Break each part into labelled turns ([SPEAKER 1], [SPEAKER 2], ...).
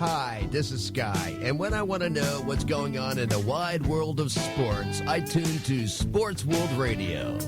[SPEAKER 1] Hi, this is Sky, and when I want to know what's going on in the wide world of sports, I tune to Sports World Radio.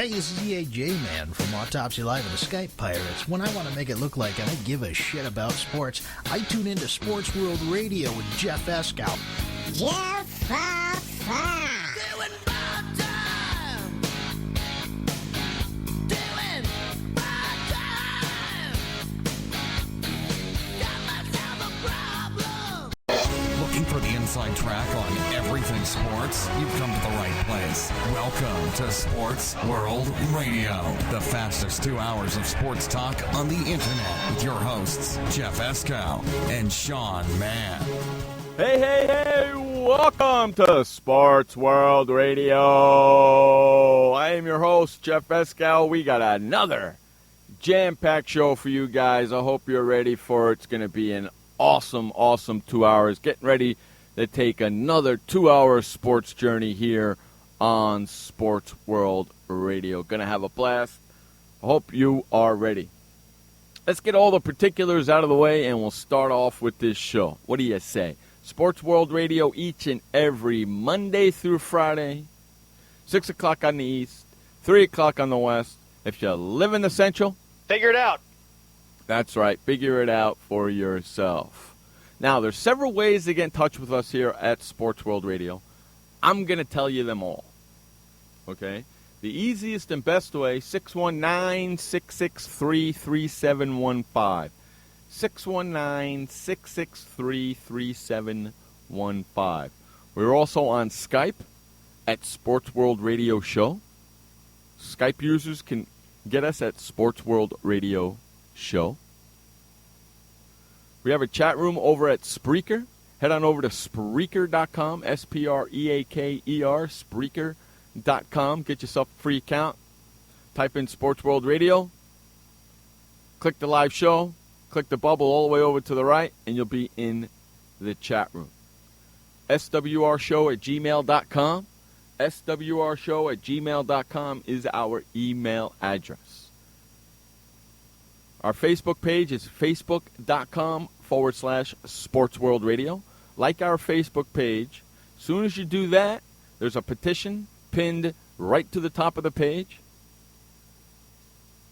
[SPEAKER 2] Hey, this is EAJ Man from Autopsy Live and the Skype Pirates. When I want to make it look like I don't give a shit about sports, I tune into Sports World Radio with Jeff Eskow.
[SPEAKER 3] Jeff
[SPEAKER 4] Doing bad time. Doing bad time. Got myself a problem.
[SPEAKER 5] Looking for the
[SPEAKER 3] inside track on everything sports, you've come to the right place. Welcome to Sports World Radio, the fastest 2 hours of sports talk on the internet with your hosts, Jeff Escow and Sean Mann.
[SPEAKER 5] Hey, welcome to Sports World Radio. I am your host, Jeff Escow. We got another jam-packed show for you guys. I hope you're ready for it. It's going to be an awesome 2 hours. Getting ready to take another 2 hour sports journey here on Sports World Radio. Going to have a blast. I hope you are ready. Let's get all the particulars out of the way, and we'll start off with this show. What do you say? Sports World Radio each and every Monday through Friday, 6 o'clock on the East, 3 o'clock on the West. If you live in the Central,
[SPEAKER 6] figure it out.
[SPEAKER 5] That's right. Figure it out for yourself. Now, there's several ways to get in touch with us here at Sports World Radio. I'm going to tell you them all. Okay? The easiest and best way, 619-663-3715. 619-663-3715. We're also on Skype at Sports World Radio Show. Skype users can get us at Sports World Radio Show. We have a chat room over at Spreaker. Head on over to Spreaker.com, S-P-R-E-A-K-E-R, Spreaker.com. Get yourself a free account. Type in Sports World Radio. Click the live show. Click the bubble all the way over to the right, and you'll be in the chat room. SWRshow@gmail.com. SWRshow@gmail.com is our email address. Our Facebook page is facebook.com/SportsWorldRadio. Like our Facebook page. As soon as you do that, there's a petition pinned right to the top of the page.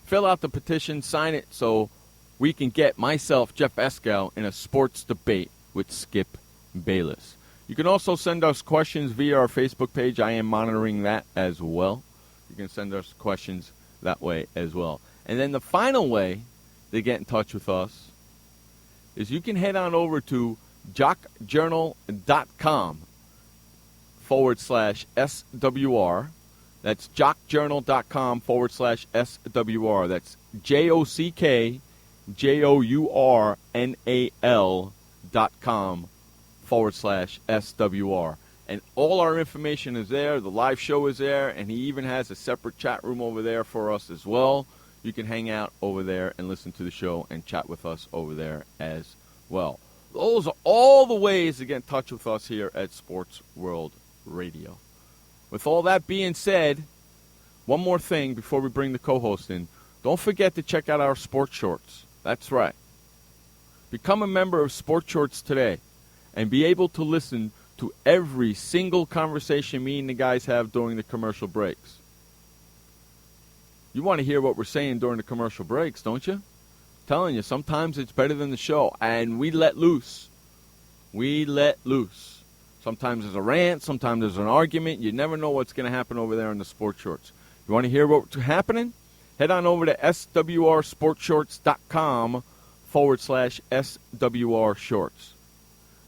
[SPEAKER 5] Fill out the petition, sign it, so we can get myself, Jeff Escow, in a sports debate with Skip Bayless. You can also send us questions via our Facebook page. I am monitoring that as well. You can send us questions that way as well. And then the final way to get in touch with us is you can head on over to jockjournal.com/SWR. That's jockjournal.com/SWR. That's JOCKJOURNAL.com/SWR. And all our information is there. The live show is there, and he even has a separate chat room over there for us as well. You can hang out over there and listen to the show and chat with us over there as well. Those are all the ways to get in touch with us here at Sports World Radio. With all that being said, one more thing before we bring the co-host in. Don't forget to check out our sports shorts. That's right. Become a member of Sports Shorts today and be able to listen to every single conversation me and the guys have during the commercial breaks. You want to hear what we're saying during the commercial breaks, don't you? I'm telling you, sometimes it's better than the show, and we let loose. We let loose. Sometimes there's a rant, sometimes there's an argument. You never know what's going to happen over there in the sports shorts. You want to hear what's happening? Head on over to swrsportshorts.com/SWR Shorts.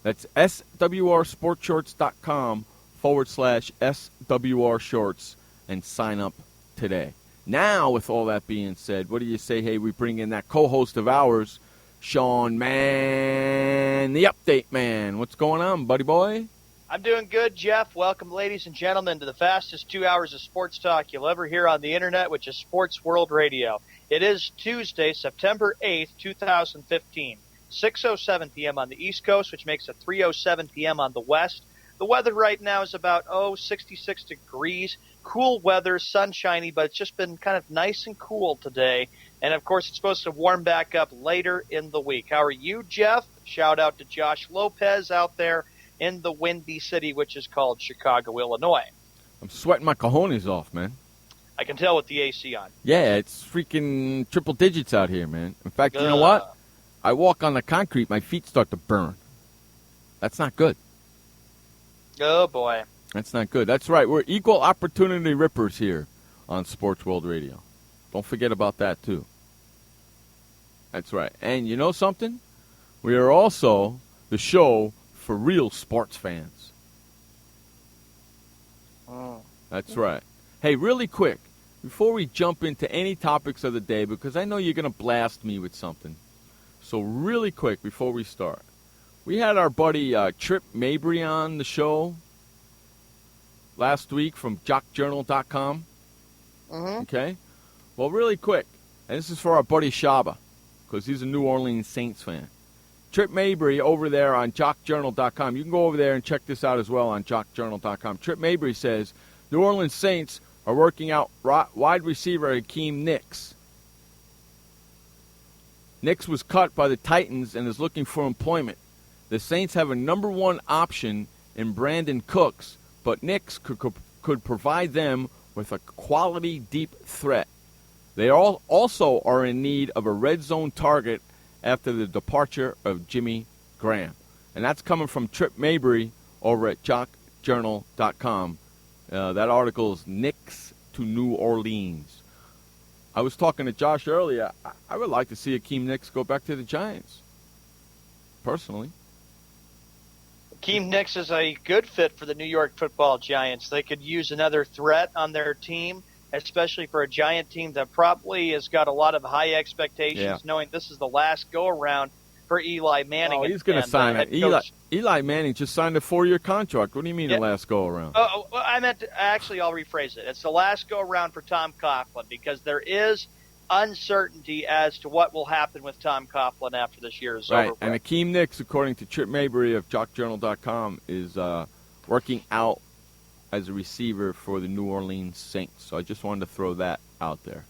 [SPEAKER 5] That's swrsportshorts.com/SWR Shorts and sign up today. Now, with all that being said, what do you say, hey, we bring in that co-host of ours, Sean Mann, the update man. What's going on, buddy boy?
[SPEAKER 6] I'm doing good, Jeff. Welcome, ladies and gentlemen, to the fastest 2 hours of sports talk you'll ever hear on the internet, which is Sports World Radio. It is Tuesday, September 8th, 2015, 6:07 p.m. on the East Coast, which makes it 3:07 p.m. on the West. The weather right now is about, 66 degrees. Cool weather, sunshiny, but it's just been kind of nice and cool today. And, of course, it's supposed to warm back up later in the week. How are you, Jeff? Shout out to Josh Lopez out there in the windy city, which is called Chicago, Illinois.
[SPEAKER 5] I'm sweating my cojones off, man.
[SPEAKER 6] I can tell with the AC on.
[SPEAKER 5] Yeah, it's freaking triple digits out here, man. In fact, you know what? I walk on the concrete, my feet start to burn. That's not good.
[SPEAKER 6] Oh, boy.
[SPEAKER 5] That's not good. That's right. We're equal opportunity rippers here on Sports World Radio. Don't forget about that, too. That's right. And you know something? We are also the show for real sports fans.
[SPEAKER 6] Oh.
[SPEAKER 5] That's right. Hey, really quick, before we jump into any topics of the day, because I know you're going to blast me with something. So really quick, before we start, we had our buddy Trip Mabry on the show last week from jockjournal.com. Okay? Well, really quick, and this is for our buddy Shaba, because he's a New Orleans Saints fan. Trip Mabry over there on jockjournal.com. You can go over there and check this out as well on jockjournal.com. Trip Mabry says New Orleans Saints are working out wide receiver Hakeem Nicks. Nicks was cut by the Titans and is looking for employment. The Saints have a number one option in Brandon Cooks, but Nicks could provide them with a quality deep threat. They also are in need of a red zone target after the departure of Jimmy Graham. And that's coming from Trip Mabry over at jockjournal.com. That article is Nicks to New Orleans. I was talking to Josh earlier. I would like to see Hakeem Nicks go back to the Giants, personally.
[SPEAKER 6] Hakeem Nicks is a good fit for the New York Football Giants. They could use another threat on their team, especially for a Giant team that probably has got a lot of high expectations, knowing this is the last go-around for Eli Manning.
[SPEAKER 5] Oh, he's going to sign it. Eli Manning just signed a 4-year contract. What do you mean the last go-around?
[SPEAKER 6] Oh, well, I meant to, actually, I'll rephrase it. It's the last go-around for Tom Coughlin because there is uncertainty as to what will happen with Tom Coughlin after this year is over.
[SPEAKER 5] Right, and Hakeem Nicks, according to Trip Mabry of jockjournal.com, is working out as a receiver for the New Orleans Saints. So I just wanted to throw that out there.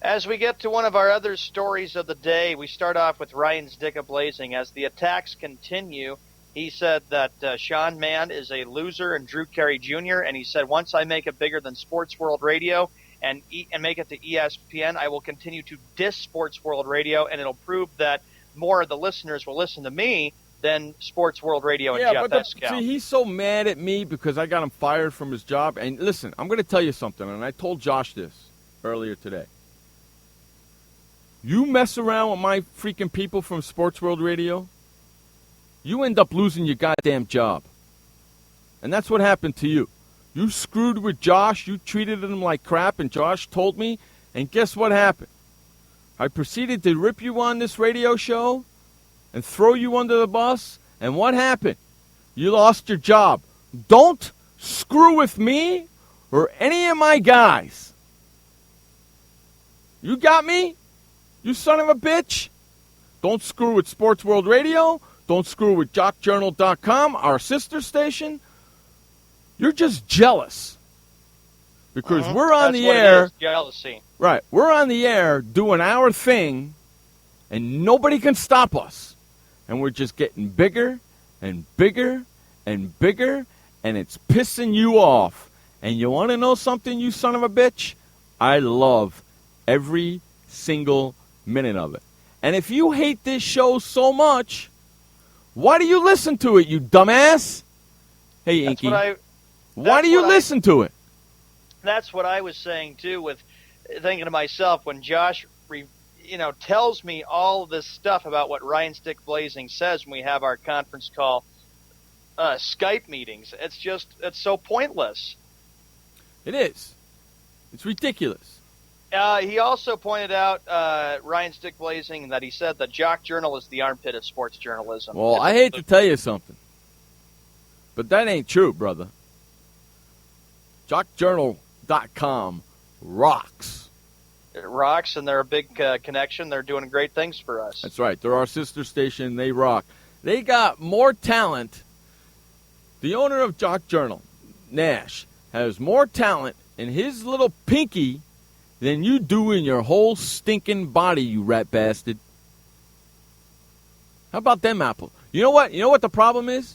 [SPEAKER 6] As we get to one of our other stories of the day, we start off with Ryan's Dick a-blazing. As the attacks continue, he said that Sean Mann is a loser and Drew Carey Jr., and he said, once I make it bigger than Sports World Radio and make it to ESPN, I will continue to diss Sports World Radio, and it'll prove that more of the listeners will listen to me than Sports World Radio and Jeff Escal.
[SPEAKER 5] See, he's so mad at me because I got him fired from his job. And listen, I'm going to tell you something, and I told Josh this earlier today. You mess around with my freaking people from Sports World Radio, you end up losing your goddamn job. And that's what happened to you. You screwed with Josh, you treated him like crap, and Josh told me, and guess what happened? I proceeded to rip you on this radio show and throw you under the bus, and what happened? You lost your job. Don't screw with me or any of my guys. You got me? You son of a bitch. Don't screw with Sports World Radio. Don't screw with jockjournal.com, our sister station. You're just jealous. Because we're on the air.
[SPEAKER 6] Jealousy.
[SPEAKER 5] Right. We're on the air doing our thing, and nobody can stop us. And we're just getting bigger and bigger and bigger, and it's pissing you off. And you want to know something, you son of a bitch? I love every single minute of it. And if you hate this show so much, why do you listen to it, you dumbass? Hey, Inky. Why do you listen to it?
[SPEAKER 6] That's what I was saying, too, with thinking to myself, when Josh tells me all this stuff about what Ryan Stick Blazing says when we have our conference call Skype meetings. It's so pointless.
[SPEAKER 5] It is. It's ridiculous.
[SPEAKER 6] He also pointed out, Ryan Stick Blazing, that he said that Jock Journal is the armpit of sports journalism.
[SPEAKER 5] Well, I hate to tell you something, but that ain't true, brother. JockJournal.com rocks.
[SPEAKER 6] It rocks, and they're a big connection. They're doing great things for us.
[SPEAKER 5] That's right. They're our sister station. They rock. They got more talent. The owner of Jock Journal, Nash, has more talent in his little pinky than you do in your whole stinking body, you rat bastard. How about them apples? You know what? You know what the problem is?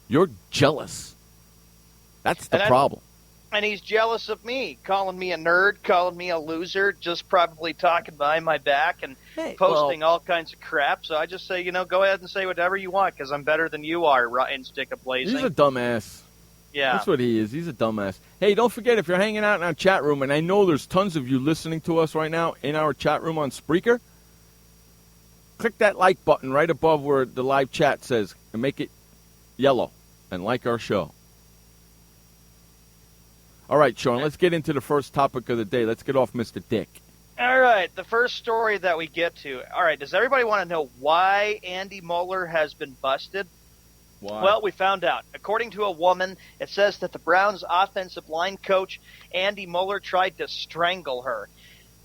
[SPEAKER 5] You're jealous. That's the problem.
[SPEAKER 6] And he's jealous of me, calling me a nerd, calling me a loser, just probably talking behind my back and posting all kinds of crap. So I just say, go ahead and say whatever you want because I'm better than you are, Ryan Stick a-blazing.
[SPEAKER 5] He's a dumbass.
[SPEAKER 6] Yeah.
[SPEAKER 5] That's what he is. He's a dumbass. Hey, don't forget, if you're hanging out in our chat room, and I know there's tons of you listening to us right now in our chat room on Spreaker, click that like button right above where the live chat says and make it yellow and like our show. All right, Sean, let's get into the first topic of the day. Let's get off Mr. Dick.
[SPEAKER 6] All right, the first story that we get to. All right, does everybody want to know why Andy Moeller has been busted?
[SPEAKER 5] Why?
[SPEAKER 6] Well, we found out. According to a woman, it says that the Browns' offensive line coach, Andy Moeller, tried to strangle her.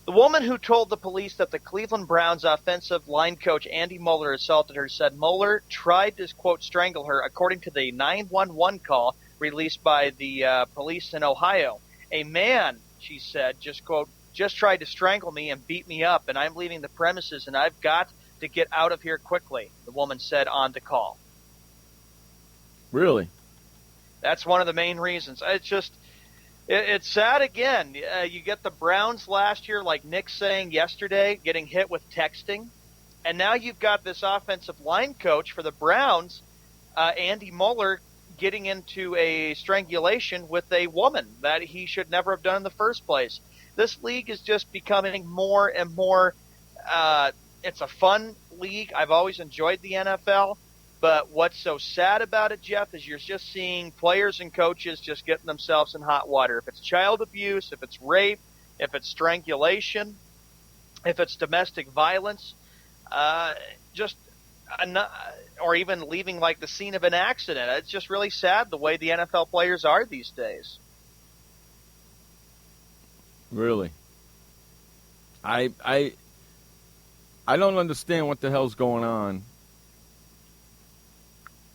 [SPEAKER 6] The woman who told the police that the Cleveland Browns offensive line coach, Andy Moeller, assaulted her said Moeller tried to, quote, strangle her, according to the 911 call released by the police in Ohio. A man, she said, just tried to strangle me and beat me up, and I'm leaving the premises, and I've got to get out of here quickly, the woman said on the call.
[SPEAKER 5] Really?
[SPEAKER 6] That's one of the main reasons. It's sad again. You get the Browns last year, like Nick saying yesterday, getting hit with texting, and now you've got this offensive line coach for the Browns, Andy Moeller, getting into a strangulation with a woman that he should never have done in the first place. This league is just becoming more and more it's a fun league. I've always enjoyed the NFL, but what's so sad about it, Jeff, is you're just seeing players and coaches just getting themselves in hot water. If it's child abuse, if it's rape, if it's strangulation, if it's domestic violence, or even leaving like the scene of an accident. It's just really sad the way the NFL players are these days.
[SPEAKER 5] Really? I don't understand what the hell's going on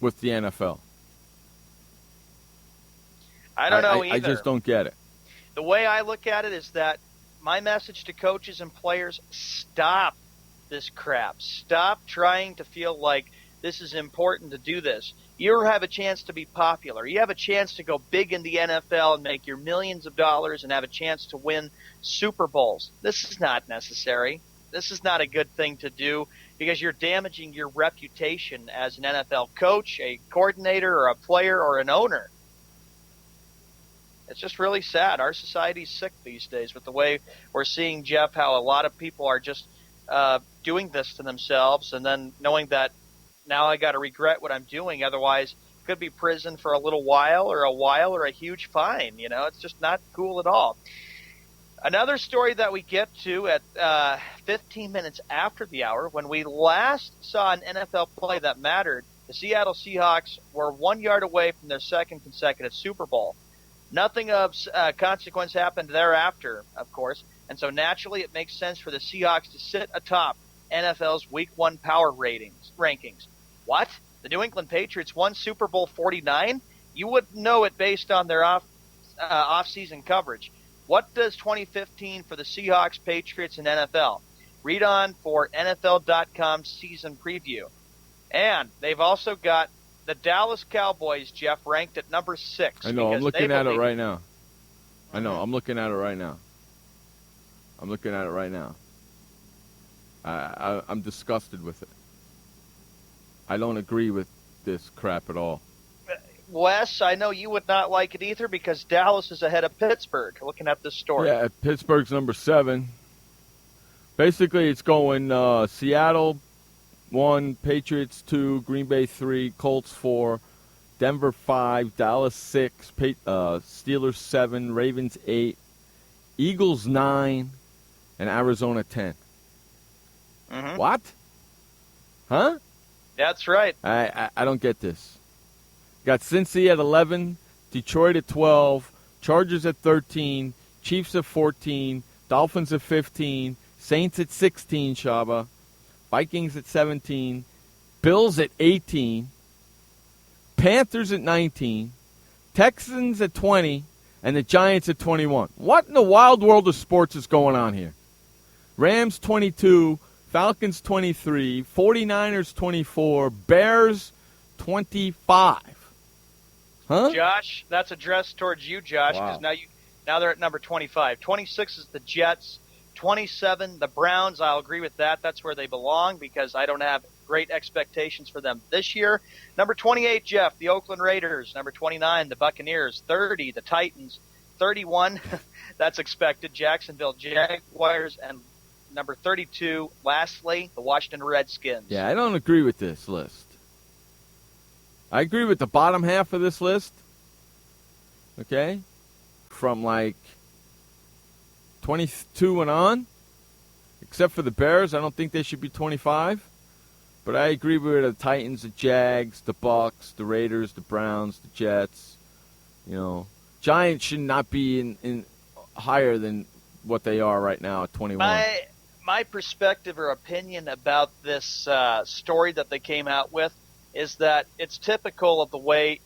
[SPEAKER 5] with the NFL.
[SPEAKER 6] I don't know either.
[SPEAKER 5] I just don't get it.
[SPEAKER 6] The way I look at it is that my message to coaches and players, stop this crap. Stop trying to feel like this is important to do this. You have a chance to be popular. You have a chance to go big in the NFL and make your millions of dollars and have a chance to win Super Bowls. This is not necessary. This is not a good thing to do because you're damaging your reputation as an NFL coach, a coordinator, or a player, or an owner. It's just really sad. Our society's sick these days with the way we're seeing, Jeff, how a lot of people are just doing this to themselves and then knowing that now I got to regret what I'm doing. Otherwise, it could be prison for a little while or a huge fine. You know, it's just not cool at all. Another story that we get to at 15 minutes after the hour, when we last saw an NFL play that mattered, the Seattle Seahawks were 1 yard away from their second consecutive Super Bowl. Nothing of consequence happened thereafter, of course, and so naturally it makes sense for the Seahawks to sit atop NFL's Week 1 power rankings. What? The New England Patriots won Super Bowl 49? You wouldn't know it based on their off-season coverage. What does 2015 for the Seahawks, Patriots, and NFL? Read on for NFL.com season preview. And they've also got the Dallas Cowboys, Jeff, ranked at number 6.
[SPEAKER 5] I know. I'm looking at it right now. I'm looking at it right now. I'm disgusted with it. I don't agree with this crap at all.
[SPEAKER 6] Wes, I know you would not like it either because Dallas is ahead of Pittsburgh, looking at this story.
[SPEAKER 5] Yeah, Pittsburgh's number 7. Basically, it's going Seattle 1, Patriots 2, Green Bay 3, Colts 4, Denver 5, Dallas 6, Steelers 7, Ravens 8, Eagles 9, and Arizona 10.
[SPEAKER 6] Mm-hmm.
[SPEAKER 5] What? Huh?
[SPEAKER 6] That's right.
[SPEAKER 5] I don't get this. Got Cincy at 11, Detroit at 12, Chargers at 13, Chiefs at 14, Dolphins at 15, Saints at 16, Shaba, Vikings at 17, Bills at 18, Panthers at 19, Texans at 20, and the Giants at 21. What in the wild world of sports is going on here? Rams 22, Falcons 23, 49ers 24, Bears 25. Huh?
[SPEAKER 6] Josh, that's addressed towards you, Josh, because now they're at number 25. 26 is the Jets. 27, the Browns. I'll agree with that. That's where they belong because I don't have great expectations for them this year. Number 28, Jeff, the Oakland Raiders. Number 29, the Buccaneers. 30, the Titans. 31, that's expected, Jacksonville Jaguars. And number 32, lastly, the Washington Redskins.
[SPEAKER 5] Yeah, I don't agree with this list. I agree with the bottom half of this list, okay, from like 22 and on, except for the Bears. I don't think they should be 25. But I agree with the Titans, the Jags, the Bucks, the Raiders, the Browns, the Jets. Giants should not be in higher than what they are right now at 21.
[SPEAKER 6] My perspective or opinion about this story that they came out with is that it's typical of the way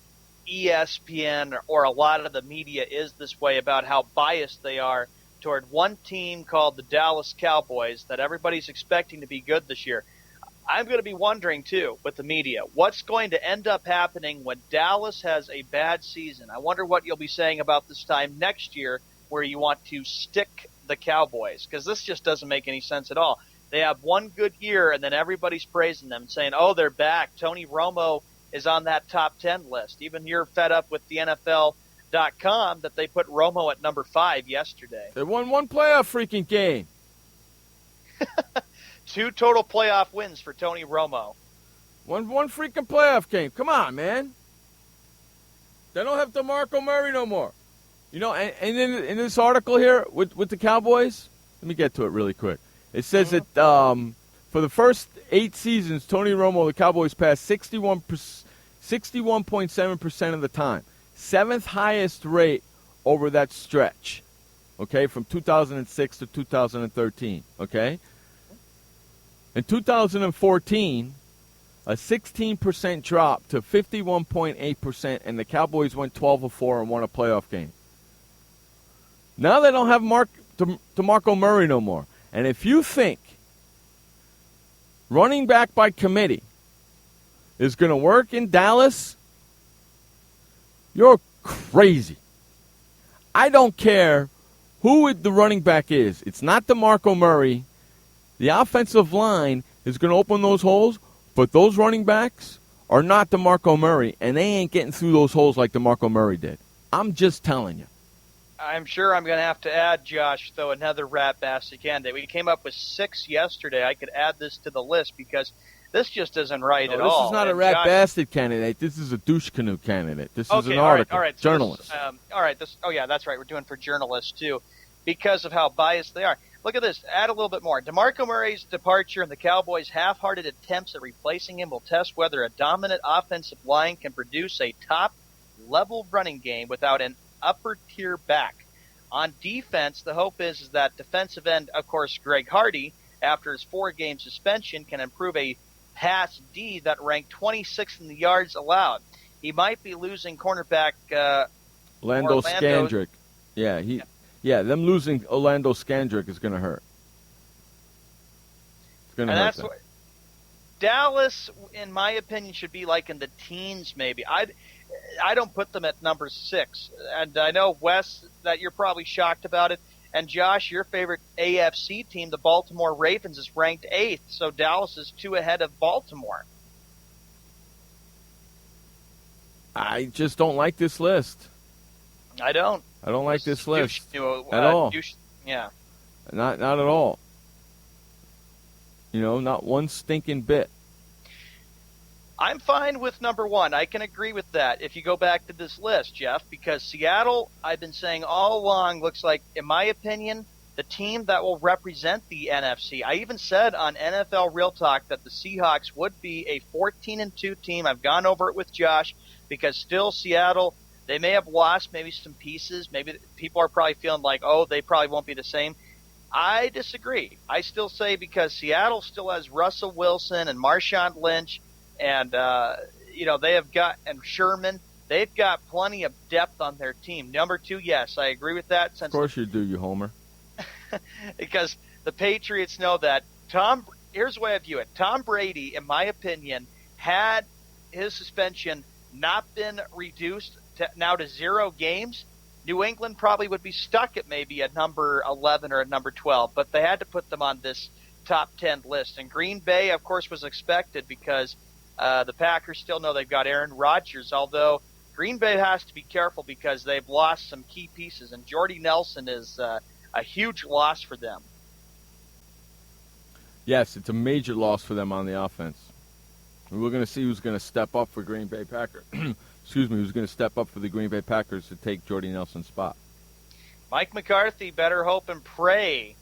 [SPEAKER 6] ESPN or a lot of the media is this way about how biased they are toward one team called the Dallas Cowboys that everybody's expecting to be good this year. I'm going to be wondering, too, with the media, what's going to end up happening when Dallas has a bad season. I wonder what you'll be saying about this time next year where you want to stick the Cowboys, because this just doesn't make any sense at all. They have one good year, and then everybody's praising them, saying, oh, they're back. Tony Romo is on that top 10 list. Even you're fed up with the NFL.com that they put Romo at number 5 yesterday.
[SPEAKER 5] They won one playoff freaking game.
[SPEAKER 6] 2 total playoff wins for Tony Romo.
[SPEAKER 5] One freaking playoff game. Come on, man. They don't have DeMarco Murray no more. And in this article here with the Cowboys, let me get to it really quick. It says that for the first 8 seasons, Tony Romo, the Cowboys passed 61.7% of the time. 7th highest rate over that stretch, okay, from 2006 to 2013, okay? In 2014, a 16% drop to 51.8%, and the Cowboys went 12-4 and won a playoff game. Now they don't have DeMarco Murray no more. And if you think running back by committee is going to work in Dallas, you're crazy. I don't care who the running back is. It's not DeMarco Murray. The offensive line is going to open those holes, but those running backs are not DeMarco Murray, and they ain't getting through those holes like DeMarco Murray did. I'm just telling you.
[SPEAKER 6] I'm sure I'm going to have to add, Josh, though, another Rat Bastard candidate. We came up with 6 yesterday. I could add this to the list because this just isn't right at all.
[SPEAKER 5] This is not a Rat Bastard candidate. This is a douche canoe candidate. This is an article.
[SPEAKER 6] All right. So
[SPEAKER 5] journalist.
[SPEAKER 6] That's right. We're doing for journalists, too, because of how biased they are. Look at this. Add a little bit more. DeMarco Murray's departure and the Cowboys' half-hearted attempts at replacing him will test whether a dominant offensive line can produce a top-level running game without an upper-tier back. On defense, the hope is that defensive end, of course, Greg Hardy, after his 4-game suspension, can improve a pass D that ranked 26th in the yards allowed. He might be losing cornerback
[SPEAKER 5] Orlando Scandrick. Yeah, them losing Orlando Scandrick is going to hurt. It's going to hurt them.
[SPEAKER 6] Dallas, in my opinion, should be like in the teens maybe. I don't put them at number 6. And I know, Wes, that you're probably shocked about it. And Josh, your favorite AFC team, the Baltimore Ravens, is ranked 8th. So Dallas is 2 ahead of Baltimore.
[SPEAKER 5] I just don't like this list.
[SPEAKER 6] I don't
[SPEAKER 5] like this list at all.
[SPEAKER 6] Yeah.
[SPEAKER 5] Not at all. Not one stinking bit.
[SPEAKER 6] I'm fine with number 1. I can agree with that if you go back to this list, Jeff, because Seattle, I've been saying all along, looks like, in my opinion, the team that will represent the NFC. I even said on NFL Real Talk that the Seahawks would be a 14-2 team. I've gone over it with Josh because still Seattle, they may have lost maybe some pieces. Maybe people are probably feeling like, oh, they probably won't be the same. I disagree. I still say because Seattle still has Russell Wilson and Marshawn Lynch and, they have got, and Sherman, they've got plenty of depth on their team. Number 2, yes, I agree with that.
[SPEAKER 5] Of course you do, you homer.
[SPEAKER 6] Because the Patriots know that here's the way I view it. Tom Brady, in my opinion, had his suspension not been reduced now to 0 games, New England probably would be stuck at maybe at number 11 or at number 12, but they had to put them on this top 10 list. And Green Bay, of course, was expected because the Packers still know they've got Aaron Rodgers, although Green Bay has to be careful because they've lost some key pieces, and Jordy Nelson is a huge loss for them.
[SPEAKER 5] Yes, it's a major loss for them on the offense. And we're going to see who's going to step up for Green Bay Packers. Excuse me, who's going to step up for the Green Bay Packers to take Jordy Nelson's spot.
[SPEAKER 6] Mike McCarthy better hope and pray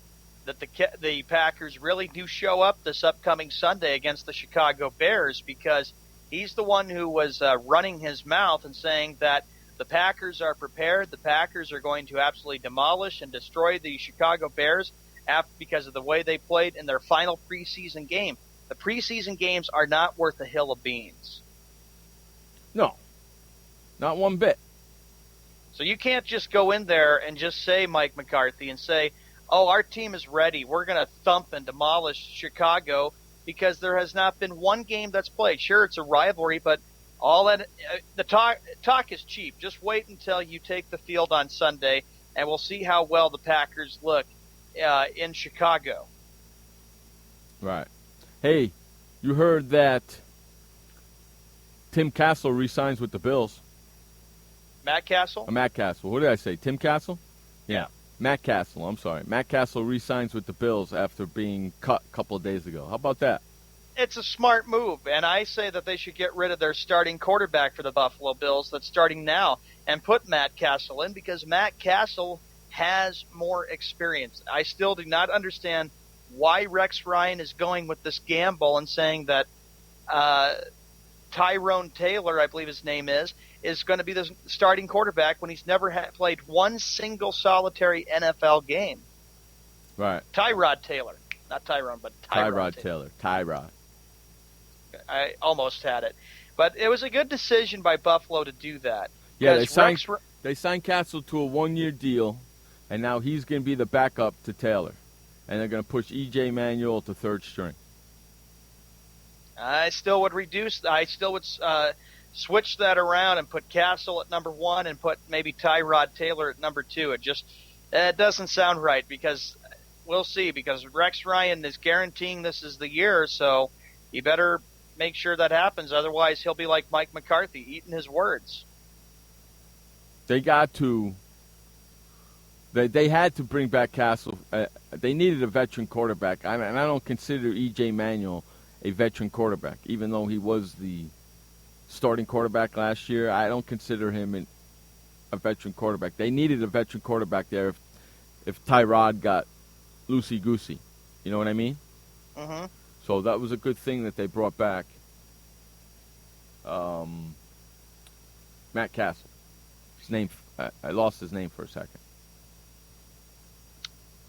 [SPEAKER 6] that the Packers really do show up this upcoming Sunday against the Chicago Bears, because he's the one who was running his mouth and saying that the Packers are prepared. The Packers are going to absolutely demolish and destroy the Chicago Bears because of the way they played in their final preseason game. The preseason games are not worth a hill of beans.
[SPEAKER 5] No, not one bit.
[SPEAKER 6] So you can't just go in there and just say, Mike McCarthy, and say, oh, our team is ready. We're going to thump and demolish Chicago, because there has not been one game that's played. Sure, it's a rivalry, but all that the talk is cheap. Just wait until you take the field on Sunday, and we'll see how well the Packers look in Chicago.
[SPEAKER 5] Right. Hey, you heard that Tim Castle re-signs with the Bills.
[SPEAKER 6] Matt Castle?
[SPEAKER 5] Matt Castle. What did I say? Tim Castle? Yeah. Matt Castle. I'm sorry. Matt Castle re-signs with the Bills after being cut a couple of days ago. How about that?
[SPEAKER 6] It's a smart move, and I say that they should get rid of their starting quarterback for the Buffalo Bills that's starting now and put Matt Castle in, because Matt Castle has more experience. I still do not understand why Rex Ryan is going with this gamble and saying that Tyrone Taylor, I believe his name is going to be the starting quarterback when he's never played one single solitary NFL game.
[SPEAKER 5] Right.
[SPEAKER 6] Tyrod Taylor. Not Tyrone, but Tyrod
[SPEAKER 5] Taylor. Tyrod.
[SPEAKER 6] I almost had it. But it was a good decision by Buffalo to do that.
[SPEAKER 5] Yeah, they signed Castle to a one-year deal, and now he's going to be the backup to Taylor. And they're going to push E.J. Manuel to third string.
[SPEAKER 6] I still would switch that around and put Castle at number 1 and put maybe Tyrod Taylor at number 2. It doesn't sound right, because we'll see, because Rex Ryan is guaranteeing this is the year, so you better make sure that happens. Otherwise, he'll be like Mike McCarthy, eating his words.
[SPEAKER 5] They got to. They had to bring back Castle. They needed a veteran quarterback. And I don't consider E.J. Manuel a veteran quarterback, even though he was the starting quarterback last year. I don't consider him a veteran quarterback. They needed a veteran quarterback there if Tyrod got loosey-goosey. You know what I mean?
[SPEAKER 6] Mm-hmm.
[SPEAKER 5] So that was a good thing that they brought back Matt Castle. His name, I lost his name for a second.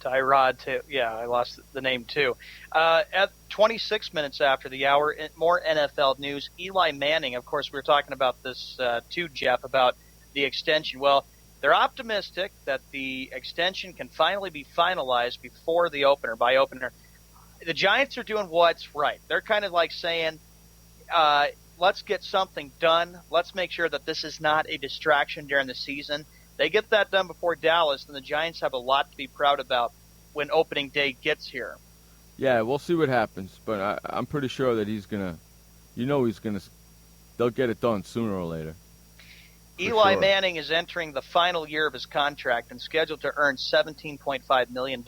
[SPEAKER 6] Tyrod, I lost the name too. At 26 minutes after the hour, more NFL news. Eli Manning, of course, we were talking about this too, Jeff, about the extension. Well, they're optimistic that the extension can finally be finalized before the opener, by opener. The Giants are doing what's right. They're kind of like saying, let's get something done. Let's make sure that this is not a distraction during the season. They get that done before Dallas, and the Giants have a lot to be proud about when opening day gets here.
[SPEAKER 5] Yeah, we'll see what happens, but I'm pretty sure that he's going to, they'll get it done sooner or later.
[SPEAKER 6] Eli Manning is entering the final year of his contract and scheduled to earn $17.5 million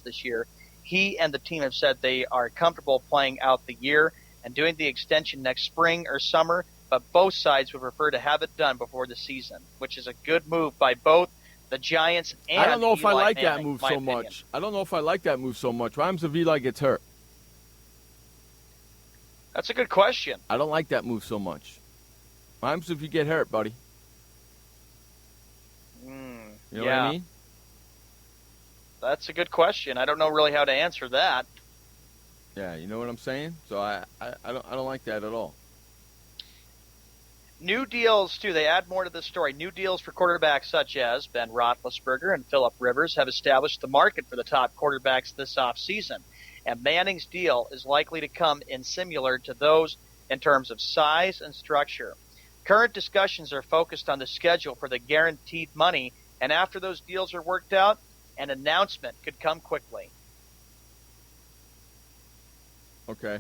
[SPEAKER 6] this year. He and the team have said they are comfortable playing out the year and doing the extension next spring or summer, but both sides would prefer to have it done before the season, which is a good move by both the Giants and Eli Manning.
[SPEAKER 5] I don't know if I like that move so much. I don't know if I like that move so much. What happens if Eli gets hurt?
[SPEAKER 6] That's a good question.
[SPEAKER 5] I don't like that move so much. What happens if you get hurt, buddy? You know what I mean?
[SPEAKER 6] That's a good question. I don't know really how to answer that.
[SPEAKER 5] Yeah, you know what I'm saying? So I don't like that at all.
[SPEAKER 6] New deals, too. They add more to the story. New deals for quarterbacks such as Ben Roethlisberger and Phillip Rivers have established the market for the top quarterbacks this offseason. And Manning's deal is likely to come in similar to those in terms of size and structure. Current discussions are focused on the schedule for the guaranteed money, and after those deals are worked out, an announcement could come quickly.
[SPEAKER 5] Okay.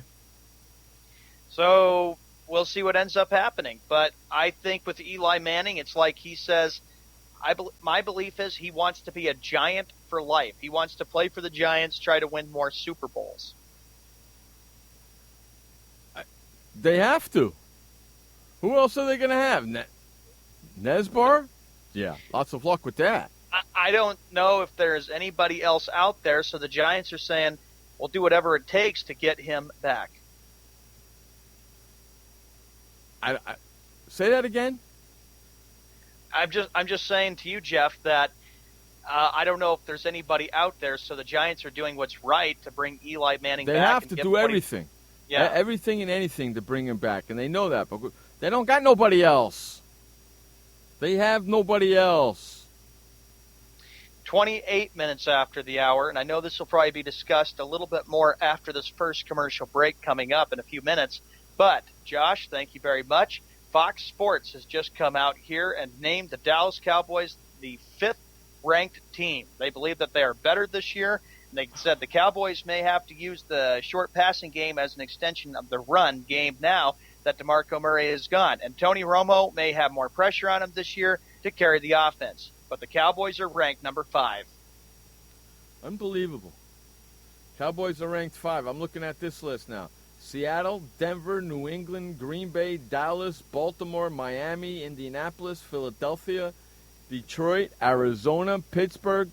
[SPEAKER 6] So we'll see what ends up happening. But I think with Eli Manning, it's like he says, my belief is he wants to be a Giant for life. He wants to play for the Giants, try to win more Super Bowls.
[SPEAKER 5] They have to. Who else are they going to have? Nesbar? Yeah, lots of luck with that.
[SPEAKER 6] I don't know if there's anybody else out there, so the Giants are saying, we'll do whatever it takes to get him back.
[SPEAKER 5] I say that again?
[SPEAKER 6] I'm just saying to you, Jeff, that I don't know if there's anybody out there, so the Giants are doing what's right to bring Eli Manning back.
[SPEAKER 5] They have to do everything.
[SPEAKER 6] Yeah.
[SPEAKER 5] Everything and anything to bring him back, and they know that, but they don't got nobody else. They have nobody else.
[SPEAKER 6] 28 minutes after the hour, and I know this will probably be discussed a little bit more after this first commercial break coming up in a few minutes. But, Josh, thank you very much. Fox Sports has just come out here and named the Dallas Cowboys the 5th-ranked team. They believe that they are better this year. And they said the Cowboys may have to use the short passing game as an extension of the run game now that DeMarco Murray is gone. And Tony Romo may have more pressure on him this year to carry the offense. But the Cowboys are ranked number 5.
[SPEAKER 5] Unbelievable. Cowboys are ranked 5. I'm looking at this list now. Seattle, Denver, New England, Green Bay, Dallas, Baltimore, Miami, Indianapolis, Philadelphia, Detroit, Arizona, Pittsburgh,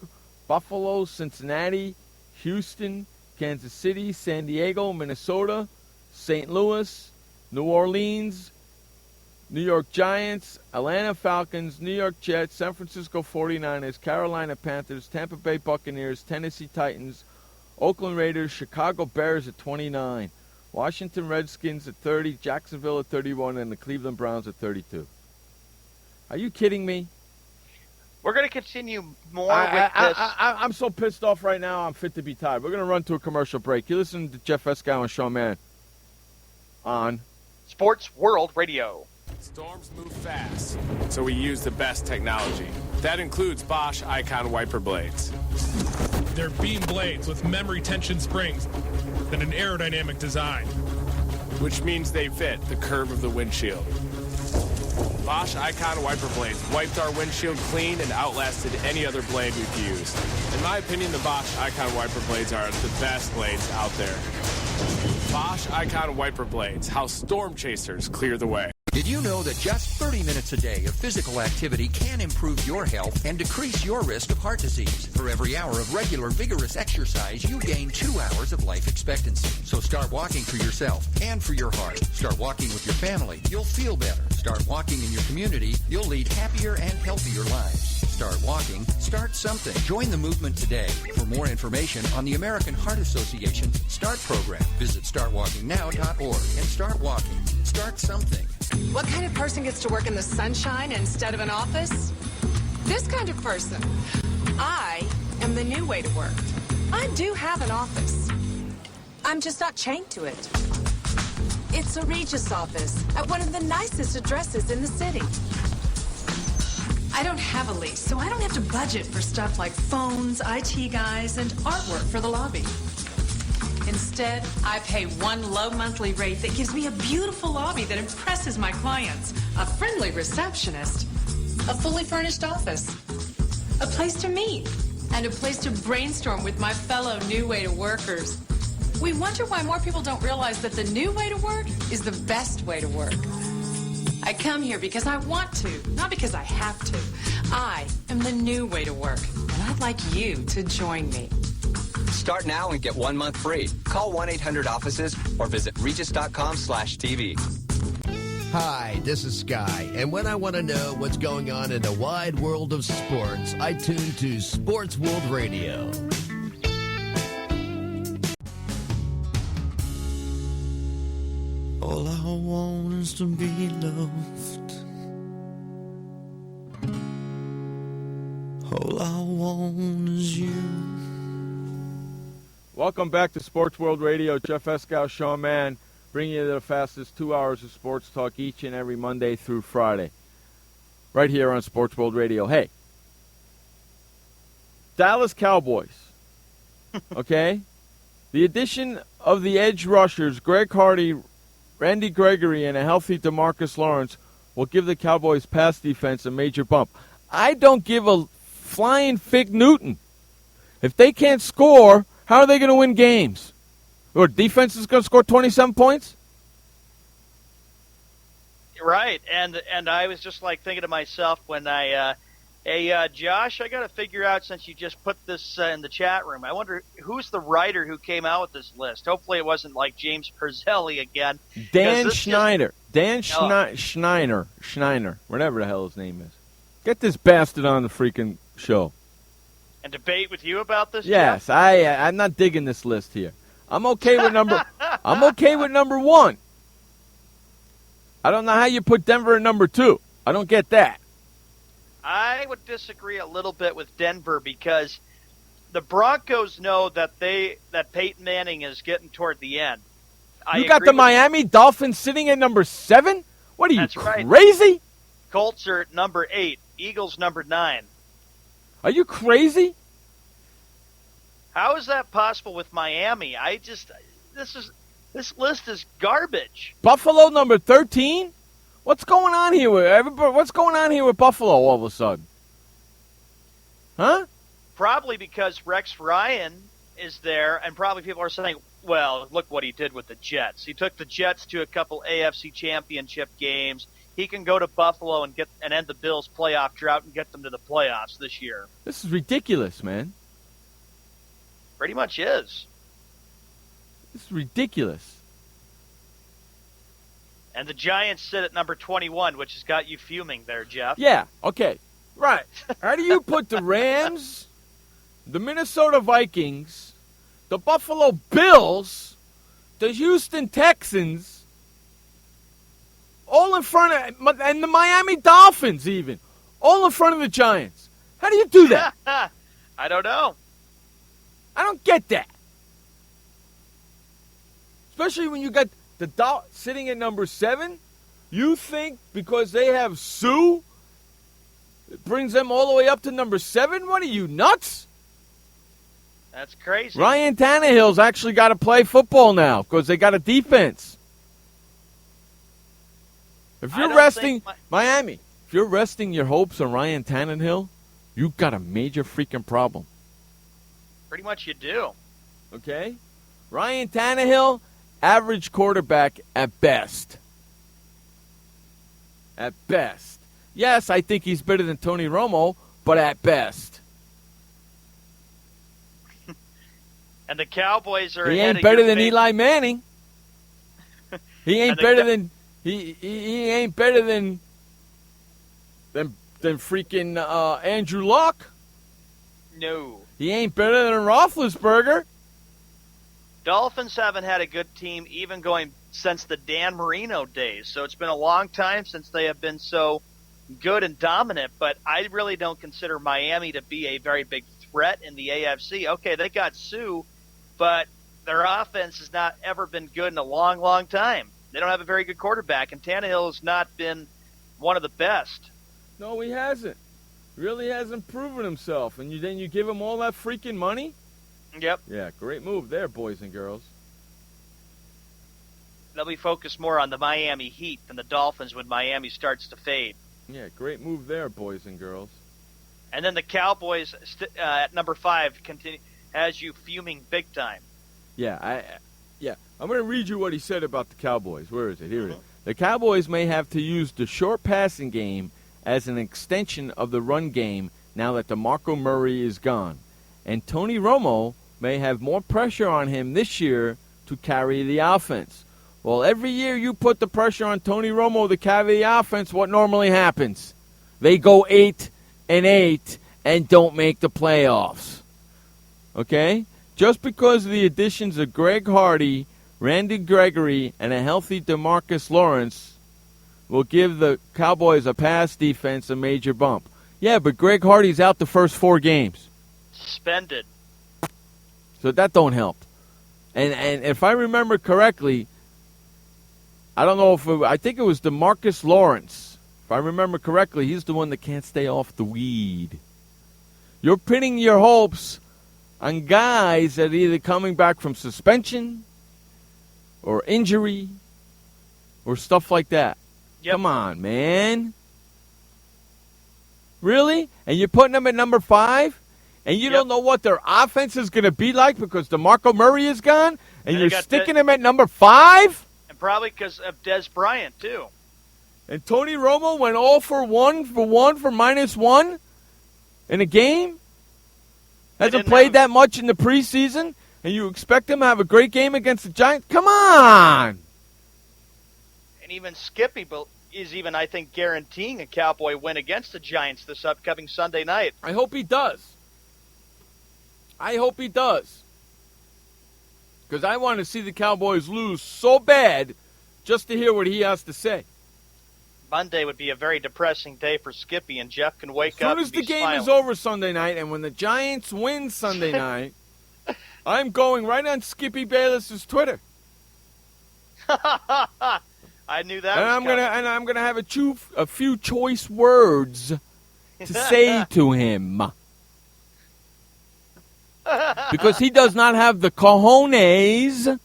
[SPEAKER 5] Buffalo, Cincinnati, Houston, Kansas City, San Diego, Minnesota, St. Louis, New Orleans, New York Giants, Atlanta Falcons, New York Jets, San Francisco 49ers, Carolina Panthers, Tampa Bay Buccaneers, Tennessee Titans, Oakland Raiders, Chicago Bears at 29, Washington Redskins at 30, Jacksonville at 31, and the Cleveland Browns at 32. Are you kidding me?
[SPEAKER 6] We're going to continue more with this.
[SPEAKER 5] I'm so pissed off right now, I'm fit to be tired. We're going to run to a commercial break. You listen to Jeff Escow and Sean Mann on
[SPEAKER 6] Sports World Radio.
[SPEAKER 7] Storms move fast, so we use the best technology. That includes Bosch Icon wiper blades.
[SPEAKER 8] They're beam blades with memory tension springs and an aerodynamic design,
[SPEAKER 7] which means they fit the curve of the windshield. Bosch Icon wiper blades wiped our windshield clean and outlasted any other blade we've used. In my opinion, the Bosch Icon wiper blades are the best blades out there. Bosch Icon wiper blades, how storm chasers clear the way.
[SPEAKER 9] Did you know that just 30 minutes a day of physical activity can improve your health and decrease your risk of heart disease? For every hour of regular, vigorous exercise, you gain 2 hours of life expectancy. So start walking for yourself and for your heart. Start walking with your family. You'll feel better. Start walking in your community. You'll lead happier and healthier lives. Start walking. Start something. Join the movement today. For more information on the American Heart Association START program, visit startwalkingnow.org and start walking. Start something.
[SPEAKER 10] What kind of person gets to work in the sunshine instead of an office? This kind of person. I am the new way to work. I do have an office. I'm just not chained to it. It's a Regis office at one of the nicest addresses in the city. I don't have a lease, so I don't have to budget for stuff like phones, IT guys, and artwork for the lobby. Instead, I pay one low monthly rate that gives me a beautiful lobby that impresses my clients, a friendly receptionist, a fully furnished office, a place to meet, and a place to brainstorm with my fellow New Way to Workers. We wonder why more people don't realize that the new way to work is the best way to work. I come here because I want to, not because I have to. I am the new way to work, and I'd like you to join me.
[SPEAKER 11] Start now and get 1 month free. Call 1-800-OFFICES or visit regis.com/TV.
[SPEAKER 1] Hi, this is Sky, and when I want to know what's going on in the wide world of sports, I tune to Sports World Radio.
[SPEAKER 12] All I want is to be loved. All I want is you.
[SPEAKER 5] Welcome back to Sports World Radio. Jeff Escow, Sean Mann, bringing you the fastest 2 hours of sports talk each and every Monday through Friday. Right here on Sports World Radio. Hey, Dallas Cowboys, okay? The addition of the edge rushers, Greg Hardy, Randy Gregory, and a healthy DeMarcus Lawrence will give the Cowboys' pass defense a major bump. I don't give a flying fig Newton. If they can't score, how are they going to win games? Or defense is going to score 27 points?
[SPEAKER 6] Right, and I was just like thinking to myself when hey, Josh, I got to figure out, since you just put this in the chat room, I wonder who's the writer who came out with this list. Hopefully it wasn't like James Perzelli again.
[SPEAKER 5] Dan Schneider. Schneider, whatever the hell his name is. Get this bastard on the freaking show.
[SPEAKER 6] And debate with you about this?
[SPEAKER 5] Yes,
[SPEAKER 6] Jeff?
[SPEAKER 5] I'm not digging this list here. I'm okay with number 1. I don't know how you put Denver at number 2. I don't get that.
[SPEAKER 6] I would disagree a little bit with Denver because the Broncos know that Peyton Manning is getting toward the end.
[SPEAKER 5] You got the Miami Dolphins sitting at number 7? What are you, crazy?
[SPEAKER 6] Right. Colts are at number 8. Eagles number 9.
[SPEAKER 5] Are you crazy?
[SPEAKER 6] How is that possible with Miami? This list is garbage.
[SPEAKER 5] Buffalo number 13? What's going on here with everybody? What's going on here with Buffalo all of a sudden? Huh?
[SPEAKER 6] Probably because Rex Ryan is there, and probably people are saying, well, look what he did with the Jets. He took the Jets to a couple AFC championship games. He can go to Buffalo and end the Bills' playoff drought and get them to the playoffs this year.
[SPEAKER 5] This is ridiculous, man.
[SPEAKER 6] Pretty much is.
[SPEAKER 5] This is ridiculous.
[SPEAKER 6] And the Giants sit at number 21, which has got you fuming there, Jeff.
[SPEAKER 5] Yeah, okay. Right. How do you put the Rams, the Minnesota Vikings, the Buffalo Bills, the Houston Texans, all in front of, and the Miami Dolphins even, all in front of the Giants? How do you do that?
[SPEAKER 6] I don't know.
[SPEAKER 5] I don't get that. Especially when you got the sitting at number 7, you think because they have Sue, it brings them all the way up to number 7? What are you, nuts?
[SPEAKER 6] That's crazy.
[SPEAKER 5] Ryan Tannehill's actually got to play football now because they got a defense. If you're resting Miami, if you're resting your hopes on Ryan Tannehill, you've got a major freaking problem.
[SPEAKER 6] Pretty much you do.
[SPEAKER 5] Okay? Ryan Tannehill, average quarterback at best. At best. Yes, I think he's better than Tony Romo, but at best.
[SPEAKER 6] And the Cowboys are
[SPEAKER 5] He
[SPEAKER 6] ahead
[SPEAKER 5] ain't
[SPEAKER 6] of
[SPEAKER 5] better
[SPEAKER 6] your
[SPEAKER 5] than
[SPEAKER 6] favorite.
[SPEAKER 5] Eli Manning. He ain't better than he ain't better than freaking Andrew Luck.
[SPEAKER 6] No.
[SPEAKER 5] He ain't better than Roethlisberger.
[SPEAKER 6] Dolphins haven't had a good team even going since the Dan Marino days. So it's been a long time since they have been so good and dominant. But I really don't consider Miami to be a very big threat in the AFC. Okay, they got Sue, but their offense has not ever been good in a long, long time. They don't have a very good quarterback, and Tannehill has not been one of the best.
[SPEAKER 5] No, he hasn't. Really hasn't proven himself. And then you give him all that freaking money?
[SPEAKER 6] Yep.
[SPEAKER 5] Yeah, great move there, boys and girls.
[SPEAKER 6] They'll be focused more on the Miami Heat than the Dolphins when Miami starts to fade.
[SPEAKER 5] Yeah, great move there, boys and girls.
[SPEAKER 6] And then the Cowboys at number 5 has you fuming big time.
[SPEAKER 5] Yeah, I'm going to read you what he said about the Cowboys. Where is it? Here it is. The Cowboys may have to use the short passing game as an extension of the run game now that DeMarco Murray is gone. And Tony Romo may have more pressure on him this year to carry the offense. Well, every year you put the pressure on Tony Romo to carry the offense, what normally happens? They go 8-8 and don't make the playoffs. Okay? Just because of the additions of Greg Hardy, Randy Gregory, and a healthy DeMarcus Lawrence will give the Cowboys a pass defense a major bump. Yeah, but Greg Hardy's out the first 4 games.
[SPEAKER 6] Suspended.
[SPEAKER 5] So that don't help. And if I remember correctly, I don't know if I think it was DeMarcus Lawrence. If I remember correctly, he's the one that can't stay off the weed. You're pinning your hopes on guys that are either coming back from suspension or injury or stuff like that.
[SPEAKER 6] Yep.
[SPEAKER 5] Come on, man. Really? And you're putting them at number 5? And you don't know what their offense is going to be like because DeMarco Murray is gone? And you're sticking them at number 5?
[SPEAKER 6] And probably because of Des Bryant, too.
[SPEAKER 5] And Tony Romo went all for -1 in a game? Hasn't played that much in the preseason? And you expect him to have a great game against the Giants? Come on!
[SPEAKER 6] And even Skippy is even, I think, guaranteeing a Cowboy win against the Giants this upcoming Sunday night.
[SPEAKER 5] I hope he does. Because I want to see the Cowboys lose so bad just to hear what he has to say.
[SPEAKER 6] Monday would be a very depressing day for Skippy, and Jeff can wake up
[SPEAKER 5] As soon
[SPEAKER 6] and
[SPEAKER 5] as the game
[SPEAKER 6] smiling.
[SPEAKER 5] is over Sunday night, and when the Giants win Sunday night, I'm going right on Skippy Bayless's Twitter.
[SPEAKER 6] I knew that.
[SPEAKER 5] I'm gonna have a few choice words to say to him, because he does not have the cojones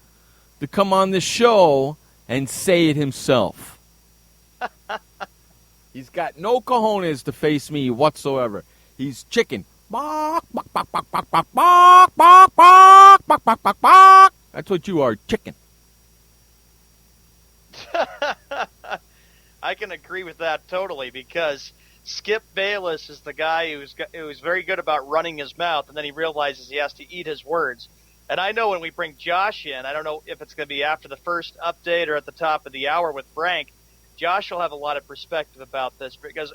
[SPEAKER 5] to come on the show and say it himself. He's got no cojones to face me whatsoever. He's chicken. Bark, bark, bark, bark, bark, bark, bark, bark, bark, bark, bark, bark, bark. That's what you are, chicken.
[SPEAKER 6] I can agree with that totally, because Skip Bayless is the guy who's very good about running his mouth, and then he realizes he has to eat his words. And I know when we bring Josh in, I don't know if it's going to be after the first update or at the top of the hour with Frank, Josh will have a lot of perspective about this, because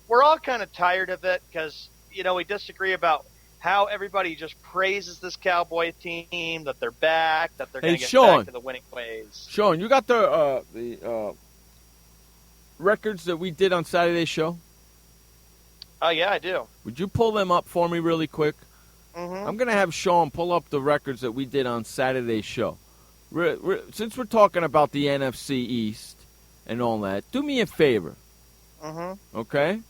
[SPEAKER 6] we're all kind of tired of it, because we disagree about how everybody just praises this Cowboy team, that they're back, that they're going to get back to the winning ways.
[SPEAKER 5] Sean, you got the records that we did on Saturday's show?
[SPEAKER 6] Oh, yeah, I do.
[SPEAKER 5] Would you pull them up for me really quick?
[SPEAKER 6] Mm-hmm.
[SPEAKER 5] I'm going to have Sean pull up the records that we did on Saturday's show. Since we're talking about the NFC East and all that, do me a favor.
[SPEAKER 6] Mm-hmm.
[SPEAKER 5] Okay?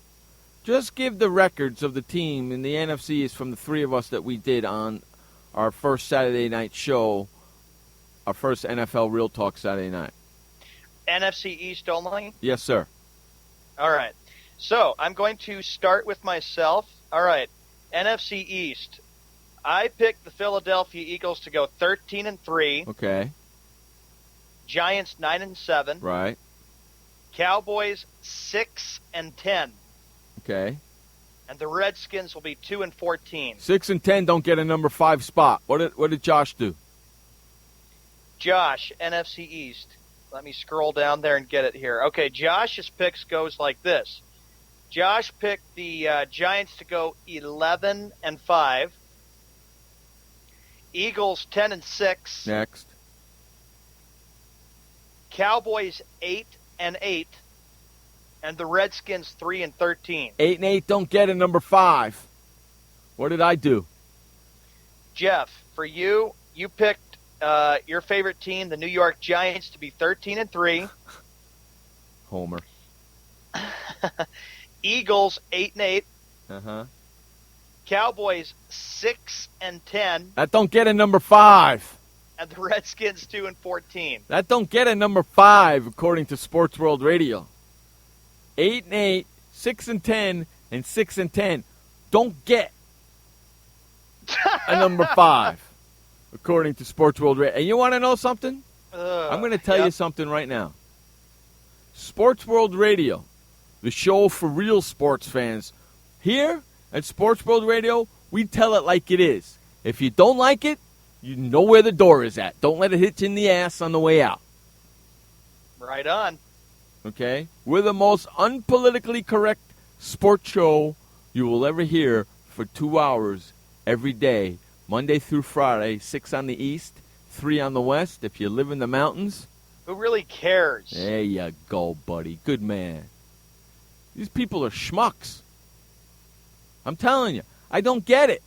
[SPEAKER 5] Just give the records of the team in the NFC East from the three of us that we did on our first Saturday night show, our first NFL Real Talk Saturday night.
[SPEAKER 6] NFC East only?
[SPEAKER 5] Yes, sir.
[SPEAKER 6] All right. So I'm going to start with myself. All right. NFC East. I picked the Philadelphia Eagles to go 13-3.
[SPEAKER 5] Okay.
[SPEAKER 6] Giants 9-7.
[SPEAKER 5] Right.
[SPEAKER 6] Cowboys 6-10.
[SPEAKER 5] Okay.
[SPEAKER 6] And the Redskins will be 2-14.
[SPEAKER 5] 6-10 don't get a number 5 spot. What did Josh do?
[SPEAKER 6] Josh, NFC East. Let me scroll down there and get it here. Okay, Josh's picks goes like this. Josh picked the Giants to go 11-5. Eagles 10-6.
[SPEAKER 5] Next.
[SPEAKER 6] Cowboys 8-8. And the Redskins 3-13.
[SPEAKER 5] 8-8 don't get a number 5. What did I do?
[SPEAKER 6] Jeff, for you picked your favorite team, the New York Giants, to be 13-3.
[SPEAKER 5] Homer.
[SPEAKER 6] Eagles 8-8.
[SPEAKER 5] Uh-huh.
[SPEAKER 6] Cowboys 6-10.
[SPEAKER 5] That don't get a number 5.
[SPEAKER 6] And the Redskins 2-14.
[SPEAKER 5] That don't get a number 5 according to Sports World Radio. 8-8, 6-10, and 6-10 don't get a number 5 according to Sports World Radio. And you want to know something? I'm going to tell you something right now. Sports World Radio, the show for real sports fans. Here at Sports World Radio, we tell it like it is. If you don't like it, you know where the door is at. Don't let it hit you in the ass on the way out.
[SPEAKER 6] Right on.
[SPEAKER 5] Okay? We're the most unpolitically correct sports show you will ever hear for 2 hours every day, Monday through Friday, 6 on the east, 3 on the west. If you live in the mountains.
[SPEAKER 6] Who really cares?
[SPEAKER 5] There you go, buddy. Good man. These people are schmucks. I'm telling you. I don't get it.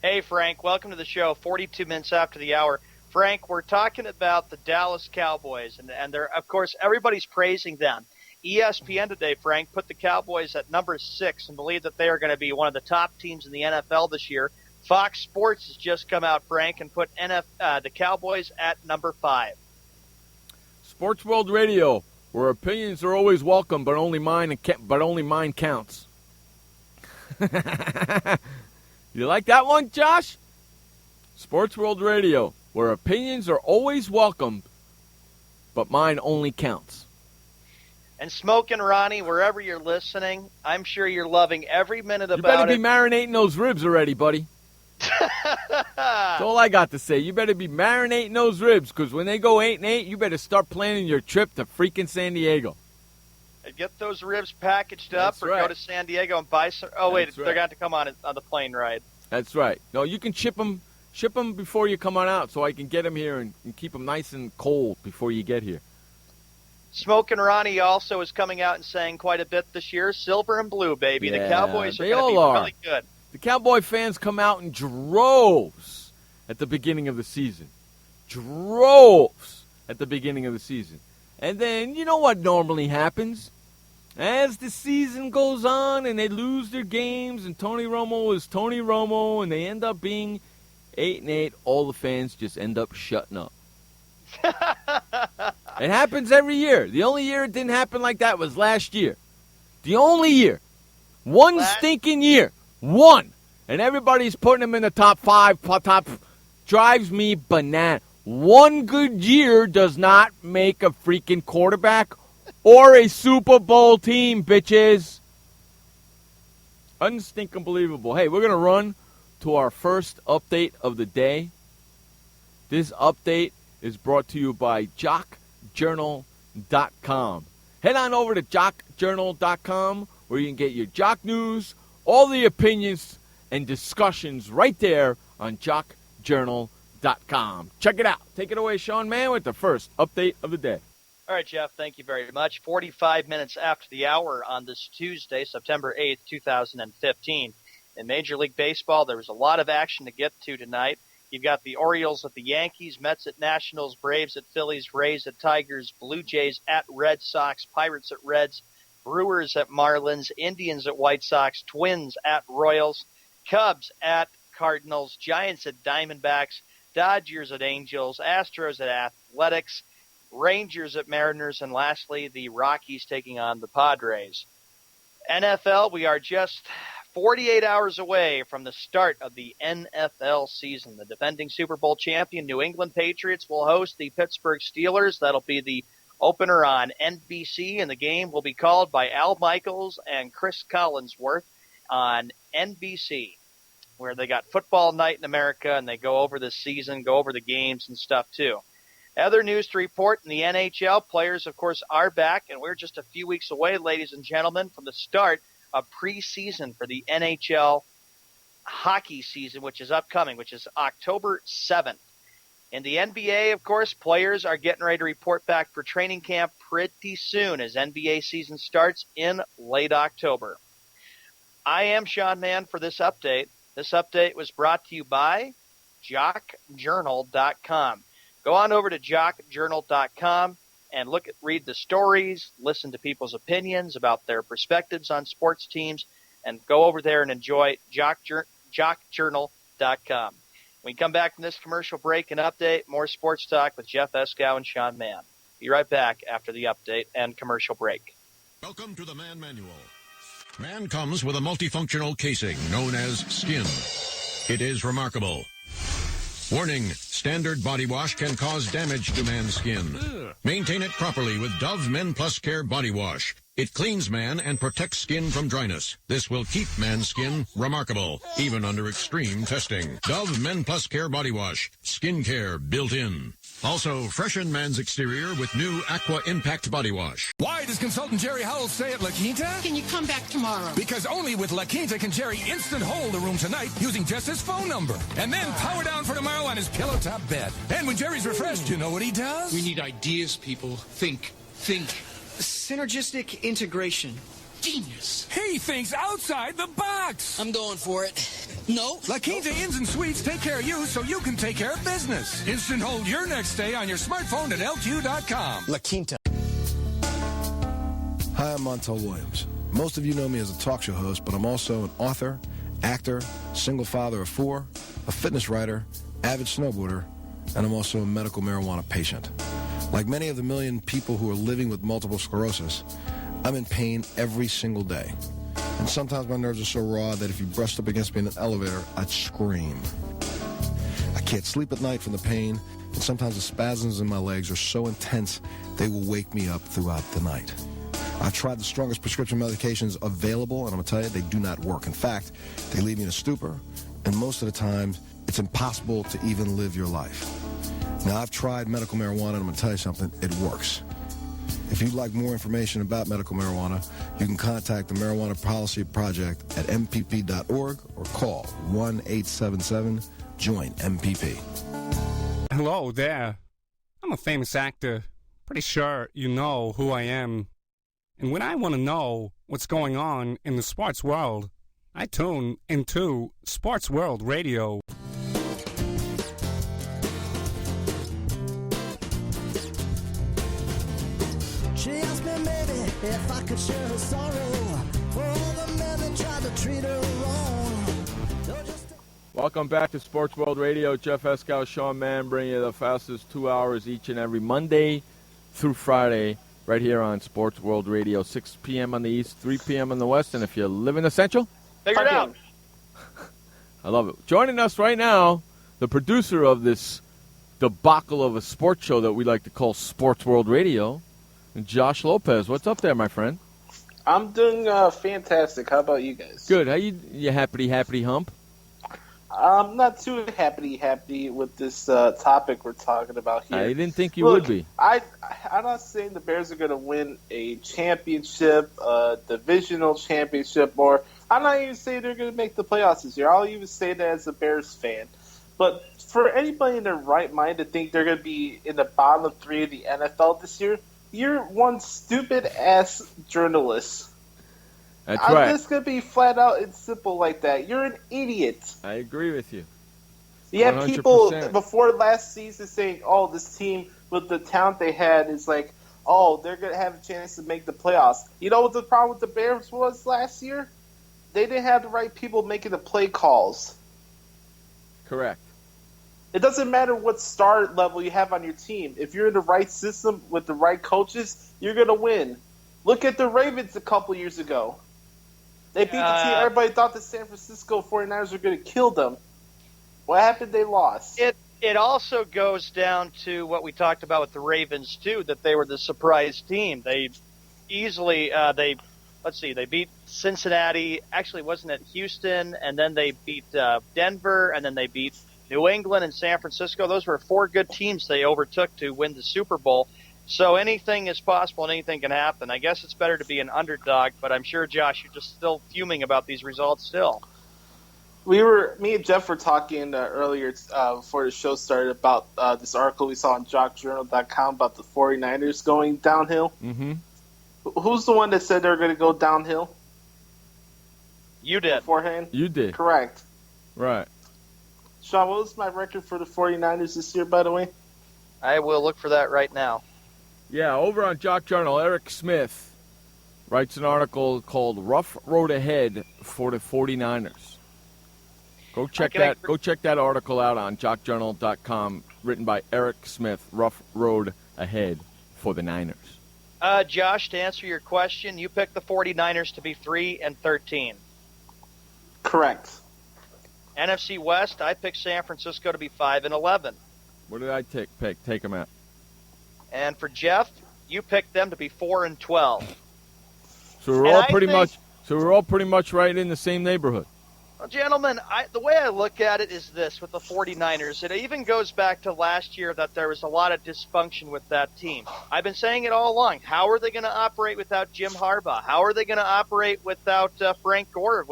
[SPEAKER 6] Hey, Frank. Welcome to the show. 42 minutes after the hour. Frank, we're talking about the Dallas Cowboys, and they're, of course, everybody's praising them. ESPN today, Frank, put the Cowboys at number 6 and believe that they are going to be one of the top teams in the NFL this year. Fox Sports has just come out, Frank, and put the Cowboys at number 5.
[SPEAKER 5] Sports World Radio, where opinions are always welcome, but only mine counts. You like that one, Josh? Sports World Radio, where opinions are always welcome, but mine only counts.
[SPEAKER 6] And Smokin' Ronnie, wherever you're listening, I'm sure you're loving every minute
[SPEAKER 5] You
[SPEAKER 6] about
[SPEAKER 5] better
[SPEAKER 6] it.
[SPEAKER 5] be marinating those ribs already, buddy. That's all I got to say. You better be marinating those ribs, because when they go 8-8, you better start planning your trip to freaking San Diego.
[SPEAKER 6] And get those ribs packaged up,
[SPEAKER 5] That's
[SPEAKER 6] or
[SPEAKER 5] right.
[SPEAKER 6] go to San Diego and buy some. Oh, wait,
[SPEAKER 5] That's
[SPEAKER 6] they're
[SPEAKER 5] right.
[SPEAKER 6] going to come on the plane ride.
[SPEAKER 5] That's right. No, you can ship them before you come on out, so I can get them here and keep them nice and cold before you get here.
[SPEAKER 6] Smokin' Ronnie also is coming out and saying quite a bit this year. Silver and blue, baby.
[SPEAKER 5] Yeah,
[SPEAKER 6] the Cowboys are
[SPEAKER 5] they
[SPEAKER 6] going to be
[SPEAKER 5] all are.
[SPEAKER 6] really good.
[SPEAKER 5] The Cowboy fans come out in droves at the beginning of the season. Droves at the beginning of the season. And then, you know what normally happens? As the season goes on and they lose their games and Tony Romo is Tony Romo and they end up being 8-8, all the fans just end up shutting up. It happens every year. The only year it didn't happen like that was last year. The only year. One stinking year. One. And everybody's putting him in the top 5. Drives me banana. One good year does not make a freaking quarterback or a Super Bowl team, bitches. Unstinking believable. Hey, we're going to run to our first update of the day. This update is brought to you by JockJournal.com. Head on over to JockJournal.com where you can get your Jock news, all the opinions and discussions right there on JockJournal.com. Check it out. Take it away, Sean Mann, with the first update of the day.
[SPEAKER 6] All right, Jeff, thank you very much. 45 minutes after the hour on this Tuesday, September 8th, 2015. In Major League Baseball, there was a lot of action to get to tonight. You've got the Orioles at the Yankees, Mets at Nationals, Braves at Phillies, Rays at Tigers, Blue Jays at Red Sox, Pirates at Reds, Brewers at Marlins, Indians at White Sox, Twins at Royals, Cubs at Cardinals, Giants at Diamondbacks, Dodgers at Angels, Astros at Athletics, Rangers at Mariners, and lastly, the Rockies taking on the Padres. NFL, we are just 48 hours away from the start of the NFL season. The defending Super Bowl champion New England Patriots will host the Pittsburgh Steelers. That'll be the opener on NBC, and the game will be called by Al Michaels and Chris Collinsworth on NBC, where they got football night in America, and they go over the season, go over the games and stuff too. Other news to report in the NHL, players, of course, are back, and we're just a few weeks away, ladies and gentlemen, from the start of preseason for the NHL hockey season, which is upcoming, which is October 7th. In the NBA, of course, players are getting ready to report back for training camp pretty soon as NBA season starts in late October. I am Sean Mann for this update. This update was brought to you by JockJournal.com. Go on over to JockJournal.com and read the stories, listen to people's opinions about their perspectives on sports teams, and go over there and enjoy JockJournal.com. When we come back from this commercial break and update, more sports talk with Jeff Eskow and Sean Mann. Be right back after the update and commercial break.
[SPEAKER 13] Welcome to the Man Manual. Man comes with a multifunctional casing known as skin. It is remarkable. Warning, standard body wash can cause damage to man's skin. Maintain it properly with Dove Men Plus Care Body Wash. It cleans man and protects skin from dryness. This will keep man's skin remarkable, even under extreme testing. Dove Men Plus Care Body Wash. Skin care built in. Also, freshen man's exterior with new Aqua Impact Body Wash.
[SPEAKER 3] Why does consultant Jerry Howell stay at La Quinta?
[SPEAKER 14] Can you come back tomorrow?
[SPEAKER 3] Because only with La Quinta can Jerry instant hold the room tonight using just his phone number. And then power down for tomorrow on his pillow top bed. And when Jerry's refreshed, you know what he does?
[SPEAKER 14] We need ideas, people. Think. Synergistic integration. Genius.
[SPEAKER 3] He thinks outside the box.
[SPEAKER 12] I'm going for it. No.
[SPEAKER 3] La Quinta Inns and Suites take care of you so you can take care of business. Instant hold your next stay on your smartphone at LQ.com.
[SPEAKER 14] La Quinta.
[SPEAKER 15] Hi, I'm Montel Williams. Most of you know me as a talk show host, but I'm also an author, actor, single father of 4, a fitness writer, avid snowboarder, and I'm also a medical marijuana patient. Like many of the million people who are living with multiple sclerosis, I'm in pain every single day. And sometimes my nerves are so raw that if you brushed up against me in an elevator, I'd scream. I can't sleep at night from the pain, and sometimes the spasms in my legs are so intense they will wake me up throughout the night. I've tried the strongest prescription medications available, and I'm going to tell you, they do not work. In fact, they leave me in a stupor, and most of the time, it's impossible to even live your life. Now, I've tried medical marijuana, and I'm going to tell you something, it works. If you'd like more information about medical marijuana, you can contact the Marijuana Policy Project at mpp.org or call 1-877-JOIN-MPP.
[SPEAKER 16] Hello there. I'm a famous actor. Pretty sure you know who I am. And when I want to know what's going on in the sports world, I tune into Sports World Radio.
[SPEAKER 4] She asked me maybe if I could share her sorrow for all the men that tried to treat her wrong.
[SPEAKER 5] Welcome back to Sports World Radio. Jeff Eskow, Sean Mann, bringing you the fastest 2 hours each and every Monday through Friday right here on Sports World Radio, 6 p.m. on the East, 3 p.m. on the West. And if you live in the Central,
[SPEAKER 6] figure it out.
[SPEAKER 5] I love it. Joining us right now, the producer of this debacle of a sports show that we like to call Sports World Radio, Josh Lopez. What's up there, my friend?
[SPEAKER 17] I'm doing fantastic. How about you guys?
[SPEAKER 5] Good. How you happy hump?
[SPEAKER 17] I'm not too happy with this topic we're talking about here.
[SPEAKER 5] I didn't think you would be.
[SPEAKER 17] I'm not saying the Bears are going to win a championship, a divisional championship, or I'm not even saying they're going to make the playoffs this year. I'll even say that as a Bears fan. But for anybody in their right mind to think they're going to be in the bottom 3 of the NFL this year, you're one stupid-ass journalist.
[SPEAKER 5] That's right.
[SPEAKER 17] I'm just going to be flat out and simple like that. You're an idiot.
[SPEAKER 5] I agree with you.
[SPEAKER 17] You have people before last season saying, oh, this team with the talent they had is like, oh, they're going to have a chance to make the playoffs. You know what the problem with the Bears was last year? They didn't have the right people making the play calls.
[SPEAKER 5] Correct.
[SPEAKER 17] It doesn't matter what star level you have on your team. If you're in the right system with the right coaches, you're going to win. Look at the Ravens a couple years ago. They beat the team. Everybody thought the San Francisco 49ers were going to kill them. What happened? They lost.
[SPEAKER 6] It also goes down to what we talked about with the Ravens, too, that they were the surprise team. They easily, they beat Cincinnati. Actually, wasn't it Houston? And then they beat Denver, and then they beat New England and San Francisco. Those were 4 good teams they overtook to win the Super Bowl. So anything is possible and anything can happen. I guess it's better to be an underdog, but I'm sure, Josh, you're just still fuming about these results still.
[SPEAKER 17] Me and Jeff were talking earlier before the show started about this article we saw on jockjournal.com about the 49ers going downhill.
[SPEAKER 5] Mm-hmm.
[SPEAKER 17] Who's the one that said they're going to go downhill?
[SPEAKER 6] You did.
[SPEAKER 17] Beforehand?
[SPEAKER 5] You did.
[SPEAKER 17] Correct.
[SPEAKER 5] Right.
[SPEAKER 17] Sean, what was my record for the 49ers this year, by the way?
[SPEAKER 6] I will look for that right now.
[SPEAKER 5] Yeah, over on Jock Journal, Eric Smith writes an article called Rough Road Ahead for the 49ers. Go check that article out on jockjournal.com, written by Eric Smith, Rough Road Ahead for the Niners.
[SPEAKER 6] Josh, to answer your question, you picked the 49ers to be 3-13.
[SPEAKER 17] Correct.
[SPEAKER 6] NFC West, I picked San Francisco to be 5-11.
[SPEAKER 5] What did I take them at?
[SPEAKER 6] And for Jeff, you picked them to be 4-12.
[SPEAKER 5] So we're all pretty much right in the same neighborhood.
[SPEAKER 6] Well, gentlemen, the way I look at it is this with the 49ers. It even goes back to last year that there was a lot of dysfunction with that team. I've been saying it all along. How are they going to operate without Jim Harbaugh? How are they going to operate without Frank Gore?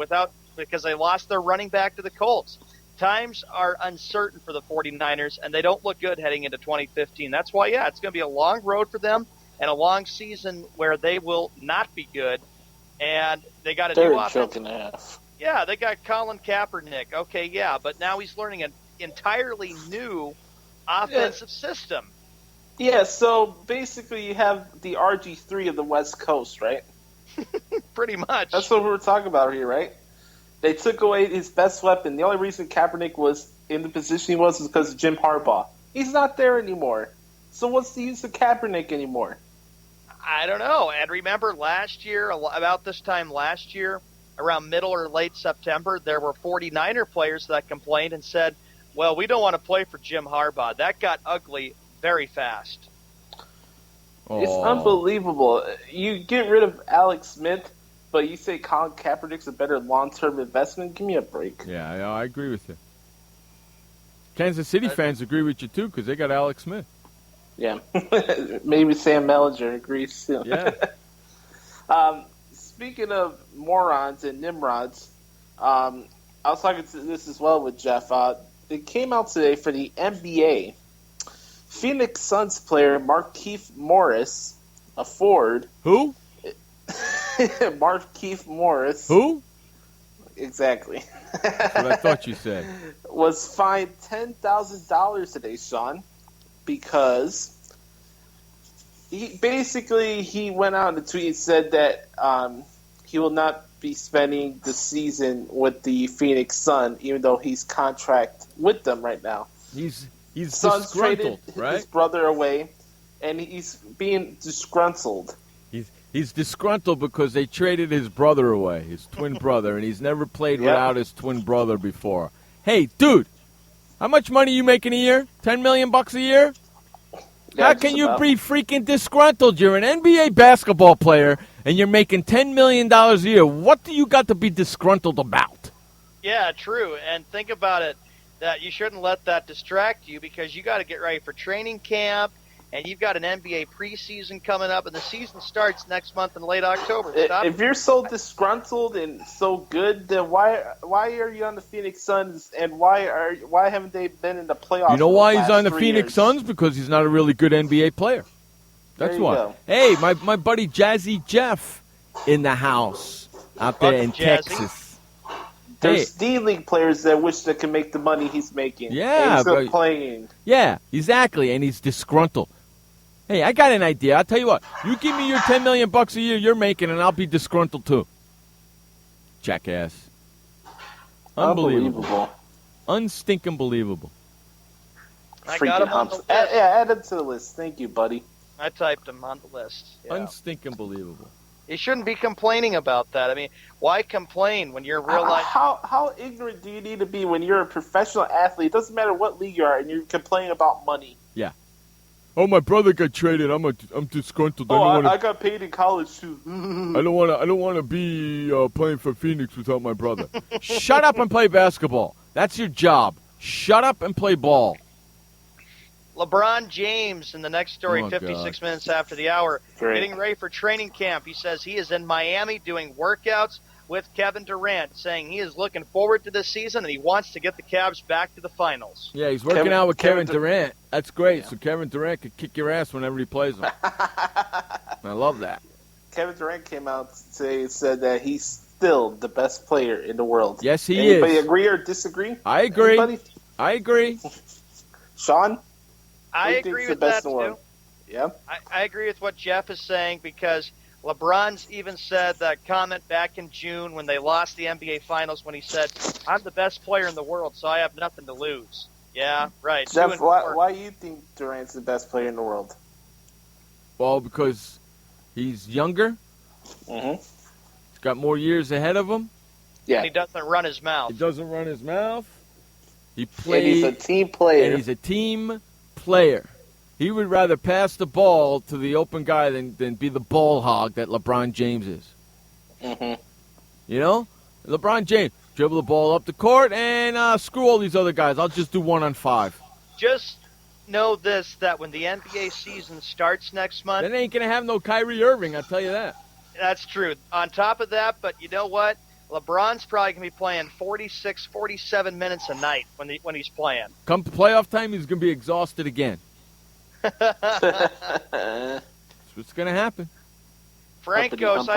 [SPEAKER 6] Because they lost their running back to the Colts. Times are uncertain for the 49ers, and they don't look good heading into 2015. That's why, it's going to be a long road for them and a long season where they will not be good. And they got a new offense. Yeah, they got Colin Kaepernick. Okay, but now he's learning an entirely new offensive system.
[SPEAKER 17] Yeah, so basically you have the RG3 of the West Coast, right?
[SPEAKER 6] Pretty much.
[SPEAKER 17] That's what we were talking about here, right? They took away his best weapon. The only reason Kaepernick was in the position he was because of Jim Harbaugh. He's not there anymore. So what's the use of Kaepernick anymore?
[SPEAKER 6] I don't know. And remember last year, about this time last year, around middle or late September, there were 49er players that complained and said, well, we don't want to play for Jim Harbaugh. That got ugly very fast.
[SPEAKER 17] It's unbelievable. You get rid of Alex Smith, but you say Colin Kaepernick's a better long-term investment? Give me a break.
[SPEAKER 5] Yeah, I agree with you. Kansas City fans agree with you, too, because they got Alex Smith.
[SPEAKER 17] Yeah. Maybe Sam Mellinger agrees, too.
[SPEAKER 5] Yeah.
[SPEAKER 17] Speaking of morons and nimrods, I was talking to this as well with Jeff. It came out today for the NBA. Phoenix Suns player Markieff Morris, a forward.
[SPEAKER 5] Who?
[SPEAKER 17] Markieff Morris.
[SPEAKER 5] Who?
[SPEAKER 17] Exactly.
[SPEAKER 5] That's what I thought you said.
[SPEAKER 17] Was fined $10,000 today, Sean, because he went out in a tweet and said that he will not be spending the season with the Phoenix Sun, even though he's contract with them right now.
[SPEAKER 5] He's
[SPEAKER 17] Suns
[SPEAKER 5] disgruntled,
[SPEAKER 17] traded
[SPEAKER 5] right?
[SPEAKER 17] his brother away, and he's being disgruntled.
[SPEAKER 5] He's disgruntled because they traded his brother away, his twin brother, and he's never played without his twin brother before. Hey, dude, how much money are you making a year? $10 million a year? How can you be freaking disgruntled? You're an NBA basketball player, and you're making $10 million a year. What do you got to be disgruntled about?
[SPEAKER 6] Yeah, true. And think about it, that you shouldn't let that distract you because you got to get ready for training camp, and you've got an NBA preseason coming up, and the season starts next month in late October.
[SPEAKER 17] If you're so disgruntled and so good, then why are you on the Phoenix Suns, and why haven't they been in the playoffs?
[SPEAKER 5] You know why he's on the
[SPEAKER 17] 3
[SPEAKER 5] Phoenix
[SPEAKER 17] years?
[SPEAKER 5] Suns? Because he's not a really good NBA player. That's
[SPEAKER 17] There you
[SPEAKER 5] why.
[SPEAKER 17] go.
[SPEAKER 5] Hey, my buddy Jazzy Jeff in the house out there in Texas.
[SPEAKER 17] There's D-League players that wish they could make the money he's making.
[SPEAKER 5] Yeah,
[SPEAKER 17] and he's still
[SPEAKER 5] but-
[SPEAKER 17] playing.
[SPEAKER 5] Yeah, exactly, and he's disgruntled. Hey, I got an idea. I'll tell you what. You give me your $10 million a year you're making, and I'll be disgruntled too. Jackass. Unbelievable. Unstinking believable.
[SPEAKER 6] I got him on the list.
[SPEAKER 17] Add him to the list. Thank you, buddy.
[SPEAKER 6] I typed him on the list. Yeah.
[SPEAKER 5] Unstinking believable.
[SPEAKER 6] You shouldn't be complaining about that. I mean, why complain when you're real life?
[SPEAKER 17] How ignorant do you need to be when you're a professional athlete? It doesn't matter what league you are, and you're complaining about money.
[SPEAKER 5] Yeah. Oh, my brother got traded. I'm disgruntled.
[SPEAKER 17] I got paid in college too.
[SPEAKER 5] I don't want to be playing for Phoenix without my brother. Shut up and play basketball. That's your job. Shut up and play ball.
[SPEAKER 6] LeBron James in the next story,
[SPEAKER 5] Oh,
[SPEAKER 6] 56
[SPEAKER 5] God.
[SPEAKER 6] minutes after the hour,
[SPEAKER 17] Great.
[SPEAKER 6] getting ready for training camp. He says he is in Miami doing workouts with Kevin Durant, saying he is looking forward to this season and he wants to get the Cavs back to the finals.
[SPEAKER 5] Yeah, he's working out with Kevin Durant. That's great. So Kevin Durant could kick your ass whenever he plays him. I love that.
[SPEAKER 17] Kevin Durant came out today and said that he's still the best player in the world.
[SPEAKER 5] Yes, he
[SPEAKER 17] Anybody
[SPEAKER 5] is.
[SPEAKER 17] agree or disagree?
[SPEAKER 5] I agree.
[SPEAKER 17] Anybody?
[SPEAKER 5] I agree.
[SPEAKER 17] Sean?
[SPEAKER 6] I
[SPEAKER 17] Who thinks
[SPEAKER 6] agree
[SPEAKER 17] the
[SPEAKER 6] with
[SPEAKER 17] best
[SPEAKER 6] that,
[SPEAKER 17] in the
[SPEAKER 6] too.
[SPEAKER 17] world? Yeah.
[SPEAKER 6] I agree with what Jeff is saying because LeBron's even said that comment back in June when they lost the NBA Finals when he said, I'm the best player in the world, so I have nothing to lose. Yeah, right.
[SPEAKER 17] Jeff, why do you think Durant's the best player in the world?
[SPEAKER 5] Well, because he's younger.
[SPEAKER 17] Mm-hmm.
[SPEAKER 5] He's got more years ahead of him.
[SPEAKER 17] Yeah.
[SPEAKER 6] And he doesn't run his mouth.
[SPEAKER 5] He doesn't run his mouth. He
[SPEAKER 17] And
[SPEAKER 5] plays.
[SPEAKER 17] he's a team player.
[SPEAKER 5] And he's a team player. He would rather pass the ball to the open guy than be the ball hog that LeBron James is.
[SPEAKER 17] Mm-hmm.
[SPEAKER 5] You know? LeBron James, dribble the ball up the court and screw all these other guys. I'll just do 1-on-5.
[SPEAKER 6] Just know this, that when the NBA season starts next month...
[SPEAKER 5] Then they ain't going to have no Kyrie Irving, I'll tell you that.
[SPEAKER 6] That's true. On top of that, but you know what? LeBron's probably going to be playing 46, 47 minutes a night when he's playing.
[SPEAKER 5] Come playoff time, he's going to be exhausted again. That's what's going to happen.
[SPEAKER 6] Frank goes,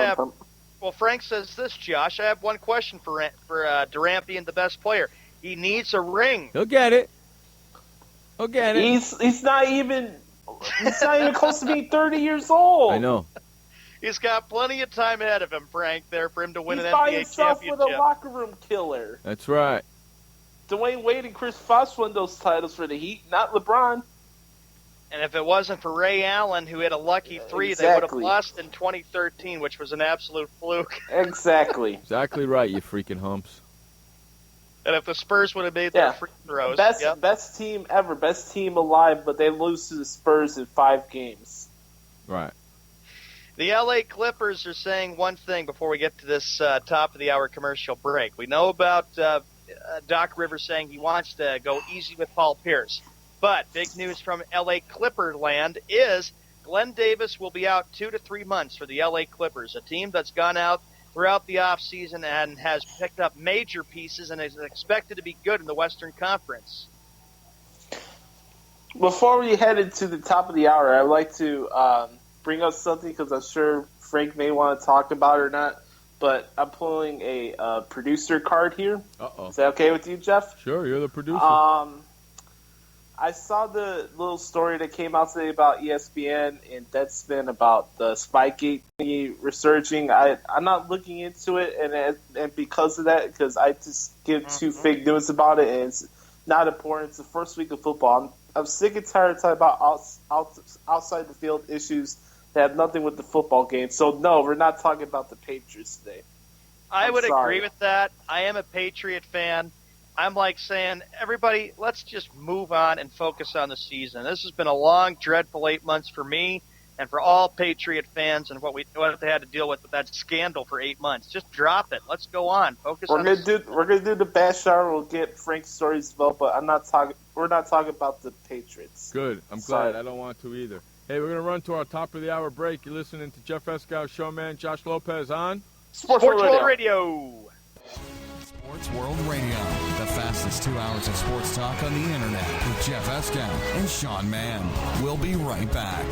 [SPEAKER 6] Frank says this, Josh. I have one question for Durant being the best player. He needs a ring.
[SPEAKER 5] He'll get it. He'll get it.
[SPEAKER 17] He's not even close to being 30 years old.
[SPEAKER 5] I know.
[SPEAKER 6] He's got plenty of time ahead of him, Frank, there for him to win
[SPEAKER 17] He's
[SPEAKER 6] an
[SPEAKER 17] by
[SPEAKER 6] NBA
[SPEAKER 17] himself
[SPEAKER 6] championship.
[SPEAKER 17] with a locker room killer.
[SPEAKER 5] That's right.
[SPEAKER 17] Dwayne Wade and Chris Bosh won those titles for the Heat, not LeBron.
[SPEAKER 6] And if it wasn't for Ray Allen, who hit a lucky three, they would have lost in 2013, which was an absolute fluke.
[SPEAKER 17] Exactly.
[SPEAKER 5] Exactly right, you freaking humps.
[SPEAKER 6] And if the Spurs would have made their free throws.
[SPEAKER 17] Best team ever, best team alive, but they lose to the Spurs in 5 games.
[SPEAKER 5] Right.
[SPEAKER 6] The L.A. Clippers are saying one thing before we get to this top of the hour commercial break. We know about Doc Rivers saying he wants to go easy with Paul Pierce. But big news from L.A. Clipper land is Glenn Davis will be out 2 to 3 months for the L.A. Clippers, a team that's gone out throughout the offseason and has picked up major pieces and is expected to be good in the Western Conference.
[SPEAKER 17] Before we head into the top of the hour, I'd like to bring up something because I'm sure Frank may want to talk about it or not, but I'm pulling a producer card here.
[SPEAKER 5] Uh-oh.
[SPEAKER 17] Is that okay with you, Jeff?
[SPEAKER 5] Sure, you're the producer.
[SPEAKER 17] I saw the little story that came out today about ESPN and Deadspin about the Spygate resurging. I'm not looking into it, and because of that, because I just give 2 fake news about it, and it's not important. It's the first week of football. I'm sick and tired of talking about outside the field issues that have nothing with the football game. So, no, we're not talking about the Patriots today.
[SPEAKER 6] I would agree with that. I am a Patriot fan. I'm like saying, everybody, let's just move on and focus on the season. This has been a long, dreadful 8 months for me and for all Patriot fans and what they had to deal with that scandal for 8 months. Just drop it. Let's go on. Focus on the season. We're
[SPEAKER 17] gonna do the bash hour. We'll get Frank's stories vote, but we're not talking about the Patriots.
[SPEAKER 5] Good. I'm glad. I don't want to either. Hey, we're gonna run to our top of the hour break. You're listening to Jeff Eskow, Showman Josh Lopez on
[SPEAKER 6] Sports World Radio.
[SPEAKER 3] Sports World Radio, the fastest 2 hours of sports talk on the internet with Jeff Eskow and Sean Mann. We'll be right back.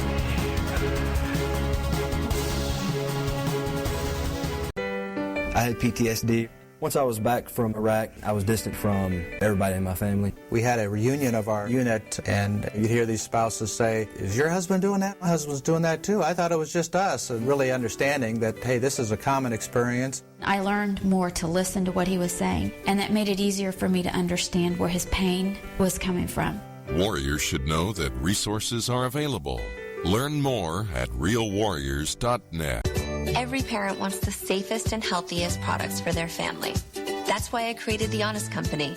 [SPEAKER 18] I had PTSD. Once I was back from Iraq, I was distant from everybody in my family.
[SPEAKER 19] We had a reunion of our unit, and you'd hear these spouses say, "Is your husband doing that? My husband's doing that too. I thought it was just us." And really understanding that, hey, this is a common experience.
[SPEAKER 20] I learned more to listen to what he was saying, and that made it easier for me to understand where his pain was coming from.
[SPEAKER 21] Warriors should know that resources are available. Learn more at realwarriors.net.
[SPEAKER 22] Every parent wants the safest and healthiest products for their family. That's why I created The Honest Company.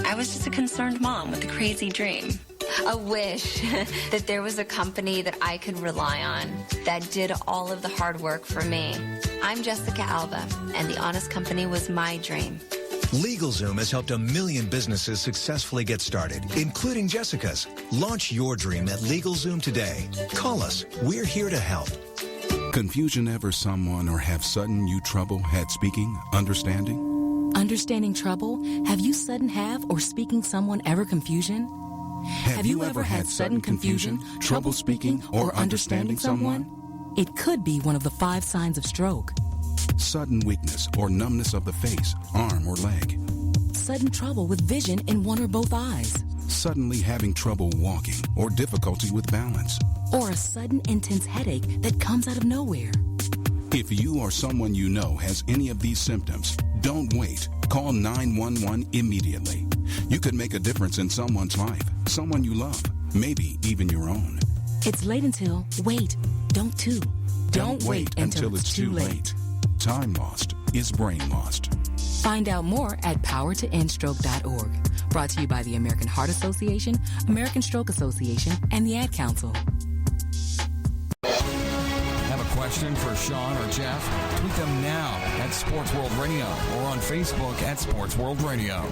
[SPEAKER 22] I was just a concerned mom with a crazy dream. A wish that there was a company that I could rely on that did all of the hard work for me. I'm Jessica Alba, and The Honest Company was my dream.
[SPEAKER 23] LegalZoom has helped 1 million businesses successfully get started, including Jessica's. Launch your dream at LegalZoom today. Call us. We're here to help.
[SPEAKER 24] Confusion ever someone or have sudden you trouble had speaking, understanding?
[SPEAKER 25] Understanding trouble? Have you sudden have or speaking someone ever confusion?
[SPEAKER 24] Have you ever had sudden confusion, trouble speaking, or understanding someone?
[SPEAKER 25] It could be one of the 5 signs of stroke.
[SPEAKER 24] Sudden weakness or numbness of the face, arm, or leg.
[SPEAKER 25] Sudden trouble with vision in one or both eyes.
[SPEAKER 24] Suddenly having trouble walking or difficulty with balance.
[SPEAKER 25] Or a sudden intense headache that comes out of nowhere.
[SPEAKER 24] If you or someone you know has any of these symptoms, don't wait. Call 911 immediately. You could make a difference in someone's life, someone you love, maybe even your own.
[SPEAKER 25] It's late until, wait, don't too.
[SPEAKER 24] Don't wait until it's too late. Time lost is brain lost.
[SPEAKER 25] Find out more at powertoendstroke.org. Brought to you by the American Heart Association, American Stroke Association, and the Ad Council.
[SPEAKER 3] Have a question for Sean or Jeff? Tweet them now at Sports World Radio or on Facebook at Sports World Radio.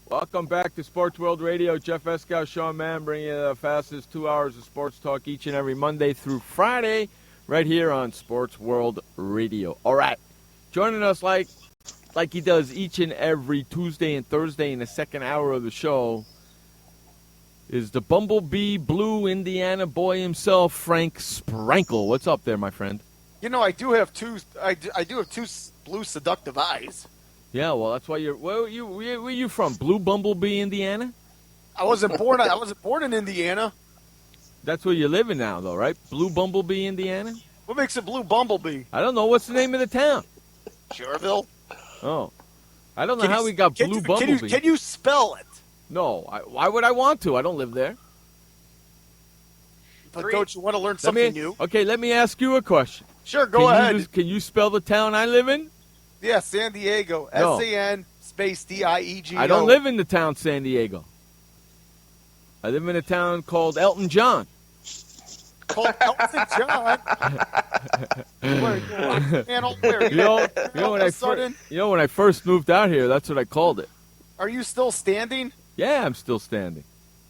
[SPEAKER 5] Welcome back to Sports World Radio. Jeff Eskow, Sean Mann, bringing you the fastest 2 hours of sports talk each and every Monday through Friday right here on Sports World Radio. All right. Joining us like he does each and every Tuesday and Thursday in the second hour of the show is the Bumblebee Blue Indiana boy himself, Frank Sprankle. What's up there, my friend?
[SPEAKER 26] You know, I do have two blue seductive eyes.
[SPEAKER 5] Yeah, well, that's why you're. Where are you from? Blue Bumblebee, Indiana?
[SPEAKER 26] I wasn't born in Indiana.
[SPEAKER 5] That's where you're living now, though, right? Blue Bumblebee, Indiana?
[SPEAKER 26] What makes it Blue Bumblebee?
[SPEAKER 5] I don't know. What's the name of the town?
[SPEAKER 26] Cherville.
[SPEAKER 5] Oh. I don't know how we got Blue Bumblebee.
[SPEAKER 26] Can you spell it?
[SPEAKER 5] No. Why would I want to? I don't live there.
[SPEAKER 26] But don't you want to learn something new?
[SPEAKER 5] Okay, let me ask you a question.
[SPEAKER 26] Sure, go ahead.
[SPEAKER 5] Can you spell the town I live in?
[SPEAKER 26] Yeah, San Diego.
[SPEAKER 5] No.
[SPEAKER 26] SAN space DIEGO.
[SPEAKER 5] I don't live in the town San Diego. I live in a town called Elton John.
[SPEAKER 26] Called Elton John?
[SPEAKER 5] When I first moved out here, that's what I called it.
[SPEAKER 26] Are you still standing?
[SPEAKER 5] Yeah, I'm still standing.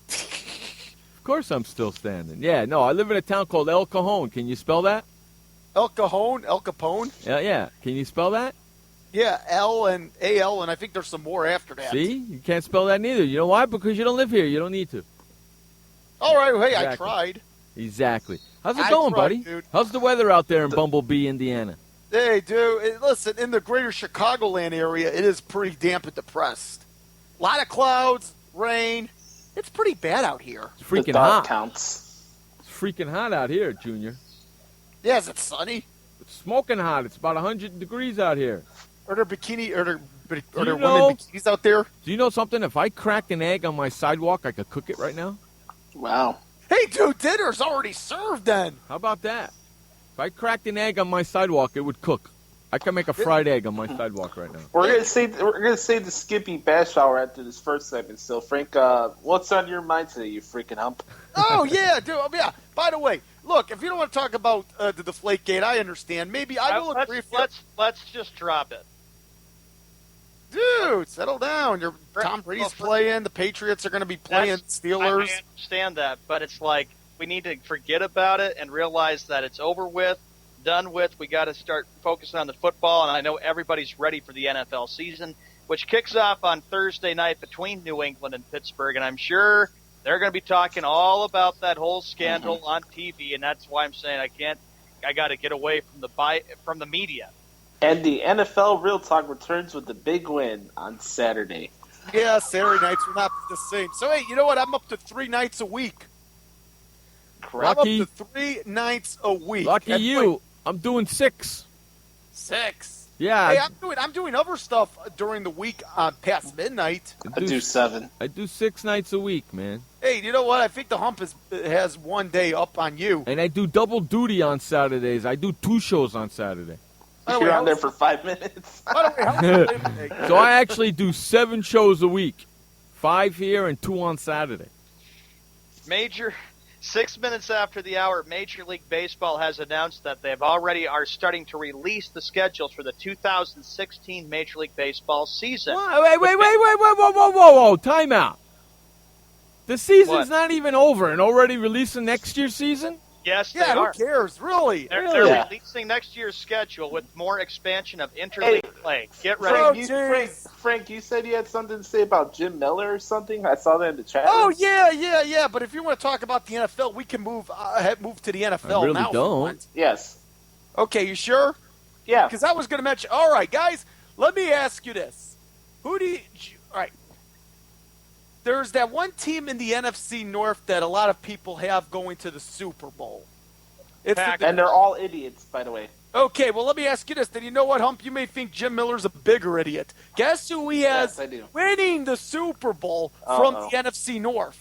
[SPEAKER 5] Of course I'm still standing. Yeah, no, I live in a town called El Cajon. Can you spell that?
[SPEAKER 26] El Cajon? El Capone?
[SPEAKER 5] Yeah. Can you spell that?
[SPEAKER 26] Yeah, L and A-L, and I think there's some more after that.
[SPEAKER 5] See? You can't spell that neither. You know why? Because you don't live here. You don't need to.
[SPEAKER 26] All right, well, hey,
[SPEAKER 5] Exactly.
[SPEAKER 26] I tried.
[SPEAKER 5] Exactly. How's it going, buddy?
[SPEAKER 26] Dude.
[SPEAKER 5] How's the weather out there in Bumblebee, Indiana?
[SPEAKER 26] Hey, dude, listen, in the greater Chicagoland area, it is pretty damp and depressed. A lot of clouds, rain. It's pretty bad out here.
[SPEAKER 5] It's freaking hot. It's freaking hot out here, Junior.
[SPEAKER 26] Yeah, is it sunny?
[SPEAKER 5] It's smoking hot. It's about 100 degrees out here.
[SPEAKER 26] Are there women bikinis out there?
[SPEAKER 5] Do you know something? If I cracked an egg on my sidewalk, I could cook it right now.
[SPEAKER 26] Wow. Hey, dude, dinner's already served then.
[SPEAKER 5] How about that? If I cracked an egg on my sidewalk, it would cook. I can make a fried egg on my sidewalk right now.
[SPEAKER 17] We're gonna save the Skippy Bash Hour after this first segment. So, Frank, what's on your mind today, you freaking hump?
[SPEAKER 26] Oh yeah, dude. Yeah. By the way, look, if you don't want to talk about the Deflategate, I understand. Maybe I will agree.
[SPEAKER 6] Let's just drop it.
[SPEAKER 26] Dude, settle down. Tom Brady's playing. The Patriots are going to be playing Steelers.
[SPEAKER 6] I understand that, but it's like we need to forget about it and realize that it's over with, done with. We got to start focusing on the football, and I know everybody's ready for the NFL season, which kicks off on Thursday night between New England and Pittsburgh, and I'm sure they're going to be talking all about that whole scandal on TV, and that's why I'm saying I got to get away from the media.
[SPEAKER 17] And the NFL Real Talk returns with the big win on Saturday.
[SPEAKER 26] Yeah, Saturday nights will not be the same. So, hey, you know what? I'm up to 3 nights a week.
[SPEAKER 5] Lucky.
[SPEAKER 26] I'm up to 3 nights a week.
[SPEAKER 5] Lucky you. I'm doing 6.
[SPEAKER 26] 6?
[SPEAKER 5] Yeah.
[SPEAKER 26] Hey, I'm doing other stuff during the week past midnight.
[SPEAKER 17] I do 7.
[SPEAKER 5] I do 6 nights a week, man.
[SPEAKER 26] Hey, you know what? I think the hump has 1 day up on you.
[SPEAKER 5] And I do double duty on Saturdays. I do 2 shows on Saturday.
[SPEAKER 17] You're on there for 5 minutes.
[SPEAKER 5] So I actually do 7 shows a week. 5 here and 2 on Saturday.
[SPEAKER 6] 6 minutes after the hour, Major League Baseball has announced that they are starting to release the schedules for the 2016 Major League Baseball season.
[SPEAKER 5] Wait, whoa, time out. The season's not even over and already releasing next year's season?
[SPEAKER 6] Yes,
[SPEAKER 26] yeah,
[SPEAKER 6] they are.
[SPEAKER 26] Who cares, really?
[SPEAKER 6] They're releasing next year's schedule with more expansion of interleague play. Get ready.
[SPEAKER 17] Frank, you said you had something to say about Jim Miller or something? I saw that in the chat.
[SPEAKER 26] Oh, yeah. But if you want to talk about the NFL, we can move to the NFL
[SPEAKER 5] I really
[SPEAKER 26] now.
[SPEAKER 5] don't.
[SPEAKER 17] Yes.
[SPEAKER 26] Okay, you sure?
[SPEAKER 17] Yeah.
[SPEAKER 26] Because I was going to mention, all right, guys, let me ask you this. All right. There's that one team in the NFC North that a lot of people have going to the Super Bowl.
[SPEAKER 17] And they're all idiots, by the way.
[SPEAKER 26] Okay, well, let me ask you this. Then you know what, Hump? You may think Jim Miller's a bigger idiot. Guess who he has winning the Super Bowl from the NFC North?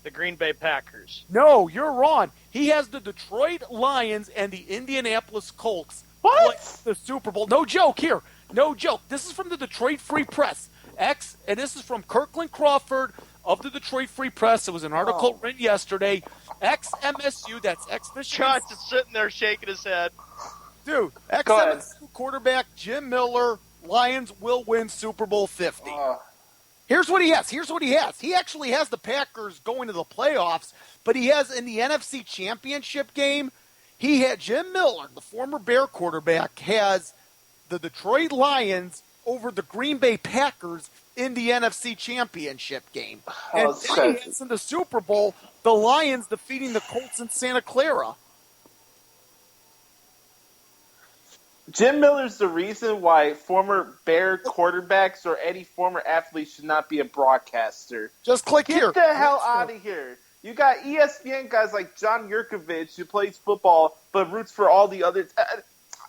[SPEAKER 6] The Green Bay Packers.
[SPEAKER 26] No, you're wrong. He has the Detroit Lions and the Indianapolis Colts.
[SPEAKER 17] What?
[SPEAKER 26] The Super Bowl. No joke here. No joke. This is from the Detroit Free Press. And this is from Kirkland Crawford of the Detroit Free Press. It was an article written yesterday. Ex-MSU, that's ex-Michigan.
[SPEAKER 6] John's just sitting there shaking his head.
[SPEAKER 26] Dude, ex-MSU quarterback Jim Miller, Lions will win Super Bowl 50. Here's what he has. He actually has the Packers going to the playoffs, but he has in the NFC Championship game, he had Jim Miller, the former Bear quarterback, has the Detroit Lions over the Green Bay Packers in the NFC Championship game. And then he has in the Super Bowl, the Lions defeating the Colts in Santa Clara.
[SPEAKER 17] Jim Miller's the reason why former Bear quarterbacks or any former athlete should not be a broadcaster.
[SPEAKER 26] Just click here.
[SPEAKER 17] Get the hell out of here. You got ESPN guys like John Yurkovich who plays football but roots for all the others.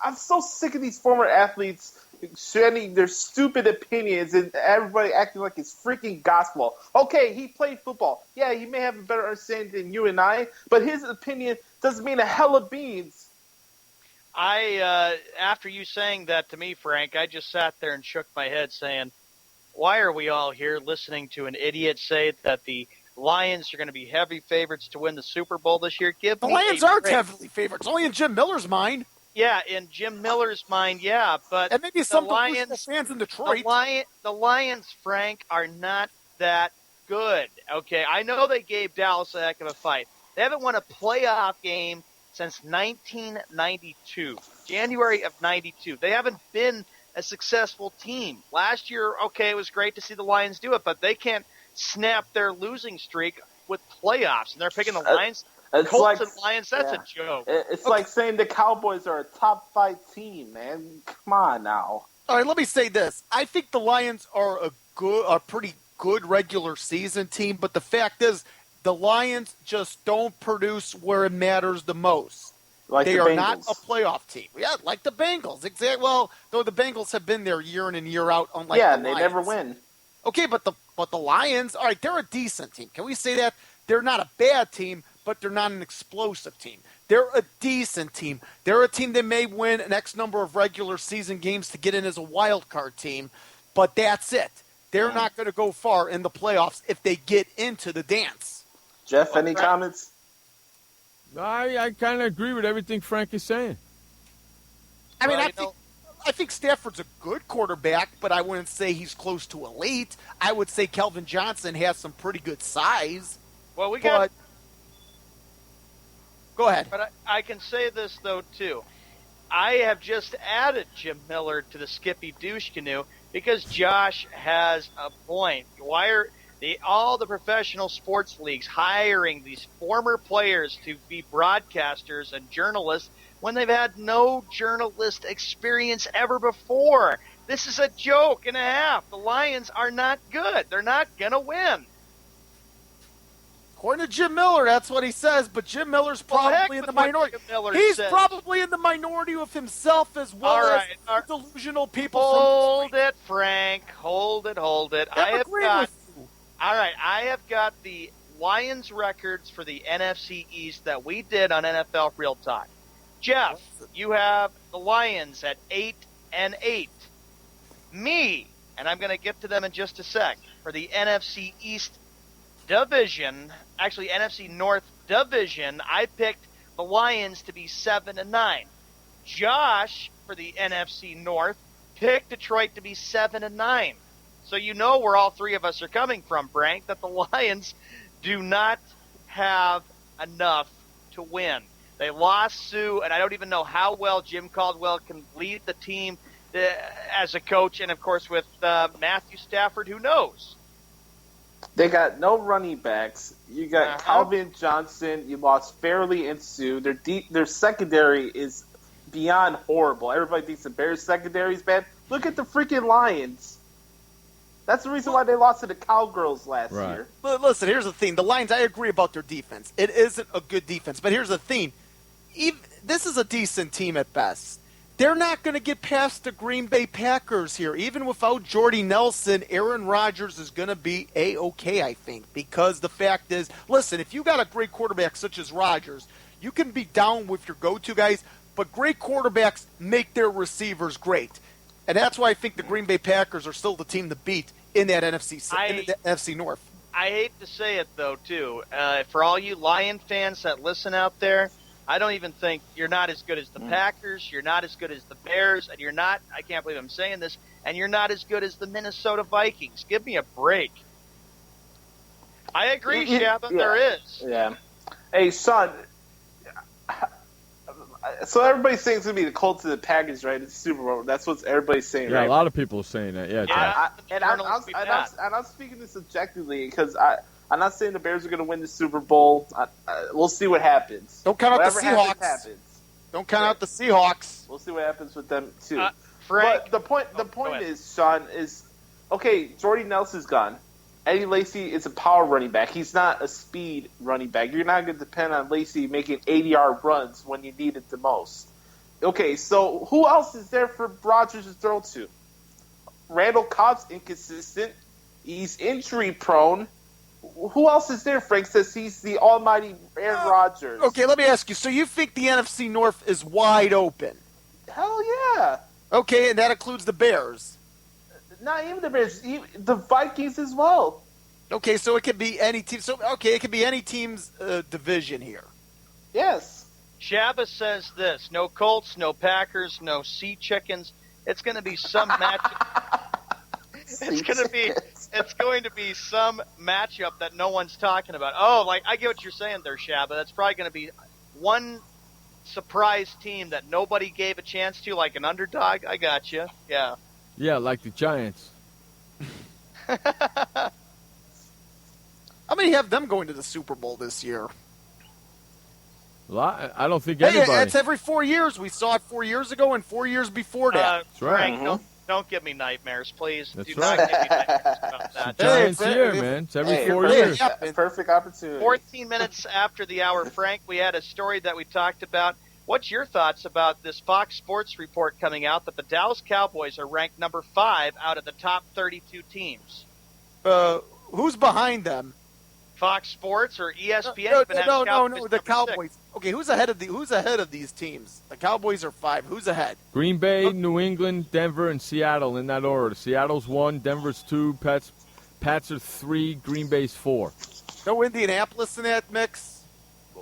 [SPEAKER 17] I'm so sick of these former athletes sharing their stupid opinions and everybody acting like it's freaking gospel. Okay, he played football. Yeah, he may have a better understanding than you and I, but his opinion doesn't mean a hell of beans.
[SPEAKER 6] After you saying that to me, Frank, I just sat there and shook my head saying, why are we all here listening to an idiot say that the Lions are going to be heavy favorites to win the Super Bowl this year?
[SPEAKER 26] The Lions aren't heavily favorites. Only in Jim Miller's mind.
[SPEAKER 6] Yeah, in Jim Miller's mind, yeah, but
[SPEAKER 26] and maybe some delusional fans in Detroit.
[SPEAKER 6] The Lions, Frank, are not that good. Okay, I know they gave Dallas a heck of a fight. They haven't won a playoff game since 1992, January of 92. They haven't been a successful team. Last year, okay, it was great to see the Lions do it, but they can't snap their losing streak with playoffs, and they're picking the Lions. Colts and Lions, that's a joke.
[SPEAKER 17] It's like saying the Cowboys are a top 5 team, man. Come on now.
[SPEAKER 26] All right, let me say this. I think the Lions are a pretty good regular season team, but the fact is the Lions just don't produce where it matters the most.
[SPEAKER 17] Like
[SPEAKER 26] they
[SPEAKER 17] the
[SPEAKER 26] are
[SPEAKER 17] Bengals.
[SPEAKER 26] not a playoff team. Yeah, like the Bengals. Exactly. Well, though the Bengals have been there year in and year out, unlike the
[SPEAKER 17] Lions.
[SPEAKER 26] Lions.
[SPEAKER 17] They never win.
[SPEAKER 26] Okay, but the Lions, all right, they're a decent team. Can we say that? They're not a bad team, but they're not an explosive team. They're a decent team. They're a team that may win an X number of regular season games to get in as a wild card team, but that's it. They're not going to go far in the playoffs if they get into the dance.
[SPEAKER 17] Jeff, any comments?
[SPEAKER 5] I kind of agree with everything Frank is saying.
[SPEAKER 26] I mean, I think Stafford's a good quarterback, but I wouldn't say he's close to elite. I would say Kelvin Johnson has some pretty good size.
[SPEAKER 6] Well, we got.
[SPEAKER 26] Go ahead.
[SPEAKER 6] But I can say this, though, too. I have just added Jim Miller to the Skippy douche canoe because Josh has a point. Why are all the professional sports leagues hiring these former players to be broadcasters and journalists when they've had no journalist experience ever before? This is a joke and a half. The Lions are not good. They're not going to win.
[SPEAKER 26] According to Jim Miller, that's what he says, but Jim Miller's probably in the minority. He's probably in the minority of himself as well as delusional people.
[SPEAKER 6] Hold it, Frank. Hold it. I have got the Lions records for the NFC East that we did on NFL Real Talk. Jeff, you have the Lions at 8-8. Me, and I'm going to get to them in just a sec, for the NFC East division, actually NFC North division, I picked the Lions to be 7-9. Josh, for the NFC North, picked Detroit to be 7-9. So you know where all three of us are coming from, Frank, that the Lions do not have enough to win. They lost Sue, and I don't even know how well Jim Caldwell can lead the team as a coach, and of course with Matthew Stafford, who knows?
[SPEAKER 17] They got no running backs. You got Calvin Johnson. You lost Fairley and Sue. Their secondary is beyond horrible. Everybody thinks the Bears' secondary is bad. Look at the freaking Lions. That's the reason why they lost to the Cowgirls last year.
[SPEAKER 26] But listen, here's the thing. The Lions, I agree about their defense. It isn't a good defense. But here's the thing. This is a decent team at best. They're not going to get past the Green Bay Packers here. Even without Jordy Nelson, Aaron Rodgers is going to be A-okay, I think. Because the fact is, listen, if you got a great quarterback such as Rodgers, you can be down with your go-to guys, but great quarterbacks make their receivers great. And that's why I think the Green Bay Packers are still the team to beat in that NFC North.
[SPEAKER 6] I hate to say it, though, too. For all you Lion fans that listen out there, I don't even think you're not as good as the Packers, you're not as good as the Bears, and you're not, I can't believe I'm saying this, and you're not as good as the Minnesota Vikings. Give me a break. I agree, Shabba, there is.
[SPEAKER 17] Yeah. Hey, son, so everybody's saying it's going to be the Colts and the Packers, right? It's Super Bowl. That's what everybody's saying, right?
[SPEAKER 5] Yeah, a lot of people are saying that. Yeah,
[SPEAKER 17] I'm speaking this objectively because I'm not saying the Bears are going to win the Super Bowl. We'll see what happens.
[SPEAKER 26] Don't count out the
[SPEAKER 17] Seahawks.
[SPEAKER 26] Don't count out the Seahawks.
[SPEAKER 17] We'll see what happens with them too.
[SPEAKER 6] Frank,
[SPEAKER 17] but the point is, Sean, is okay. Jordy Nelson's gone. Eddie Lacy is a power running back. He's not a speed running back. You're not going to depend on Lacy making 80-yard runs when you need it the most. Okay, so who else is there for Rodgers to throw to? Randall Cobb's inconsistent. He's injury prone. Who else is there, Frank, says he's the almighty Aaron Rodgers?
[SPEAKER 26] Okay, let me ask you. So you think the NFC North is wide open?
[SPEAKER 17] Hell yeah.
[SPEAKER 26] Okay, and that includes the Bears.
[SPEAKER 17] Not even the Bears, the Vikings as well.
[SPEAKER 26] Okay, so it could be any team. So it could be any team's division here.
[SPEAKER 17] Yes.
[SPEAKER 6] Shabba says this: no Colts, no Packers, no Sea Chickens. It's going to be some matchup. It's going to be some matchup that no one's talking about. Oh, like I get what you're saying there, Shabba. That's probably going to be one surprise team that nobody gave a chance to, like an underdog. I got you. Yeah.
[SPEAKER 5] Yeah, like the Giants.
[SPEAKER 26] How many have them going to the Super Bowl this year?
[SPEAKER 5] A lot. I don't think anybody.
[SPEAKER 26] Hey, it's every 4 years. We saw it 4 years ago and 4 years before that.
[SPEAKER 5] That's right.
[SPEAKER 6] Frank, don't give me nightmares, please.
[SPEAKER 5] That's
[SPEAKER 6] Do
[SPEAKER 5] right.
[SPEAKER 6] not give me nightmares about that.
[SPEAKER 5] Giants year, man. It's every 4 years.
[SPEAKER 17] Perfect opportunity.
[SPEAKER 6] 14 minutes after the hour, Frank, we had a story that we talked about. What's your thoughts about this Fox Sports report coming out that the Dallas Cowboys are ranked number 5 out of the top 32 teams?
[SPEAKER 26] Who's behind them?
[SPEAKER 6] Fox Sports or ESPN?
[SPEAKER 26] No, the Cowboys. 6. Okay, who's ahead of these teams? The Cowboys are 5. Who's ahead?
[SPEAKER 5] Green Bay, New England, Denver, and Seattle in that order. Seattle's 1, Denver's 2, Pats are 3, Green Bay's 4.
[SPEAKER 26] No Indianapolis in that mix?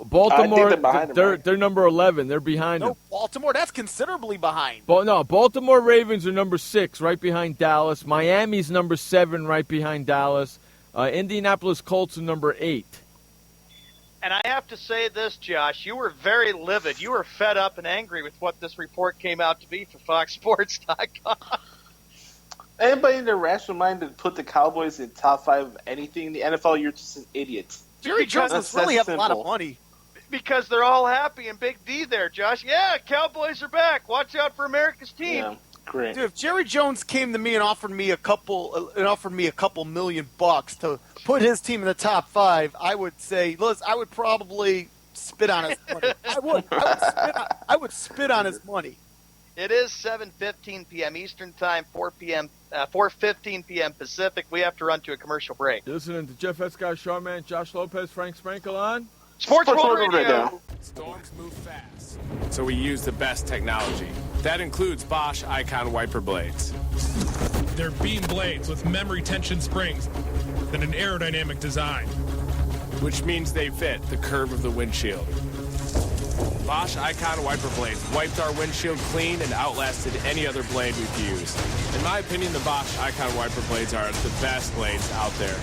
[SPEAKER 5] Baltimore, they're number 11. They're behind them.
[SPEAKER 26] No, Baltimore, that's considerably behind.
[SPEAKER 5] Baltimore Ravens are number 6, right behind Dallas. Miami's number 7, right behind Dallas. Indianapolis Colts are number 8.
[SPEAKER 6] And I have to say this, Josh, you were very livid. You were fed up and angry with what this report came out to be for FoxSports.com.
[SPEAKER 17] Anybody in their rational mind to put the Cowboys in top 5 of anything in the NFL, you're just an idiot.
[SPEAKER 6] Jerry Jones
[SPEAKER 17] That's
[SPEAKER 6] really have a lot of
[SPEAKER 17] simple.
[SPEAKER 6] money. Because they're all happy and Big D there, Josh. Yeah, Cowboys are back. Watch out for America's team.
[SPEAKER 17] Yeah, great.
[SPEAKER 26] Dude, if Jerry Jones came to me and offered me a couple million bucks to put his team in the top 5, I would say, listen, I would probably spit on his money. I would spit on his money.
[SPEAKER 6] It is 7:15 p.m. Eastern Time, 4:15 p.m. Pacific. We have to run to a commercial break.
[SPEAKER 5] You're listening to Jeff Escott, Shawman, Josh Lopez, Frank Sprinkle on
[SPEAKER 6] Sports World Radio.
[SPEAKER 2] Storms move fast, so we use the best technology. That includes Bosch Icon wiper blades.
[SPEAKER 7] They're beam blades with memory tension springs and an aerodynamic design,
[SPEAKER 2] which means they fit the curve of the windshield. Bosch Icon wiper blades wiped our windshield clean and outlasted any other blade we've used. In my opinion, the Bosch Icon wiper blades are the best blades out there.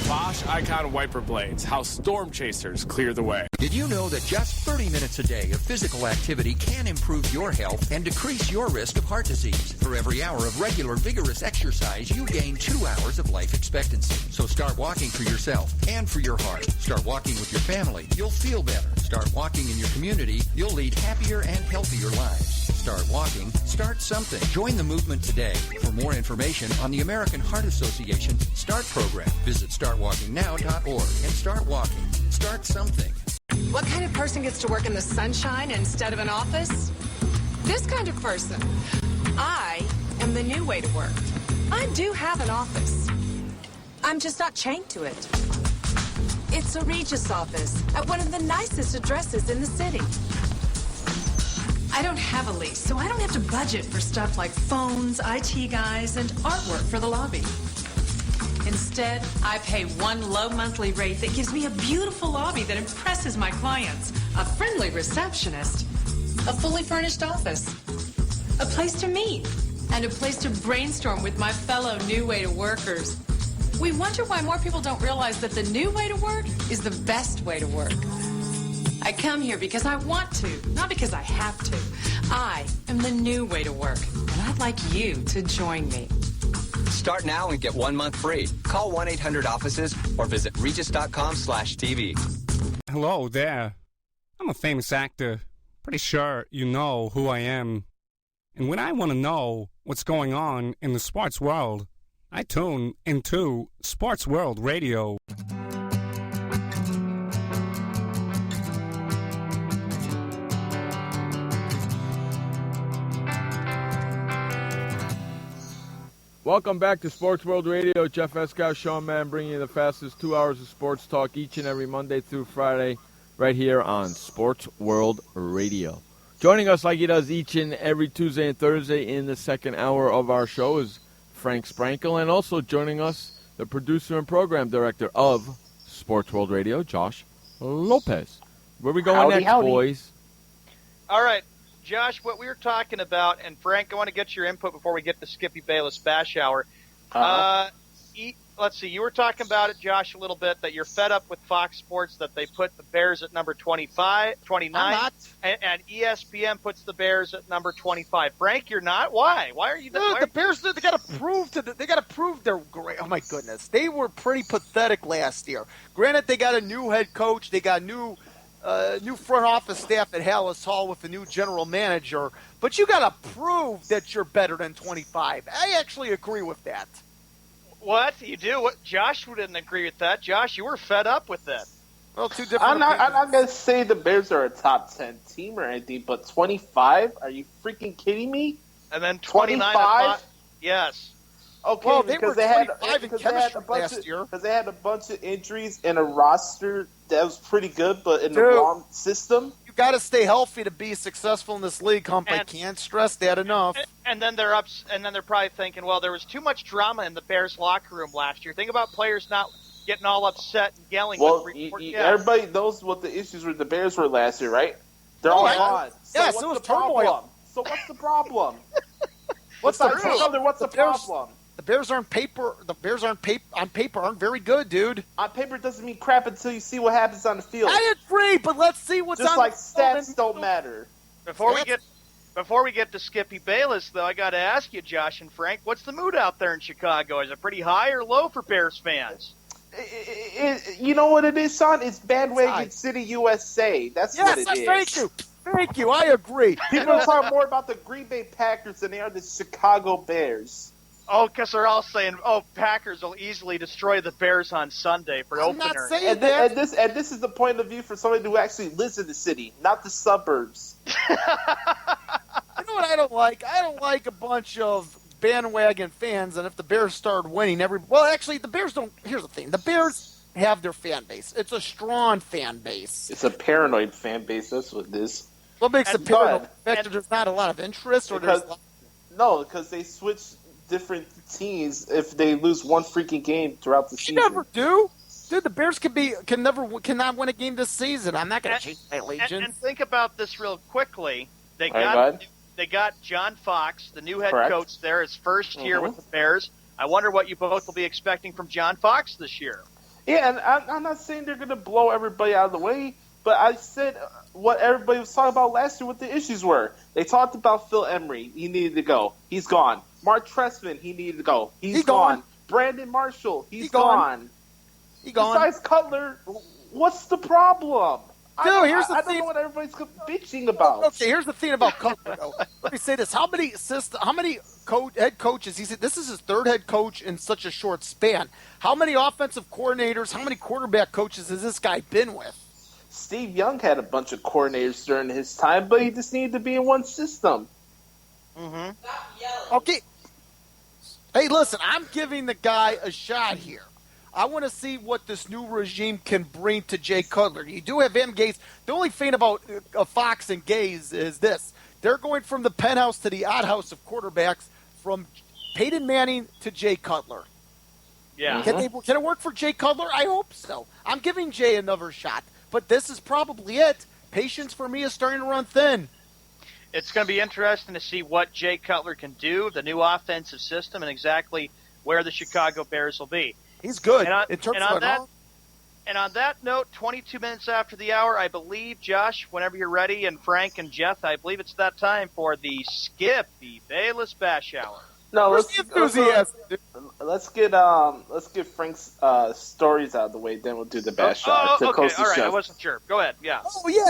[SPEAKER 2] Bosch Icon wiper blades, how storm chasers clear the way.
[SPEAKER 8] Did you know that just 30 minutes a day of physical activity can improve your health and decrease your risk of heart disease? For every hour of regular, vigorous exercise, you gain 2 hours of life expectancy. So start walking for yourself and for your heart. Start walking with your family. You'll feel better. Start walking in your community. You'll lead happier and healthier lives. Start walking. Start something. Join the movement today. For more information on the American Heart Association START program, visit startwalkingnow.org and start walking. Start something.
[SPEAKER 9] What kind of person gets to work in the sunshine instead of an office? This kind of person. I am the new way to work. I do have an office. I'm just not chained to it. It's a Regis office at one of the nicest addresses in the city. I don't have a lease, so I don't have to budget for stuff like phones, IT guys, and artwork for the lobby. Instead, I pay one low monthly rate that gives me a beautiful lobby that impresses my clients, a friendly receptionist, a fully furnished office, a place to meet, and a place to brainstorm with my fellow New Way to Workers. We wonder why more people don't realize that the new way to work is the best way to work. I come here because I want to, not because I have to. I am the new way to work, and I'd like you to join me.
[SPEAKER 10] Start now and get 1 month free. Call 1-800-OFFICES or visit regis.com/TV.
[SPEAKER 16] Hello there. I'm a famous actor. Pretty sure you know who I am. And when I want to know what's going on in the sports world, I tune into Sports World Radio.
[SPEAKER 5] Welcome back to Sports World Radio. Jeff Escow, Sean Mann, bringing you the fastest 2 hours of sports talk each and every Monday through Friday right here on Sports World Radio. Joining us like he does each and every Tuesday and Thursday in the second hour of our show is Frank Sprankle, and also joining us, the producer and program director of Sports World Radio, Josh Lopez. Where we going next, boys?
[SPEAKER 6] All right, Josh, what we were talking about, and Frank, I want to get your input before we get to Skippy Bayless Bash Hour. Let's see, you were talking about it, Josh, a little bit, that you're fed up with Fox Sports, that they put the Bears at number 29, and ESPN puts the Bears at number 25. Frank, you're not? Why? Why are you?
[SPEAKER 26] The Bears, they got to prove they're great. Oh my goodness, they were pretty pathetic last year. Granted, they got a new head coach, they got new front office staff at Hallis Hall with a new general manager, but you got to prove that you're better than 25. I actually agree with that.
[SPEAKER 6] What? You do? What? Josh didn't agree with that. Josh, you were fed up with that.
[SPEAKER 26] Well, two different
[SPEAKER 17] I'm not going to say the Bears are a top 10 team or anything, but 25? Are you freaking kidding me?
[SPEAKER 6] And then 29? Yes.
[SPEAKER 17] Okay,
[SPEAKER 26] well,
[SPEAKER 17] because they had a bunch of injuries and a roster that was pretty good, but in the wrong system.
[SPEAKER 26] You got to stay healthy to be successful in this league, Hump. I can't stress that enough.
[SPEAKER 6] And then they're probably thinking, well, there was too much drama in the Bears locker room last year. Think about players not getting all upset and yelling.
[SPEAKER 17] Well, everybody knows what the issues with the Bears were last year, right? They're all gone.
[SPEAKER 26] Yes, it was turmoil.
[SPEAKER 17] So what's the problem?
[SPEAKER 26] What's the
[SPEAKER 17] problem?
[SPEAKER 26] The Bears on paper aren't very good, dude.
[SPEAKER 17] On paper doesn't mean crap until you see what happens on the field.
[SPEAKER 26] I agree, but let's see what's
[SPEAKER 17] just
[SPEAKER 26] on
[SPEAKER 17] like
[SPEAKER 26] the field.
[SPEAKER 17] Stats don't matter.
[SPEAKER 6] Before we get to Skippy Bayless, though, I got to ask you, Josh and Frank, what's the mood out there in Chicago? Is it pretty high or low for Bears fans?
[SPEAKER 17] You know what it is, son? It's bandwagon City, USA. That's what it is.
[SPEAKER 26] Thank you. I agree.
[SPEAKER 17] People are talking more about the Green Bay Packers than they are the Chicago Bears.
[SPEAKER 6] Oh, because they're all saying, Packers will easily destroy the Bears on Sunday for opener.
[SPEAKER 26] I'm not saying that.
[SPEAKER 17] And this is the point of view for somebody who actually lives in the city, not the suburbs.
[SPEAKER 26] You know what I don't like? I don't like a bunch of bandwagon fans, and if the Bears start winning, actually, the Bears don't. Here's the thing: the Bears have their fan base. It's a strong fan base.
[SPEAKER 17] It's a paranoid fan base. That's what it is.
[SPEAKER 26] What makes it paranoid? The fact that there's not a lot of interest, or
[SPEAKER 17] because they switch different teams if they lose one freaking game throughout the season.
[SPEAKER 26] You never do. Dude, the Bears cannot win a game this season. I'm not going to change my allegiance.
[SPEAKER 6] And think about this real quickly. They got John Fox, the new head coach there, his first year with the Bears. I wonder what you both will be expecting from John Fox this year.
[SPEAKER 17] Yeah, and I'm not saying they're going to blow everybody out of the way, but I said what everybody was talking about last year, what the issues were. They talked about Phil Emery. He needed to go. He's gone. Mark Trestman, he needed to go. He's gone. Brandon Marshall, he's gone.
[SPEAKER 26] He's gone.
[SPEAKER 17] Besides Cutler, what's the problem?
[SPEAKER 26] Dude, here's the
[SPEAKER 17] thing. I don't know what everybody's bitching about.
[SPEAKER 26] Okay, here's the thing about Cutler, though. Let me say this. How many head coaches, he said this is his third head coach in such a short span. How many offensive coordinators, how many quarterback coaches has this guy been with?
[SPEAKER 17] Steve Young had a bunch of coordinators during his time, but he just needed to be in one system.
[SPEAKER 26] Mm-hmm. Okay. Hey, listen, I'm giving the guy a shot here. I want to see what this new regime can bring to Jay Cutler. You do have M. Gaze. The only thing about Fox and Gaze is this. They're going from the penthouse to the odd house of quarterbacks, from Peyton Manning to Jay Cutler.
[SPEAKER 6] Yeah.
[SPEAKER 26] Can it work for Jay Cutler? I hope so. I'm giving Jay another shot. But this is probably it. Patience for me is starting to run thin.
[SPEAKER 6] It's going to be interesting to see what Jay Cutler can do, the new offensive system, and exactly where the Chicago Bears will be.
[SPEAKER 26] He's good.
[SPEAKER 6] And on that note, 22 minutes after the hour, I believe, Josh, whenever you're ready, and Frank and Jeff, I believe it's that time for the Skippy Bayless Bash Hour.
[SPEAKER 17] No, let's get Frank's stories out of the way. Then we'll do the bash shot.
[SPEAKER 6] Okay, all right. I wasn't sure. Go ahead. Yeah.
[SPEAKER 26] Oh yeah.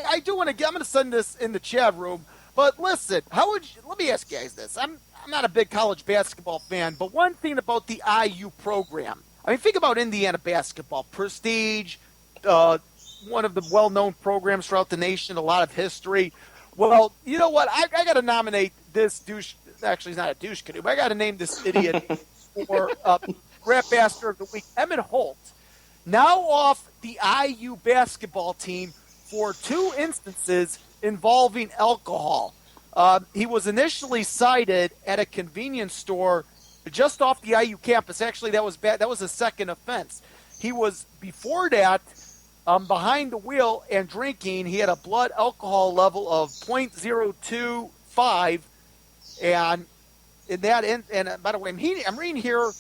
[SPEAKER 26] I do want to. I'm going to send this in the chat room. But listen, let me ask you guys this. I'm not a big college basketball fan, but one thing about the IU program. I mean, think about Indiana basketball, prestige, one of the well-known programs throughout the nation, a lot of history. Well, you know what? I got to nominate this douche. actually, he's not a douche canoe, but I got to name this idiot for Rap Bastard of the Week. Emmett Holt, now off the IU basketball team for 2 instances involving alcohol. He was initially cited at a convenience store just off the IU campus. Actually, that was bad. That was a second offense. He was, before that, behind the wheel and drinking. He had a blood alcohol level of 0.025, and in that, and by the way, I'm reading here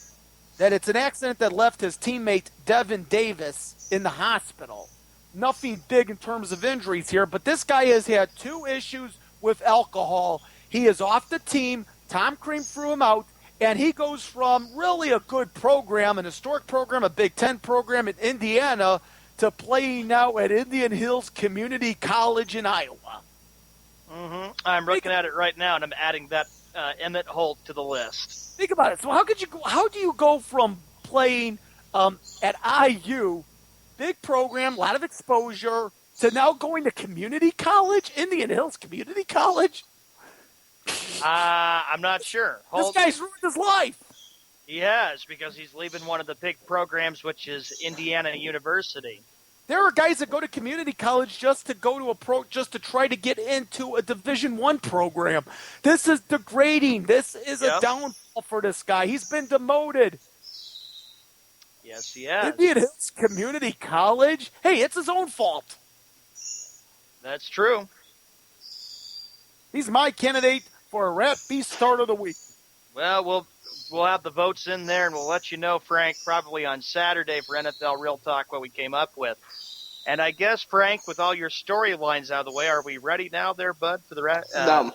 [SPEAKER 26] that it's an accident that left his teammate Devin Davis in the hospital. Nothing big in terms of injuries here, but this guy has had 2 issues with alcohol. He is off the team. Tom Crean threw him out, and he goes from really a good program, an historic program, a Big Ten program in Indiana, to playing now at Indian Hills Community College in Iowa.
[SPEAKER 6] Mm-hmm. I'm looking at it right now, and I'm adding that Emmett Holt to the list.
[SPEAKER 26] Think about it. So how do you go from playing at IU, big program, a lot of exposure, to now going to community college, Indian Hills Community College?
[SPEAKER 6] I'm not sure.
[SPEAKER 26] This guy's ruined his life.
[SPEAKER 6] He has, because he's leaving one of the big programs, which is Indiana University.
[SPEAKER 26] There are guys that go to community college just to go to just to try to get into a Division I program. This is degrading. This is a downfall for this guy. He's been demoted.
[SPEAKER 6] Yes, he has.
[SPEAKER 26] Indian Hills Community College? Hey, it's his own fault.
[SPEAKER 6] That's true.
[SPEAKER 26] He's my candidate for a Rap Beast Start of the Week.
[SPEAKER 6] Well, we'll have the votes in there, and we'll let you know, Frank, probably on Saturday for NFL Real Talk what we came up with. And I guess, Frank, with all your storylines out of the way, are we ready now there, bud, for the
[SPEAKER 17] No.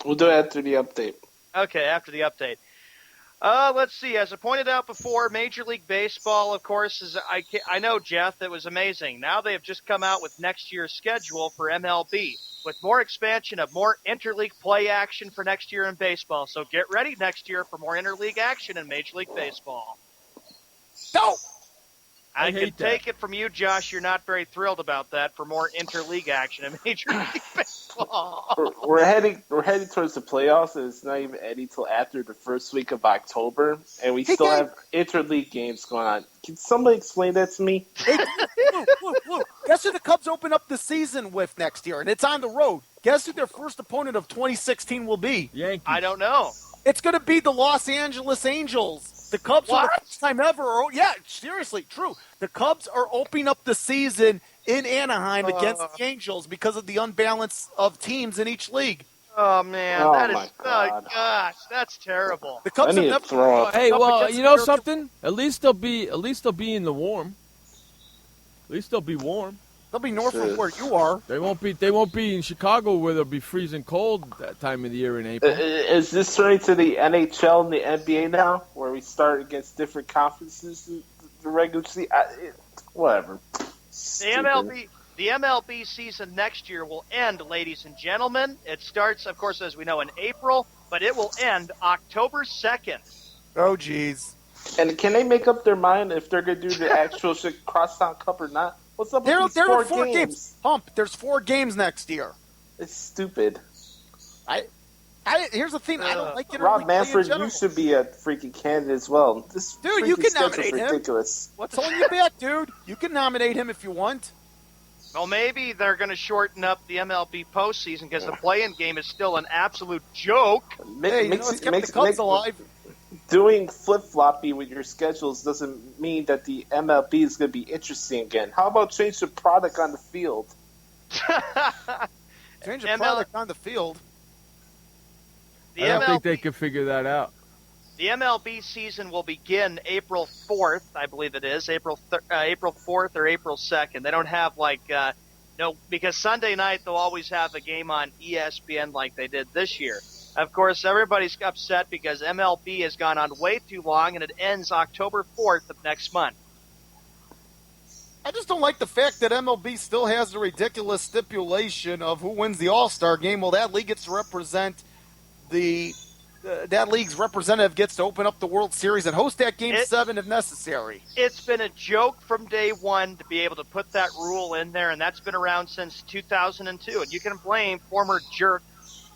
[SPEAKER 17] We'll do it after the update.
[SPEAKER 6] Okay, after the update. Let's see. As I pointed out before, Major League Baseball, of course, I know, Jeff, it was amazing. Now they have just come out with next year's schedule for MLB, with more expansion of more interleague play action for next year in baseball. So get ready next year for more interleague action in Major League Baseball.
[SPEAKER 26] No!
[SPEAKER 6] I can take it from you, Josh. You're not very thrilled about that, for more interleague action in Major League Baseball.
[SPEAKER 17] We're heading towards the playoffs, and it's not even ending till after the first week of October, and we still have interleague games going on. Can somebody explain that to me?
[SPEAKER 26] Look. Guess who the Cubs open up the season with next year, and it's on the road. Guess who their first opponent of 2016 will be?
[SPEAKER 5] Yankees.
[SPEAKER 6] I don't know.
[SPEAKER 26] It's going to be the Los Angeles Angels. The Cubs are the first time ever. Yeah, seriously, true. The Cubs are opening up the season in Anaheim against the Angels because of the unbalance of teams in each league.
[SPEAKER 6] Oh man, gosh, that's terrible.
[SPEAKER 26] The Cubs have never
[SPEAKER 17] throw up.
[SPEAKER 5] Hey, well, you know something? At least they'll be in the warm. At least they'll be warm.
[SPEAKER 26] They'll be north of where you are.
[SPEAKER 5] They won't be in Chicago where they'll be freezing cold that time of the year in April.
[SPEAKER 17] Is this turning to the NHL and the NBA now, where we start against different conferences in the regular season? Whatever.
[SPEAKER 6] The MLB season next year will end, ladies and gentlemen. It starts, of course, as we know, in April, but it will end October 2nd.
[SPEAKER 26] Oh, geez.
[SPEAKER 17] And can they make up their mind if they're going to do the actual Crosstown Cup or not? What's up with these four games?
[SPEAKER 26] Hump, there's 4 games next year.
[SPEAKER 17] It's stupid.
[SPEAKER 26] Here's the thing. I don't like it.
[SPEAKER 17] Rob Manfred, you should be a freaking candidate as well.
[SPEAKER 26] Dude, you can nominate him.
[SPEAKER 17] Ridiculous.
[SPEAKER 26] What's holding you back, dude? You can nominate him if you want.
[SPEAKER 6] Well, maybe they're going to shorten up the MLB postseason because the play-in game is still an absolute joke.
[SPEAKER 26] It's kept the Cubs alive.
[SPEAKER 17] Doing flip-floppy with your schedules doesn't mean that the MLB is going to be interesting again. How about change the product on the field?
[SPEAKER 26] Change the product on the field?
[SPEAKER 5] I don't think they could figure that out.
[SPEAKER 6] The MLB season will begin April 4th, I believe it is, April 4th or April 2nd. They don't have because Sunday night they'll always have a game on ESPN like they did this year. Of course, everybody's upset because MLB has gone on way too long, and it ends October 4th of next month.
[SPEAKER 26] I just don't like the fact that MLB still has the ridiculous stipulation of who wins the All-Star game. Well, that league gets to represent that league's representative gets to open up the World Series and host that Game 7 if necessary.
[SPEAKER 6] It's been a joke from day one to be able to put that rule in there, and that's been around since 2002. And you can blame former jerk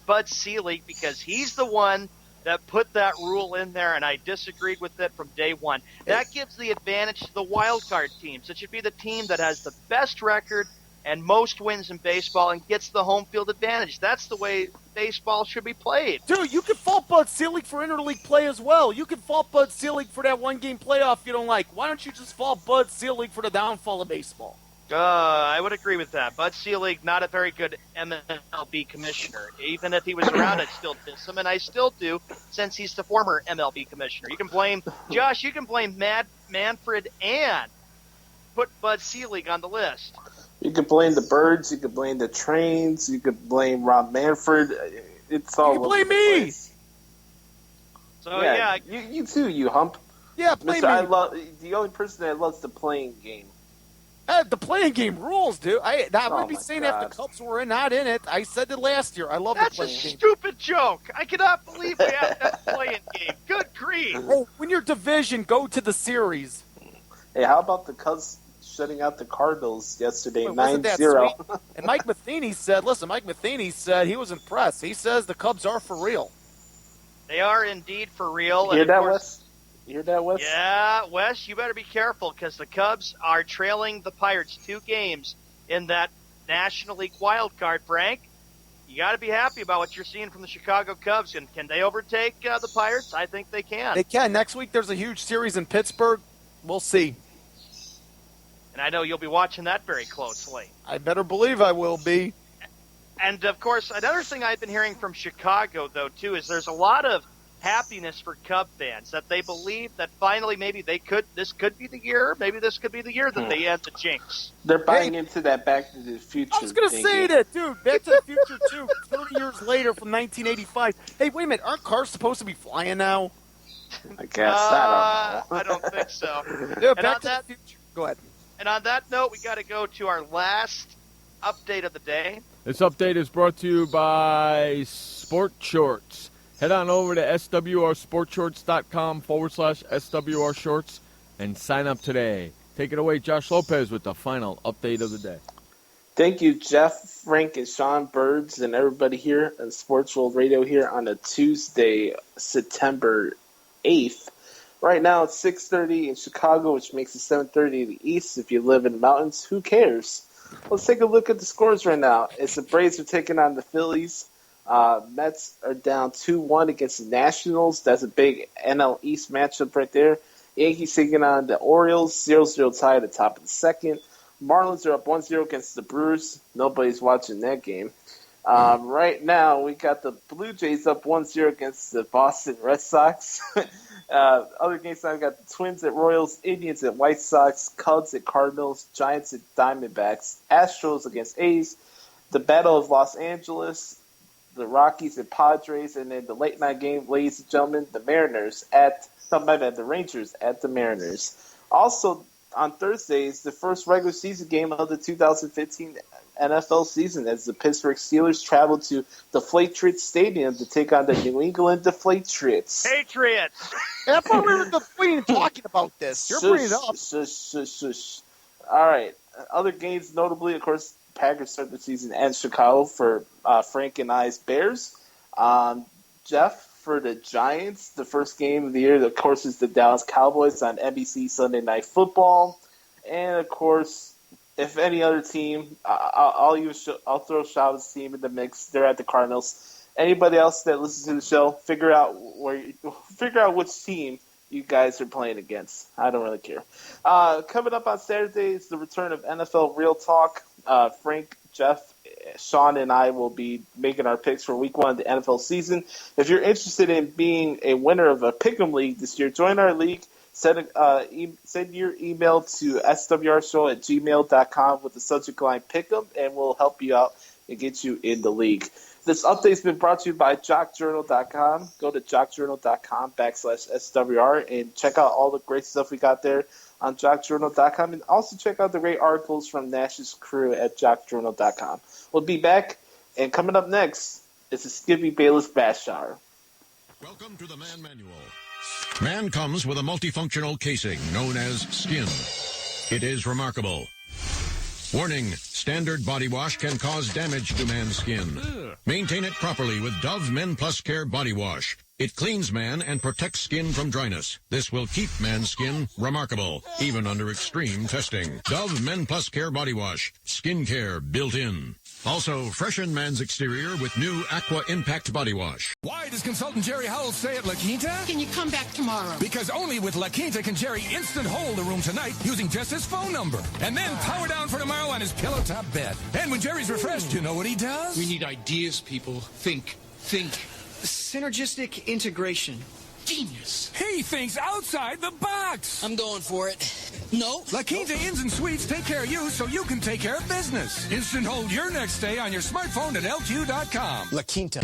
[SPEAKER 6] Bud Selig because he's the one that put that rule in there, and I disagreed with it from day one. That gives the advantage to the wild card teams. It should be the team that has the best record and most wins in baseball and gets the home field advantage. That's the way baseball should be played.
[SPEAKER 26] Dude, you can fault Bud Selig for interleague play as well. You can fault Bud Selig for that one-game playoff you don't like. Why don't you just fault Bud Selig for the downfall of baseball?
[SPEAKER 6] I would agree with that. Bud Selig, not a very good MLB commissioner. Even if he was around, I'd still diss him, and I still do, since he's the former MLB commissioner. You can blame Josh. You can blame Manfred and put Bud Selig on the list.
[SPEAKER 17] You could blame the birds. You could blame the trains. You could blame Rob Manfred. It's all.
[SPEAKER 26] You can blame me.
[SPEAKER 6] So yeah,
[SPEAKER 17] you too. You hump.
[SPEAKER 26] Yeah, blame me.
[SPEAKER 17] I love the only person that loves the playing game.
[SPEAKER 26] The playing game rules, dude. I wouldn't be saying
[SPEAKER 17] God.
[SPEAKER 26] that the Cubs were not in it. I said it last year. I love
[SPEAKER 6] That's
[SPEAKER 26] the playing game.
[SPEAKER 6] That's a stupid joke. I cannot believe we have that playing game. Good grief.
[SPEAKER 26] Oh, win your division, go to the series.
[SPEAKER 17] Hey, how about the Cubs shutting out the Cardinals yesterday,
[SPEAKER 26] 9-0? And Mike Matheny said, he was impressed. He says the Cubs are for real.
[SPEAKER 6] They are indeed for real.
[SPEAKER 17] You hear that, Wes? You hear that, Wes?
[SPEAKER 6] Yeah, Wes, you better be careful because the Cubs are trailing the Pirates 2 games in that National League wild card, Frank. You got to be happy about what you're seeing from the Chicago Cubs. And can they overtake the Pirates? I think they can.
[SPEAKER 26] They can. Next week there's a huge series in Pittsburgh. We'll see.
[SPEAKER 6] And I know you'll be watching that very closely.
[SPEAKER 26] I better believe I will be.
[SPEAKER 6] And, of course, another thing I've been hearing from Chicago, though, too, is there's a lot of happiness for Cub fans that they believe that finally maybe this could be the year that they end the jinx.
[SPEAKER 17] They're buying into that Back to the Future.
[SPEAKER 26] I was going to say that, dude. Back to the Future 2, 30 years later from 1985. Hey, wait a minute. Aren't cars supposed to be flying now?
[SPEAKER 17] I guess. I don't know.
[SPEAKER 6] I don't think so.
[SPEAKER 26] Yeah, Back to the Future. Go ahead.
[SPEAKER 6] And on that note, we got to go to our last update of the day.
[SPEAKER 5] This update is brought to you by Sport Shorts. Head on over to swrsportshorts.com/SWR Shorts and sign up today. Take it away, Josh Lopez, with the final update of the day.
[SPEAKER 17] Thank you, Jeff, Frank, and Sean Birds, and everybody here on Sports World Radio here on a Tuesday, September 8th. Right now, it's 6:30 in Chicago, which makes it 7:30 in the East. If you live in the mountains, who cares? Let's take a look at the scores right now. It's the Braves are taking on the Phillies. Mets are down 2-1 against the Nationals. That's a big NL East matchup right there. Yankees taking on the Orioles. 0-0 tie at the top of the second. Marlins are up 1-0 against the Brewers. Nobody's watching that game. Right now, we got the Blue Jays up 1-0 against the Boston Red Sox. Other games now, we got the Twins at Royals, Indians at White Sox, Cubs at Cardinals, Giants at Diamondbacks, Astros against A's, the Battle of Los Angeles, the Rockies at Padres, and then the late night game, ladies and gentlemen, the Rangers at the Mariners. Also, on Thursdays, the first regular season game of the 2015 NFL season as the Pittsburgh Steelers travel to Deflatrix Stadium to take on the New England Deflatrix.
[SPEAKER 6] Patriots!
[SPEAKER 26] I thought we were talking about this. You're bringing it up.
[SPEAKER 17] All right. Other games, notably, of course, Packers start the season and Chicago for Frank and I's Bears. Jeff, for the Giants, the first game of the year, of course, is the Dallas Cowboys on NBC Sunday Night Football. And, of course, if any other team, I'll throw Shava's team in the mix. They're at the Cardinals. Anybody else that listens to the show, figure out which team you guys are playing against. I don't really care. Coming up on Saturday is the return of NFL Real Talk. Frank, Jeff, Sean, and I will be making our picks for Week 1 of the NFL season. If you're interested in being a winner of a Pick'em League this year, join our league. Send your email to swrshow@gmail.com with the subject line Pick'em, and we'll help you out and get you in the league. This update's been brought to you by jockjournal.com. Go to jockjournal.com/SWR and check out all the great stuff we got there on jockjournal.com, and also check out the great articles from Nash's crew at jockjournal.com. We'll be back, and coming up next is the Skippy Bayless Bash Hour.
[SPEAKER 1] Welcome to the Man Manual. Man comes with a multifunctional casing known as skin. It is remarkable. Warning, standard body wash can cause damage to man's skin. Maintain it properly with Dove Men Plus Care Body Wash. It cleans man and protects skin from dryness. This will keep man's skin remarkable, even under extreme testing. Dove Men Plus Care Body Wash. Skin care built in. Also, freshen man's exterior with new Aqua Impact Body Wash.
[SPEAKER 3] Why does consultant Jerry Howell stay at La Quinta?
[SPEAKER 4] Can you come back tomorrow?
[SPEAKER 3] Because only with La Quinta can Jerry instant hold the room tonight using just his phone number. And then power down for tomorrow on his pillow top bed. And when Jerry's refreshed, you know what he does?
[SPEAKER 4] We need ideas, people. Think.
[SPEAKER 11] Synergistic integration. Genius.
[SPEAKER 3] He thinks outside the box.
[SPEAKER 11] I'm going for it. No.
[SPEAKER 3] La Quinta Inns and Suites take care of you so you can take care of business. Instant hold your next stay on your smartphone at LQ.com.
[SPEAKER 11] La Quinta.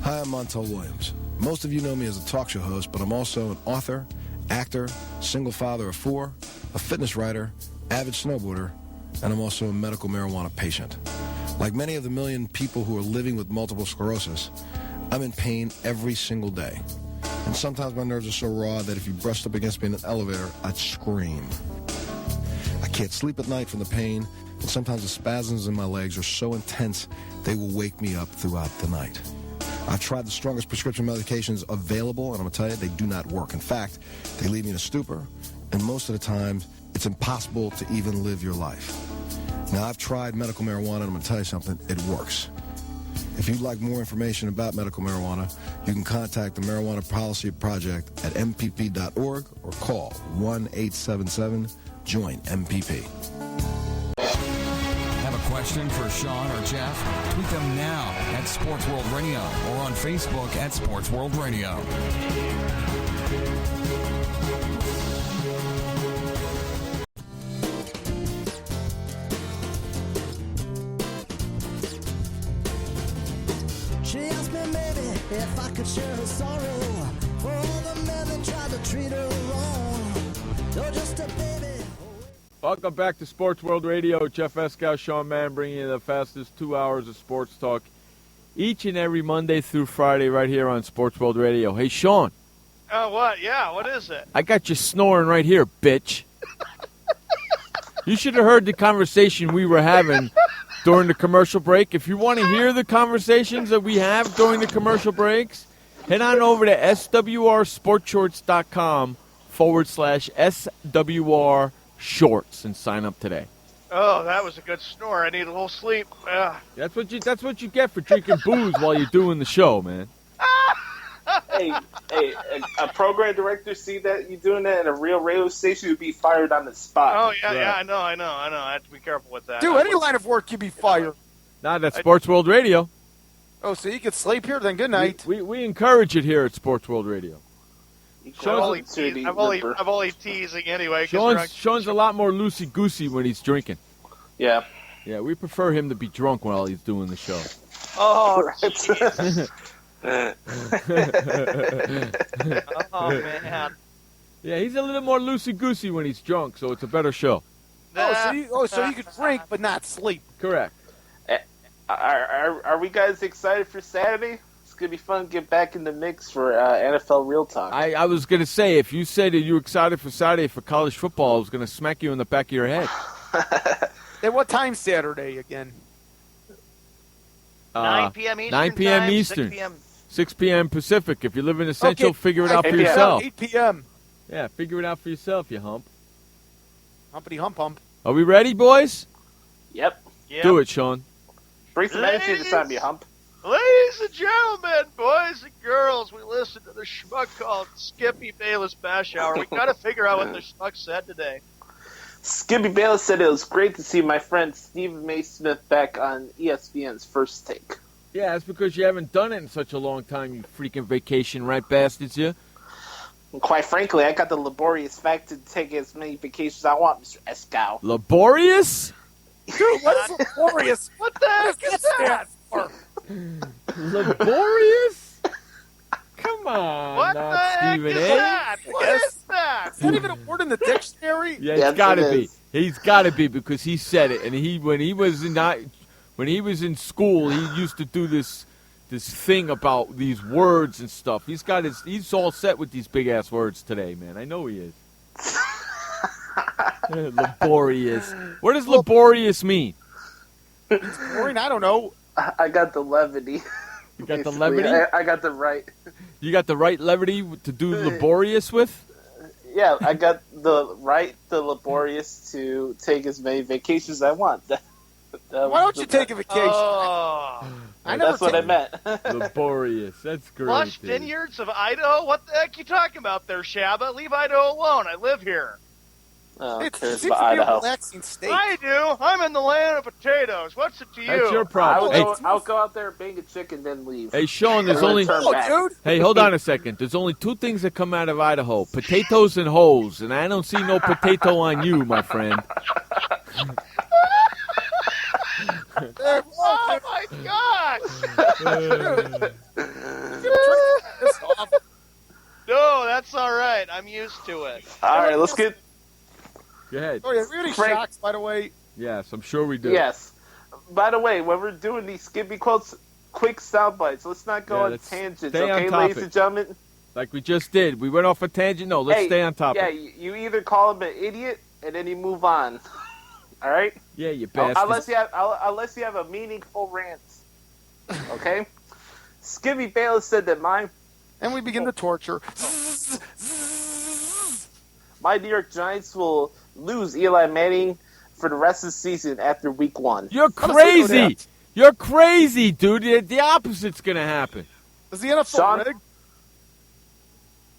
[SPEAKER 12] Hi, I'm Montel Williams. Most of you know me as a talk show host, but I'm also an author, actor, single father of 4, a fitness writer, avid snowboarder, and I'm also a medical marijuana patient. Like many of the million people who are living with multiple sclerosis, I'm in pain every single day. And sometimes my nerves are so raw that if you brushed up against me in an elevator, I'd scream. I can't sleep at night from the pain, and sometimes the spasms in my legs are so intense they will wake me up throughout the night. I've tried the strongest prescription medications available, and I'm going to tell you, they do not work. In fact, they leave me in a stupor, and most of the time, it's impossible to even live your life. Now, I've tried medical marijuana, and I'm going to tell you something, it works. If you'd like more information about medical marijuana, you can contact the Marijuana Policy Project at mpp.org or call 1-877-JOIN-MPP.
[SPEAKER 3] Have a question for Sean or Jeff? Tweet them now at Sports World Radio or on Facebook at Sports World Radio.
[SPEAKER 13] She asked me maybe if I could share her sorrow for all the men that tried to treat her wrong. You're just a baby.
[SPEAKER 5] Welcome back to Sports World Radio. Jeff Escow, Sean Mann, bringing you the fastest 2 hours of sports talk each and every Monday through Friday right here on Sports World Radio. Hey, Sean.
[SPEAKER 6] Oh, what? Yeah, what is it?
[SPEAKER 5] I got you snoring right here, bitch. You should have heard the conversation we were having during the commercial break. If you want to hear the conversations that we have during the commercial breaks, head on over to swrsportshorts.com/SWR Shorts and sign up today.
[SPEAKER 6] Oh, that was a good snore. I need a little sleep.
[SPEAKER 5] That's what you get for drinking booze while you're doing the show, man.
[SPEAKER 17] Hey, a program director see that you doing that in a real radio station, you'd be fired on the spot.
[SPEAKER 6] Oh, yeah, I know. I have to be careful with that.
[SPEAKER 26] Dude, any line of work, you'd be fired.
[SPEAKER 5] Not at Sports World Radio.
[SPEAKER 26] Oh, so you could sleep here? Then good night.
[SPEAKER 5] We encourage it here at Sports World Radio.
[SPEAKER 6] I'm only teasing anyway.
[SPEAKER 5] Sean's a lot more loosey-goosey when he's drinking.
[SPEAKER 17] Yeah.
[SPEAKER 5] Yeah, we prefer him to be drunk while he's doing the show.
[SPEAKER 6] Oh, jeez. Oh, man.
[SPEAKER 5] Yeah, he's a little more loosey-goosey when he's drunk, so it's a better show.
[SPEAKER 26] So you could drink but not sleep.
[SPEAKER 5] Correct.
[SPEAKER 17] Are we guys excited for Saturday? It's going to be fun to get back in the mix for NFL Real Talk.
[SPEAKER 5] I was going to say, if you said that you were excited for Saturday for college football, I was going to smack you in the back of your head.
[SPEAKER 26] At what time Saturday again?
[SPEAKER 6] 9 p.m. Eastern
[SPEAKER 5] 9 p.m.
[SPEAKER 6] time,
[SPEAKER 5] Eastern.
[SPEAKER 6] 6 p.m.
[SPEAKER 5] 6 p.m. Pacific. If you live in the Central, figure it out for yourself.
[SPEAKER 26] 8 p.m.
[SPEAKER 5] Yeah, figure it out for yourself, you hump.
[SPEAKER 26] Humpity hump hump.
[SPEAKER 5] Are we ready, boys?
[SPEAKER 17] Yep.
[SPEAKER 5] Do it, Sean.
[SPEAKER 17] Bring some energy this time, you hump.
[SPEAKER 6] Ladies and gentlemen, boys and girls, we listened to the schmuck called Skippy Bayless Bash Hour. We got to figure out what the schmuck said today.
[SPEAKER 17] Skippy Bayless said it was great to see my friend Stephen May Smith back on ESPN's First Take.
[SPEAKER 5] Yeah, that's because you haven't done it in such a long time, you freaking vacation, right, bastards, you?
[SPEAKER 17] And quite frankly, I got the laborious fact to take as many vacations as I want, Mr. Escow.
[SPEAKER 5] Laborious?
[SPEAKER 26] Dude, what is laborious?
[SPEAKER 6] What the heck is that?
[SPEAKER 5] Laborious? Come on,
[SPEAKER 6] What
[SPEAKER 5] not
[SPEAKER 6] the heck
[SPEAKER 5] Stephen
[SPEAKER 6] is
[SPEAKER 5] A.
[SPEAKER 6] that? What is that?
[SPEAKER 26] Is that even a word in the dictionary?
[SPEAKER 5] Yeah,
[SPEAKER 17] Yes,
[SPEAKER 5] it's got to
[SPEAKER 17] it
[SPEAKER 5] be.
[SPEAKER 17] is.
[SPEAKER 5] He's got to be because he said it, and when he was in school, he used to do this thing about these words and stuff. He's all set with these big ass words today, man. I know he is. Laborious. What does laborious mean?
[SPEAKER 26] It's boring. I don't know.
[SPEAKER 17] I got the levity.
[SPEAKER 5] You got the
[SPEAKER 17] Basically.
[SPEAKER 5] levity?
[SPEAKER 17] I got the right.
[SPEAKER 5] You got the right levity to do laborious with?
[SPEAKER 17] Yeah, I got the laborious to take as many vacations as I want.
[SPEAKER 26] Why don't you take a vacation?
[SPEAKER 17] That's what I meant.
[SPEAKER 5] Laborious. That's great.
[SPEAKER 6] Lush vineyards of Idaho? What the heck are you talking about there, Shabba? Leave Idaho alone. I live here.
[SPEAKER 17] Oh,
[SPEAKER 26] It
[SPEAKER 17] cares
[SPEAKER 26] seems
[SPEAKER 17] about
[SPEAKER 26] to be a
[SPEAKER 17] Idaho.
[SPEAKER 26] relaxing state.
[SPEAKER 6] I do. I'm in the land of potatoes. What's it to you?
[SPEAKER 5] That's your problem.
[SPEAKER 17] I'll go out there, bang a chicken, then leave.
[SPEAKER 5] Hey, Sean, there's only... Hey, hold on a second. There's only two things that come out of Idaho, potatoes and hoes, and I don't see no potato on you, my friend.
[SPEAKER 6] Oh, my gosh! No, that's all right. I'm used to it.
[SPEAKER 17] All right, let's get...
[SPEAKER 5] Go ahead.
[SPEAKER 26] Oh, yeah, we have any
[SPEAKER 17] Frank-
[SPEAKER 26] shocks, by the way?
[SPEAKER 5] Yes, I'm sure we do.
[SPEAKER 17] Yes. By the way, when we're doing these Skippy quotes, quick sound bites. Let's not go on
[SPEAKER 5] let's
[SPEAKER 17] tangents,
[SPEAKER 5] stay on
[SPEAKER 17] okay,
[SPEAKER 5] topic.
[SPEAKER 17] ladies and gentlemen?
[SPEAKER 5] Like we just did. We went off a tangent. No, let's stay on topic.
[SPEAKER 17] Yeah, you either call him an idiot and then you move on. All right?
[SPEAKER 5] Yeah, you bastard.
[SPEAKER 17] Unless you have a meaningful rant. Okay? Skippy Bayless said that
[SPEAKER 26] And we begin the torture.
[SPEAKER 17] My New York Giants will lose Eli Manning for the rest of the season after week 1.
[SPEAKER 5] You're crazy. You're crazy, dude. The opposite's going to happen.
[SPEAKER 26] Is the NFL rigged?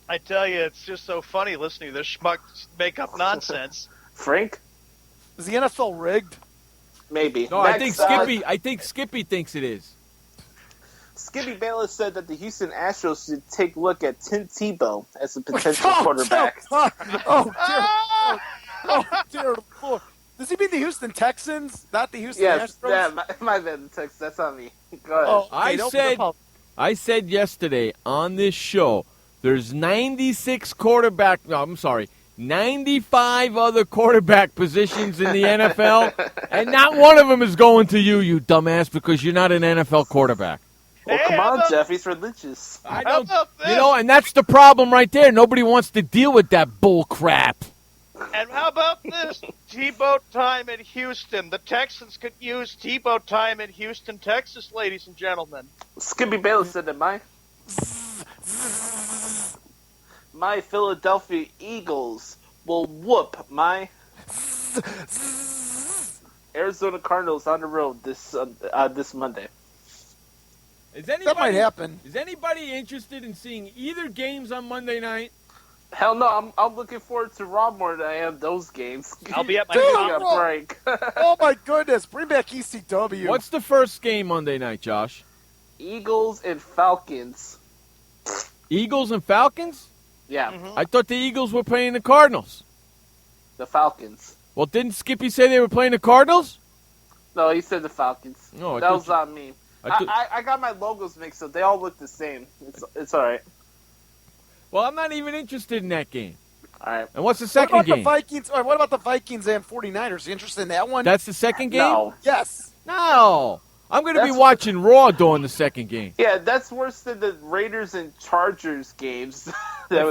[SPEAKER 6] I tell you, it's just so funny listening to this schmucks make up nonsense.
[SPEAKER 17] Frank?
[SPEAKER 26] Is the NFL rigged?
[SPEAKER 17] Maybe.
[SPEAKER 5] No, I think Skippy thinks it is.
[SPEAKER 17] Skippy Bayless said that the Houston Astros should take a look at Tim Tebow as a potential quarterback.
[SPEAKER 26] Dear Lord. Does he mean the Houston Texans, not the Houston Astros?
[SPEAKER 17] Yeah, my bad, the Texans. That's on me. Go ahead.
[SPEAKER 5] I said yesterday on this show, there's 95 other quarterback positions in the NFL, and not one of them is going to you dumbass, because you're not an NFL quarterback.
[SPEAKER 17] Well, come on, Jeff. He's religious.
[SPEAKER 5] I don't, and that's the problem right there. Nobody wants to deal with that bull crap.
[SPEAKER 6] And how about this? Tebow time in Houston. The Texans could use Tebow time in Houston, Texas, ladies and gentlemen.
[SPEAKER 17] Skippy Bayless said that my Philadelphia Eagles will whoop my Arizona Cardinals on the road this Monday.
[SPEAKER 26] That might happen.
[SPEAKER 5] Is anybody interested in seeing either games on Monday night?
[SPEAKER 17] Hell no, I'm looking forward to Raw more than I am those games.
[SPEAKER 6] I'll be at my
[SPEAKER 17] break.
[SPEAKER 26] Oh my goodness, bring back ECW.
[SPEAKER 5] What's the first game Monday night, Josh?
[SPEAKER 17] Eagles and Falcons.
[SPEAKER 5] Eagles and Falcons?
[SPEAKER 17] Yeah.
[SPEAKER 5] I thought the Eagles were playing the Cardinals.
[SPEAKER 17] The Falcons.
[SPEAKER 5] Well, didn't Skippy say they were playing the Cardinals?
[SPEAKER 17] No, he said the Falcons.
[SPEAKER 5] No,
[SPEAKER 17] that was on me. I got my logos mixed up. They all look the same. It's all right.
[SPEAKER 5] Well, I'm not even interested in that game.
[SPEAKER 17] All right.
[SPEAKER 5] And what's the second game?
[SPEAKER 26] What about the Vikings and 49ers? You interested in that one?
[SPEAKER 5] That's the second game?
[SPEAKER 17] No.
[SPEAKER 26] Yes.
[SPEAKER 5] No. I'm going to be watching Raw during the second game.
[SPEAKER 17] Yeah, that's worse than the Raiders and Chargers games that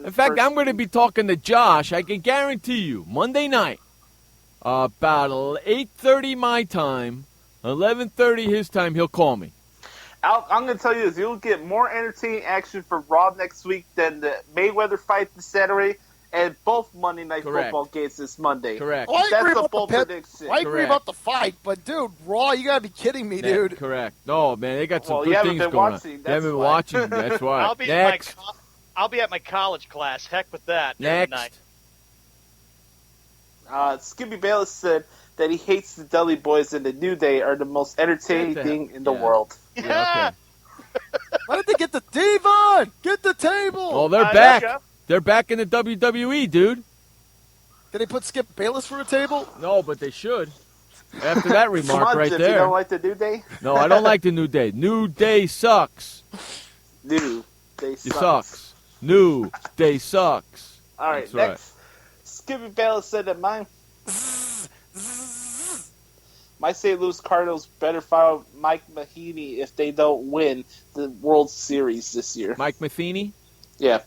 [SPEAKER 5] In fact, I'm going to be talking to Josh. I can guarantee you, Monday night, about 8:30 my time, 11:30 his time, he'll call me.
[SPEAKER 17] I'm going to tell you this. You'll get more entertaining action for Raw next week than the Mayweather fight this Saturday and both Monday Night Football games this Monday.
[SPEAKER 5] Correct.
[SPEAKER 26] Well,
[SPEAKER 17] That's a bold prediction.
[SPEAKER 26] I agree about the fight, but, dude, Raw, you got to be kidding me, dude.
[SPEAKER 5] Correct. No, man, they got some good
[SPEAKER 17] you
[SPEAKER 5] things
[SPEAKER 17] haven't been
[SPEAKER 5] going
[SPEAKER 17] watching,
[SPEAKER 5] on. You haven't been watching. That's right.
[SPEAKER 6] I'll be at my college class. Heck with that.
[SPEAKER 5] Next.
[SPEAKER 17] Skippy Bayless said that he hates the Dudley Boys and the New Day are the most entertaining thing in the world.
[SPEAKER 5] Yeah, okay.
[SPEAKER 26] Why did they get the Devon? Get the table.
[SPEAKER 5] Well, they're back. They're back in the WWE, dude.
[SPEAKER 26] Did they put Skip Bayless for a table?
[SPEAKER 5] No, but they should. After that remark
[SPEAKER 17] Come on,
[SPEAKER 5] right
[SPEAKER 17] Jeff,
[SPEAKER 5] there.
[SPEAKER 17] You don't like the New Day?
[SPEAKER 5] No, I don't like the New Day. New Day sucks.
[SPEAKER 17] New Day sucks.
[SPEAKER 5] It sucks. New Day sucks.
[SPEAKER 17] All right,
[SPEAKER 5] That's
[SPEAKER 17] next. Skippy Bayless said that my St. Louis Cardinals better fire Mike Matheny if they don't win the World Series this year.
[SPEAKER 5] Mike Matheny?
[SPEAKER 17] Yeah.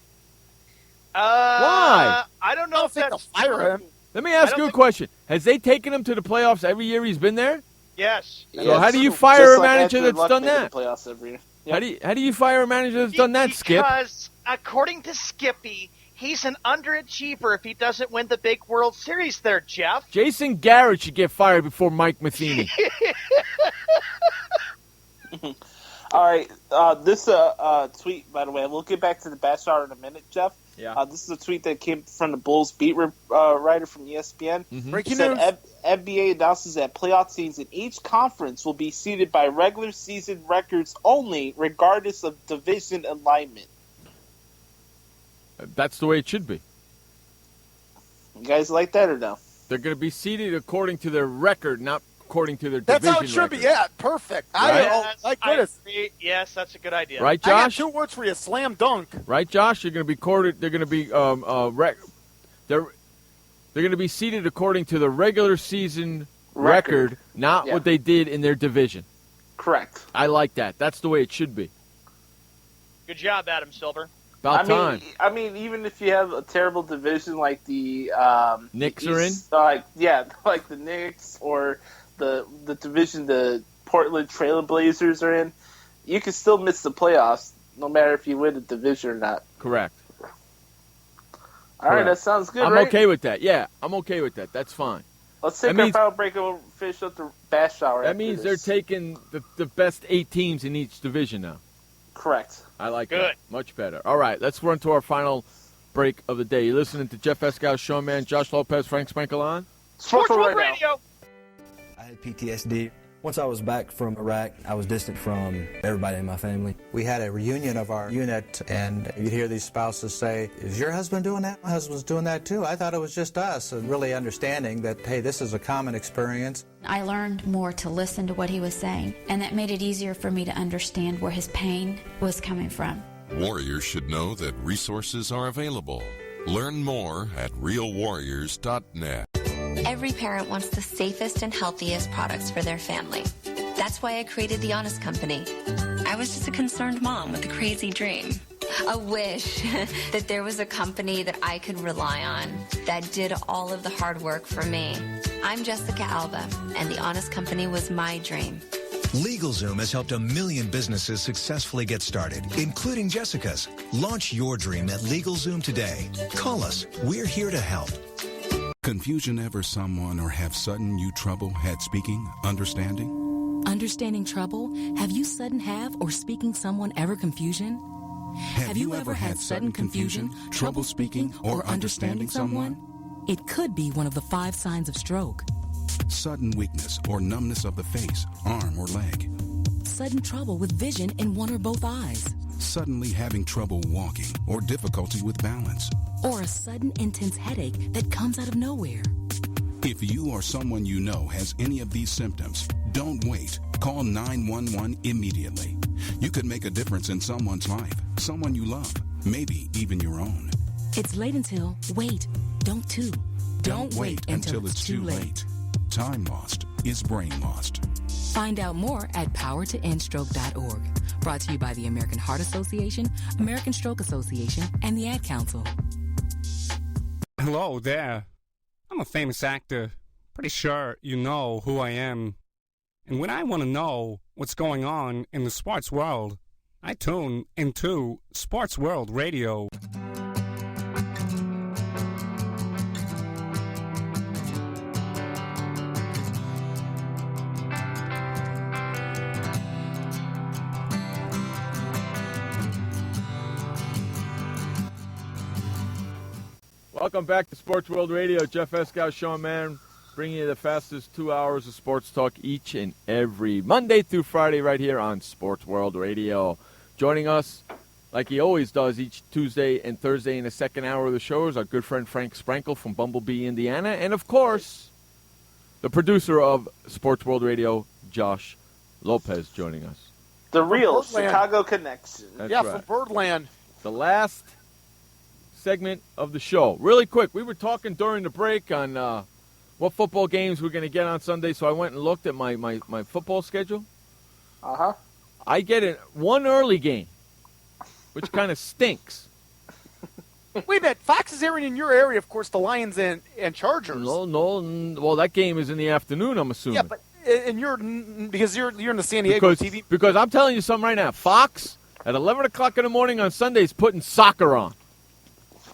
[SPEAKER 5] Why?
[SPEAKER 6] I don't know if
[SPEAKER 26] they'll
[SPEAKER 6] that's
[SPEAKER 26] fire
[SPEAKER 6] true.
[SPEAKER 26] him.
[SPEAKER 5] Let me ask you a question. Has they taken him to the playoffs every year he's been there?
[SPEAKER 6] Yes.
[SPEAKER 5] So how do you fire a
[SPEAKER 17] like
[SPEAKER 5] manager
[SPEAKER 17] Andrew
[SPEAKER 5] that's
[SPEAKER 17] Luck
[SPEAKER 5] done
[SPEAKER 17] made the
[SPEAKER 5] that?
[SPEAKER 17] playoffs every year. Yep.
[SPEAKER 5] How do you fire a manager that's done that, Skip?
[SPEAKER 6] Because according to Skippy, he's an underachiever if he doesn't win the big World Series there, Jeff.
[SPEAKER 5] Jason Garrett should get fired before Mike Matheny.
[SPEAKER 17] All right, this tweet, by the way, we'll get back to the Batch Hour in a minute, Jeff.
[SPEAKER 5] Yeah.
[SPEAKER 17] This is a tweet that came from the Bulls beat writer from ESPN.
[SPEAKER 6] Breaking
[SPEAKER 17] Said,
[SPEAKER 6] news.
[SPEAKER 17] NBA announces that playoff teams in each conference will be seeded by regular season records only, regardless of division alignment.
[SPEAKER 5] That's the way it should be.
[SPEAKER 17] You guys like that or no?
[SPEAKER 5] They're going to be seeded according to their record, not according to their
[SPEAKER 26] That's
[SPEAKER 5] division
[SPEAKER 26] how it should
[SPEAKER 5] record.
[SPEAKER 26] be. Yeah, perfect.
[SPEAKER 5] Right?
[SPEAKER 26] My goodness.
[SPEAKER 6] Yes, that's a good idea.
[SPEAKER 5] Right,
[SPEAKER 26] I got
[SPEAKER 5] Josh?
[SPEAKER 26] 2 words for you. Slam dunk.
[SPEAKER 5] Right, Josh? They're going to be quartered. They're going to be they're going to be seeded according to the regular season record, not what they did in their division.
[SPEAKER 17] Correct.
[SPEAKER 5] I like that. That's the way it should be.
[SPEAKER 6] Good job, Adam Silver.
[SPEAKER 5] About time.
[SPEAKER 17] I mean, even if you have a terrible division like the
[SPEAKER 5] Knicks
[SPEAKER 17] the
[SPEAKER 5] are in?
[SPEAKER 17] East, like the Knicks or the division the Portland Trailblazers are in, you can still miss the playoffs no matter if you win the division or not.
[SPEAKER 5] Correct.
[SPEAKER 17] All right, that sounds good,
[SPEAKER 5] I'm
[SPEAKER 17] right?
[SPEAKER 5] okay with that. Yeah, I'm okay with that. That's fine.
[SPEAKER 17] Let's take
[SPEAKER 5] That
[SPEAKER 17] our
[SPEAKER 5] means-
[SPEAKER 17] final break and we'll finish up the Bash Hour.
[SPEAKER 5] That
[SPEAKER 17] after
[SPEAKER 5] means
[SPEAKER 17] this.
[SPEAKER 5] they're taking the best 8 teams in each division now.
[SPEAKER 17] Correct.
[SPEAKER 5] I like
[SPEAKER 6] Good.
[SPEAKER 5] that. Much better. All right, let's run to our final break of the day. You're listening to Jeff Escow, Sean Mann, Josh Lopez, Frank Spankel on
[SPEAKER 6] Sports World Radio.
[SPEAKER 14] I had PTSD. Once I was back from Iraq, I was distant from everybody in my family.
[SPEAKER 15] We had a reunion of our unit, and you'd hear these spouses say, "Is your husband doing that? My husband's doing that too. I thought it was just us." And really understanding that, hey, this is a common experience.
[SPEAKER 18] I learned more to listen to what he was saying, and that made it easier for me to understand where his pain was coming from.
[SPEAKER 19] Warriors should know that resources are available. Learn more at realwarriors.net.
[SPEAKER 22] Every parent wants the safest and healthiest products for their family. That's why I created The Honest Company. I was just a concerned mom with a crazy dream. A wish that there was a company that I could rely on that did all of the hard work for me. I'm Jessica Alba, and The Honest Company was my dream.
[SPEAKER 23] LegalZoom has helped 1 million businesses successfully get started, including Jessica's. Launch your dream at LegalZoom today. Call us. We're here to help.
[SPEAKER 24] Confusion ever someone or have sudden you trouble had speaking, understanding?
[SPEAKER 25] Understanding trouble? Have you sudden have or speaking someone ever confusion?
[SPEAKER 24] Have you ever had sudden confusion, trouble speaking, or understanding someone?
[SPEAKER 25] It could be one of the 5 signs of stroke.
[SPEAKER 24] Sudden weakness or numbness of the face, arm, or leg.
[SPEAKER 25] Sudden trouble with vision in one or both eyes.
[SPEAKER 24] Suddenly having trouble walking or difficulty with balance.
[SPEAKER 25] Or a sudden intense headache that comes out of nowhere.
[SPEAKER 24] If you or someone you know has any of these symptoms, don't wait. Call 911 immediately. You could make a difference in someone's life, someone you love, maybe even your own.
[SPEAKER 25] It's late until, wait, don't too. Don't wait until it's too late.
[SPEAKER 24] Time lost is brain lost.
[SPEAKER 25] Find out more at powertoendstroke.org. Brought to you by the American Heart Association, American Stroke Association, and the Ad Council.
[SPEAKER 16] Hello there. I'm a famous actor. Pretty sure you know who I am. And when I want to know what's going on in the sports world, I tune into Sports World Radio.
[SPEAKER 5] Welcome back to Sports World Radio. Jeff Escow, Sean Mann, bringing you the fastest 2 hours of sports talk each and every Monday through Friday right here on Sports World Radio. Joining us, like he always does, each Tuesday and Thursday in the second hour of the show is our good friend Frank Spankel from Bumblebee, Indiana. And, of course, the producer of Sports World Radio, Josh Lopez, joining us.
[SPEAKER 17] The real
[SPEAKER 26] Birdland.
[SPEAKER 17] Chicago connection.
[SPEAKER 5] That's
[SPEAKER 26] yeah,
[SPEAKER 5] right.
[SPEAKER 26] from Birdland.
[SPEAKER 5] The last segment of the show. Really quick, we were talking during the break on what football games we're going to get on Sunday, so I went and looked at my football schedule.
[SPEAKER 17] Uh-huh.
[SPEAKER 5] I get one early game, which kind of stinks.
[SPEAKER 26] Wait a minute. Fox is airing in your area, of course, the Lions and Chargers.
[SPEAKER 5] No. Well, that game is in the afternoon, I'm assuming.
[SPEAKER 26] Yeah, but because you're in the San Diego TV.
[SPEAKER 5] Because I'm telling you something right now. Fox at 11 o'clock in the morning on Sunday is putting soccer on.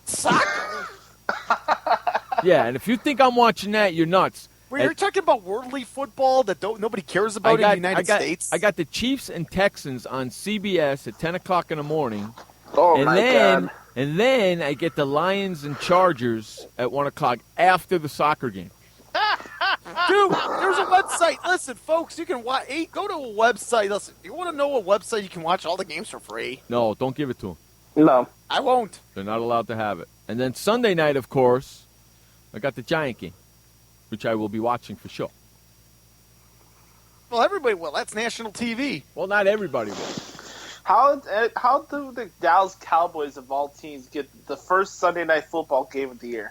[SPEAKER 26] Soccer?
[SPEAKER 5] Yeah, and if you think I'm watching that, you're nuts.
[SPEAKER 26] Wait, you're talking about worldly football that nobody cares about in the United States?
[SPEAKER 5] I got the Chiefs and Texans on CBS at 10 o'clock in the morning.
[SPEAKER 17] Oh, God.
[SPEAKER 5] And then I get the Lions and Chargers at 1 o'clock after the soccer game.
[SPEAKER 26] Dude, there's a website. Listen, folks, you can go to a website. Listen, you want to know a website you can watch all the games for free?
[SPEAKER 5] No, don't give it to them.
[SPEAKER 17] No.
[SPEAKER 26] I won't.
[SPEAKER 5] They're not allowed to have it. And then Sunday night, of course, I got the Giant game, which I will be watching for sure.
[SPEAKER 26] Well, everybody will. That's national TV.
[SPEAKER 5] Well, not everybody will.
[SPEAKER 17] How do the Dallas Cowboys of all teams get the first Sunday night football game of the year?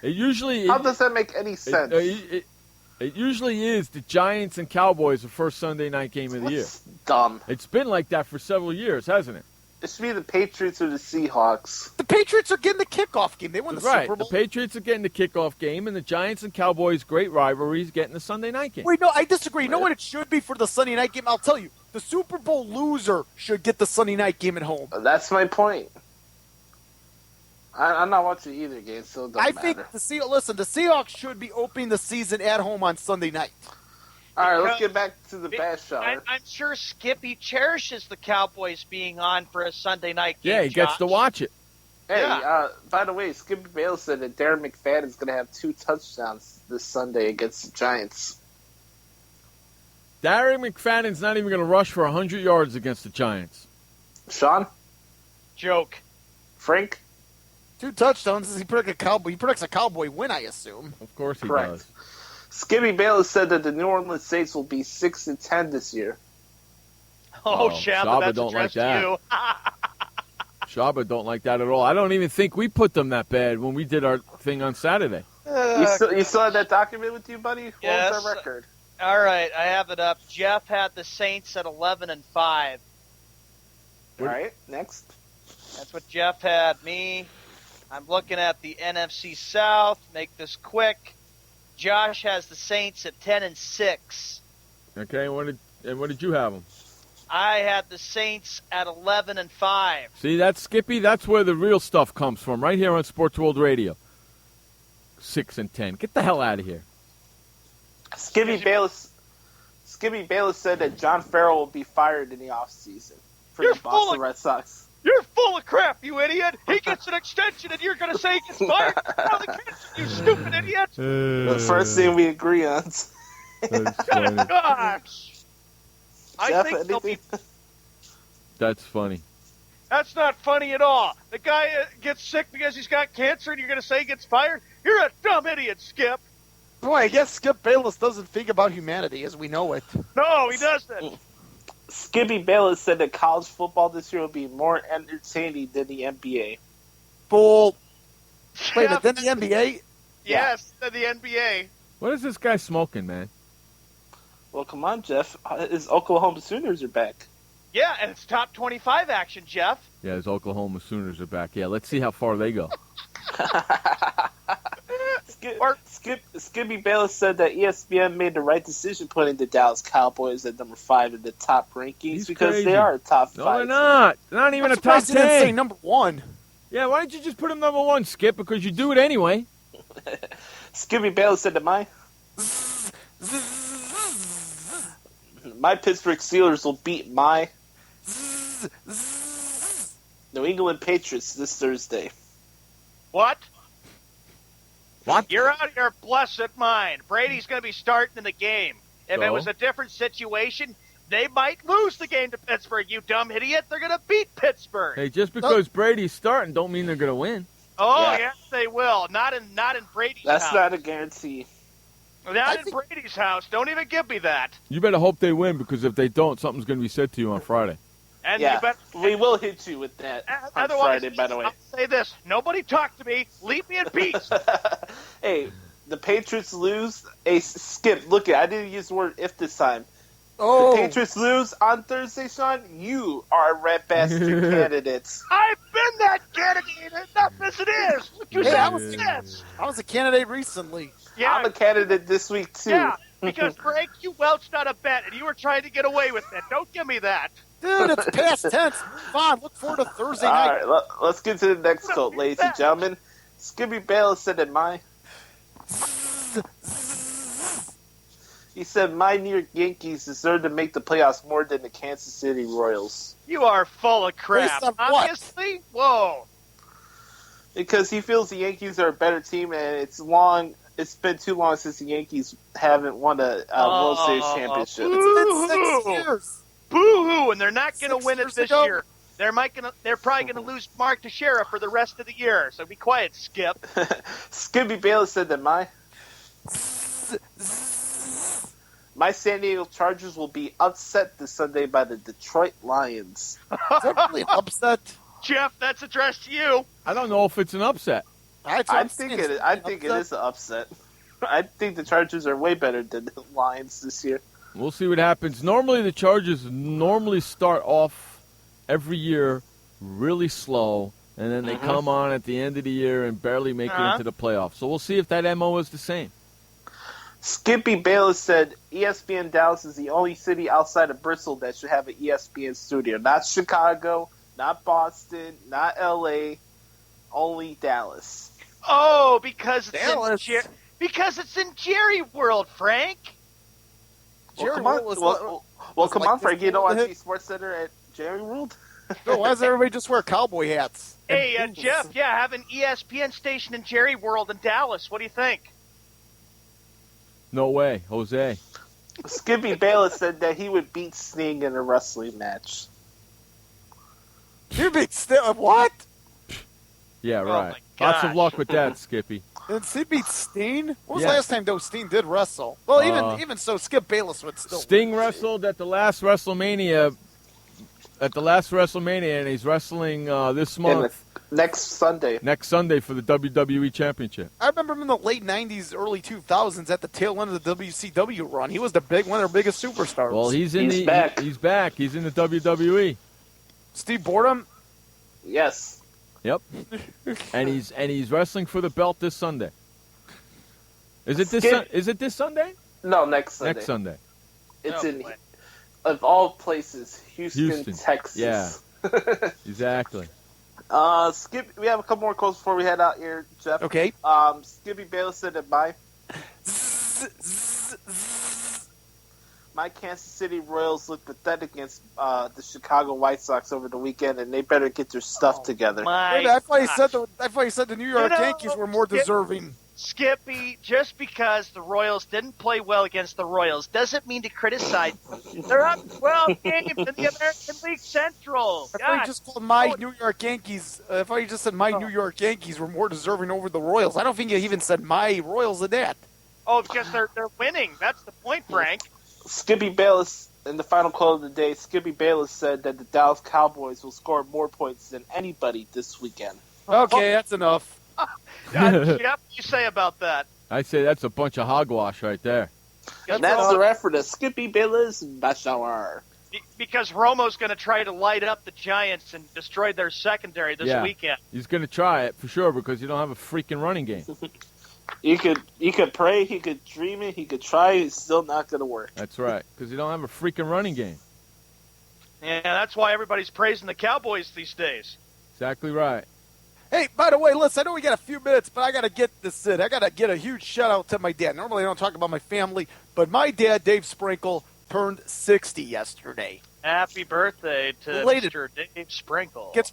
[SPEAKER 17] How does that make any sense?
[SPEAKER 5] It usually is the Giants and Cowboys the first Sunday night game of the year.
[SPEAKER 17] Dumb.
[SPEAKER 5] It's been like that for several years, hasn't it?
[SPEAKER 17] It should be the Patriots or the Seahawks.
[SPEAKER 26] The Patriots are getting the kickoff game. They won the Super Bowl.
[SPEAKER 5] The Patriots are getting the kickoff game, and the Giants and Cowboys' great rivalry is getting the Sunday night game.
[SPEAKER 26] Wait, no, I disagree. You know what it should be for the Sunday night game? I'll tell you. The Super Bowl loser should get the Sunday night game at home.
[SPEAKER 17] That's my point. I'm not watching either game, so it doesn't matter.
[SPEAKER 26] Think the Seahawks should be opening the season at home on Sunday night.
[SPEAKER 17] All right, let's get back to the bad shower.
[SPEAKER 6] I'm sure Skippy cherishes the Cowboys being on for a Sunday night game.
[SPEAKER 5] Yeah, he gets to watch it.
[SPEAKER 17] Hey, by the way, Skippy Bayless said that Darren McFadden is going to have 2 touchdowns this Sunday against the Giants.
[SPEAKER 5] Darren McFadden's not even going to rush for 100 yards against the Giants.
[SPEAKER 17] Sean?
[SPEAKER 6] Joke.
[SPEAKER 17] Frank?
[SPEAKER 26] 2 touchdowns. He predicts a Cowboy win, I assume.
[SPEAKER 5] Of course he does.
[SPEAKER 17] Skippy Bayless said that the New Orleans Saints will be 6-10 this year.
[SPEAKER 6] Oh, Shabba, that's
[SPEAKER 5] don't like
[SPEAKER 6] addressed
[SPEAKER 5] that.
[SPEAKER 6] to you.
[SPEAKER 5] Shabba don't like that at all. I don't even think we put them that bad when we did our thing on Saturday.
[SPEAKER 17] You still have that document with you, buddy?
[SPEAKER 6] Yes.
[SPEAKER 17] What was our record?
[SPEAKER 6] All right, I have it up. Jeff had the Saints at 11-5.
[SPEAKER 17] All right, next.
[SPEAKER 6] That's what Jeff had. Me, I'm looking at the NFC South. Make this quick. Josh has the Saints at 10-6.
[SPEAKER 5] Okay, what did you have them?
[SPEAKER 6] I had the Saints at 11-5.
[SPEAKER 5] See, that's Skippy. That's where the real stuff comes from, right here on Sports World Radio. 6-10. Get the hell out of here.
[SPEAKER 17] Skippy Bayless said that John Farrell will be fired in the offseason for the Boston Red Sox.
[SPEAKER 6] You're full of crap, you idiot. He gets an extension, and you're going to say he gets fired? You stupid idiot.
[SPEAKER 17] The first thing we agree on.
[SPEAKER 5] That's funny.
[SPEAKER 6] Gosh.
[SPEAKER 17] Jeff,
[SPEAKER 6] I think
[SPEAKER 5] That's funny.
[SPEAKER 6] That's not funny at all. The guy gets sick because he's got cancer, and you're going to say he gets fired? You're a dumb idiot, Skip.
[SPEAKER 26] Boy, I guess Skip Bayless doesn't think about humanity as we know it.
[SPEAKER 6] No, he doesn't.
[SPEAKER 17] Skippy Bayless said that college football this year will be more entertaining than the NBA.
[SPEAKER 26] Bull. Wait, but then the NBA?
[SPEAKER 6] Yes, than the NBA.
[SPEAKER 5] What is this guy smoking, man?
[SPEAKER 17] Well, come on, Jeff. His Oklahoma Sooners are back.
[SPEAKER 6] Yeah, and it's top 25 action, Jeff.
[SPEAKER 5] Yeah, his Oklahoma Sooners are back. Yeah, let's see how far they go.
[SPEAKER 17] Skippy Bayless said that ESPN made the right decision putting the Dallas Cowboys at number 5 in the top rankings because
[SPEAKER 5] crazy.
[SPEAKER 17] they are a top 5.
[SPEAKER 5] No, they're not. They're not even a top 10.
[SPEAKER 26] Didn't say number 1.
[SPEAKER 5] Yeah, why don't you just put him number 1, Skip? Because you do it anyway.
[SPEAKER 17] Skippy Bayless said that my Pittsburgh Steelers will beat my New England Patriots this Thursday.
[SPEAKER 6] What?
[SPEAKER 5] What?
[SPEAKER 6] You're out of your blessed mind. Brady's going to be starting in the game. If it was a different situation, they might lose the game to Pittsburgh, you dumb idiot. They're going to beat Pittsburgh.
[SPEAKER 5] Hey, just because Brady's starting don't mean they're going to win.
[SPEAKER 6] Oh, yes, they will. Not in Brady's house.
[SPEAKER 17] That's not a guarantee.
[SPEAKER 6] Not in Brady's house. Don't even give me that.
[SPEAKER 5] You better hope they win, because if they don't, something's going to be said to you on Friday.
[SPEAKER 6] And
[SPEAKER 17] we will hit you with that on Friday, by the way.
[SPEAKER 6] I'll say this. Nobody talk to me. Leave me in peace.
[SPEAKER 17] Hey, the Patriots lose. Hey, Skip, look, I didn't use the word if this time.
[SPEAKER 26] Oh.
[SPEAKER 17] The Patriots lose on Thursday, Sean. You are a red bastard candidate.
[SPEAKER 6] I've been been that candidate enough as it is. What you say was this?
[SPEAKER 26] I was a candidate recently.
[SPEAKER 6] Yeah,
[SPEAKER 17] I'm a candidate this week, too.
[SPEAKER 6] yeah, because Frank, you welched on a bet, and you were trying to get away with it. Don't give me that.
[SPEAKER 26] Dude, it's past tense. Move on. Look forward to Thursday
[SPEAKER 17] All
[SPEAKER 26] night.
[SPEAKER 17] right, let's get to the next quote, ladies and gentlemen. Skippy Bayless said that he said, my New York Yankees deserve to make the playoffs more than the Kansas City Royals.
[SPEAKER 6] You are full of crap.
[SPEAKER 26] Based on what?
[SPEAKER 6] Obviously? Whoa.
[SPEAKER 17] Because he feels the Yankees are a better team, and it's been too long since the Yankees haven't won a World Series championship.
[SPEAKER 26] It's been 6 years.
[SPEAKER 6] Boo-hoo, and they're not going to
[SPEAKER 26] 6
[SPEAKER 6] win it
[SPEAKER 26] years
[SPEAKER 6] this
[SPEAKER 26] ago?
[SPEAKER 6] year. They're probably going to lose Mark Teixeira for the rest of the year, so be quiet, Skip.
[SPEAKER 17] Skippy Bayless said that my San Diego Chargers will be upset this Sunday by the Detroit Lions.
[SPEAKER 26] Is that really an upset?
[SPEAKER 6] Jeff, that's addressed to you.
[SPEAKER 5] I don't know if it's an upset.
[SPEAKER 17] I think it is an upset. I think the Chargers are way better than the Lions this year.
[SPEAKER 5] We'll see what happens. Normally, the Chargers start off every year really slow, and then they come on at the end of the year and barely make it into the playoffs. So we'll see if that MO is the same.
[SPEAKER 17] Skippy Bayless said ESPN Dallas is the only city outside of Bristol that should have an ESPN studio. Not Chicago, not Boston, not L.A., only Dallas.
[SPEAKER 6] Oh, because it's
[SPEAKER 26] Dallas.
[SPEAKER 6] it's in Jerry World, Frank.
[SPEAKER 17] Well, come on, Frank. You don't want to see SportsCenter at Jerry World?
[SPEAKER 26] No, why does everybody just wear cowboy hats?
[SPEAKER 6] Hey, Jeff, have an ESPN station in Jerry World in Dallas. What do you think?
[SPEAKER 5] No way, Jose.
[SPEAKER 17] Skippy Bayless said that he would beat Sting in a wrestling match.
[SPEAKER 26] You beat Sting? What?
[SPEAKER 5] Yeah, right.
[SPEAKER 6] my
[SPEAKER 5] Lots of
[SPEAKER 6] gosh.
[SPEAKER 5] luck with that, Skippy.
[SPEAKER 26] And he beat Sting? When was
[SPEAKER 5] Yeah.
[SPEAKER 26] the last time, though, Sting did wrestle? Well, even so, Skip Bayless would still
[SPEAKER 5] Sting wrestled at the last WrestleMania. And he's wrestling this month.
[SPEAKER 17] Next Sunday.
[SPEAKER 5] Next Sunday for the WWE Championship.
[SPEAKER 26] I remember him in the late 90s, early 2000s at the tail end of the WCW run. He was one of their biggest superstars.
[SPEAKER 5] Well, he's
[SPEAKER 17] back.
[SPEAKER 5] He's back. He's in the WWE.
[SPEAKER 26] Steve Boredom?
[SPEAKER 17] Yes.
[SPEAKER 5] Yep. and he's wrestling for the belt this Sunday. Is it this Sunday?
[SPEAKER 17] No, next Sunday.
[SPEAKER 5] Next Sunday.
[SPEAKER 17] It's of all places, Houston, Texas.
[SPEAKER 5] Yeah. Exactly.
[SPEAKER 17] Skip, we have a couple more quotes before we head out here, Jeff.
[SPEAKER 26] Okay.
[SPEAKER 17] Skippy Bayless said that my Kansas City Royals look pathetic against the Chicago White Sox over the weekend, and they better get their stuff together.
[SPEAKER 26] I thought he said the New York Yankees were more deserving.
[SPEAKER 6] Skippy, just because the Royals didn't play well against the Royals doesn't mean to criticize them. They're up 12 games in the American League Central.
[SPEAKER 26] I thought he just called my New York Yankees. I thought he just said my New York Yankees were more deserving over the Royals. I don't think he even said my Royals in that.
[SPEAKER 6] Oh, because they're winning. That's the point, Frank.
[SPEAKER 17] Skippy Bayless, in the final quote of the day, Skippy Bayless said that the Dallas Cowboys will score more points than anybody this weekend.
[SPEAKER 26] Okay, that's enough.
[SPEAKER 6] Jeff, what do you say about that?
[SPEAKER 5] I say that's a bunch of hogwash right there.
[SPEAKER 17] And that's the ref for the Skippy Bayless Bashawar.
[SPEAKER 6] Because Romo's going to try to light up the Giants and destroy their secondary this weekend.
[SPEAKER 5] He's going to try it for sure because you don't have a freaking running game.
[SPEAKER 17] You could pray, he could dream it, he could try it, it's still not going to work.
[SPEAKER 5] That's right, because you don't have a freaking running game.
[SPEAKER 6] Yeah, that's why everybody's praising the Cowboys these days.
[SPEAKER 5] Exactly right.
[SPEAKER 26] Hey, by the way, listen, I know we got a few minutes, but I got to get this in. I got to get a huge shout-out to my dad. Normally I don't talk about my family, but my dad, Dave Sprinkle, turned 60 yesterday.
[SPEAKER 6] Happy birthday to Mr. Dave Sprinkle.
[SPEAKER 26] It gets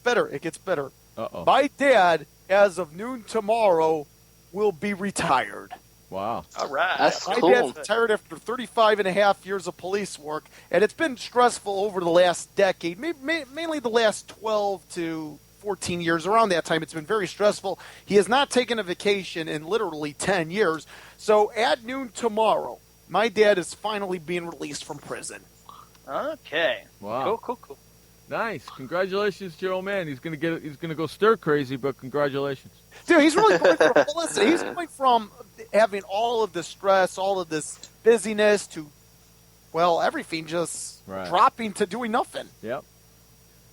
[SPEAKER 26] better.
[SPEAKER 5] Uh-oh.
[SPEAKER 26] My dad, as of noon tomorrow, will be retired.
[SPEAKER 5] Wow.
[SPEAKER 6] All right.
[SPEAKER 17] That's
[SPEAKER 26] My
[SPEAKER 17] cool.
[SPEAKER 26] dad's retired after 35 and a half years of police work, and it's been stressful over the last decade, mainly the last 12 to 14 years. Around that time, it's been very stressful. He has not taken a vacation in literally 10 years. So at noon tomorrow, my dad is finally being released from prison.
[SPEAKER 6] Okay.
[SPEAKER 5] Wow.
[SPEAKER 6] Cool.
[SPEAKER 5] Nice. Congratulations to your old man. He's gonna go stir crazy, but congratulations.
[SPEAKER 26] Dude, he's really going from, listen, he's going from having all of the stress, all of this busyness to, well, everything just dropping to doing nothing.
[SPEAKER 5] Yep.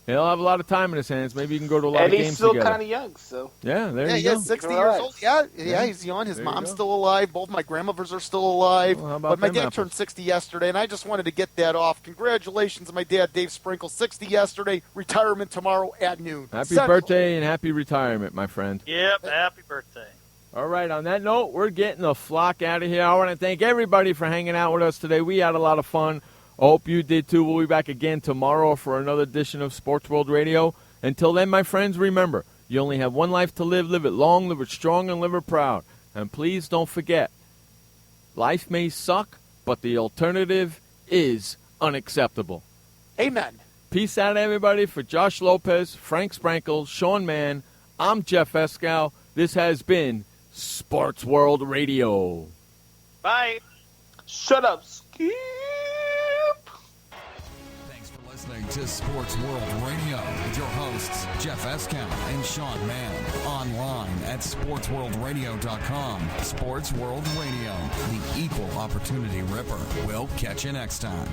[SPEAKER 5] He'll have a lot of time in his hands. Maybe you can go to a lot
[SPEAKER 17] and
[SPEAKER 5] of games together.
[SPEAKER 17] And he's still kind of young, so.
[SPEAKER 5] Yeah, there you go.
[SPEAKER 26] 60 years old. Yeah, he's young. His mom's still alive. Both my grandmothers are still alive.
[SPEAKER 5] Well,
[SPEAKER 26] but my dad turned 60 yesterday, and I just wanted to get that off. Congratulations to my dad, Dave Sprinkle. 60 yesterday, retirement tomorrow at noon.
[SPEAKER 5] Happy birthday and happy retirement, my friend.
[SPEAKER 6] Yep, happy birthday.
[SPEAKER 5] All right, on that note, we're getting the flock out of here. I want to thank everybody for hanging out with us today. We had a lot of fun. I hope you did too. We'll be back again tomorrow for another edition of Sports World Radio. Until then, my friends, remember, you only have one life to live. Live it long, live it strong, and live it proud. And please don't forget, life may suck, but the alternative is unacceptable.
[SPEAKER 26] Amen.
[SPEAKER 5] Peace out, everybody. For Josh Lopez, Frank Sprankle, Sean Mann, I'm Jeff Escow. This has been Sports World Radio.
[SPEAKER 6] Bye.
[SPEAKER 17] Shut up, Skip.
[SPEAKER 3] Listening to Sports World Radio with your hosts, Jeff Escow and Sean Mann. Online at SportsWorldRadio.com. Sports World Radio, the equal opportunity ripper. We'll catch you next time.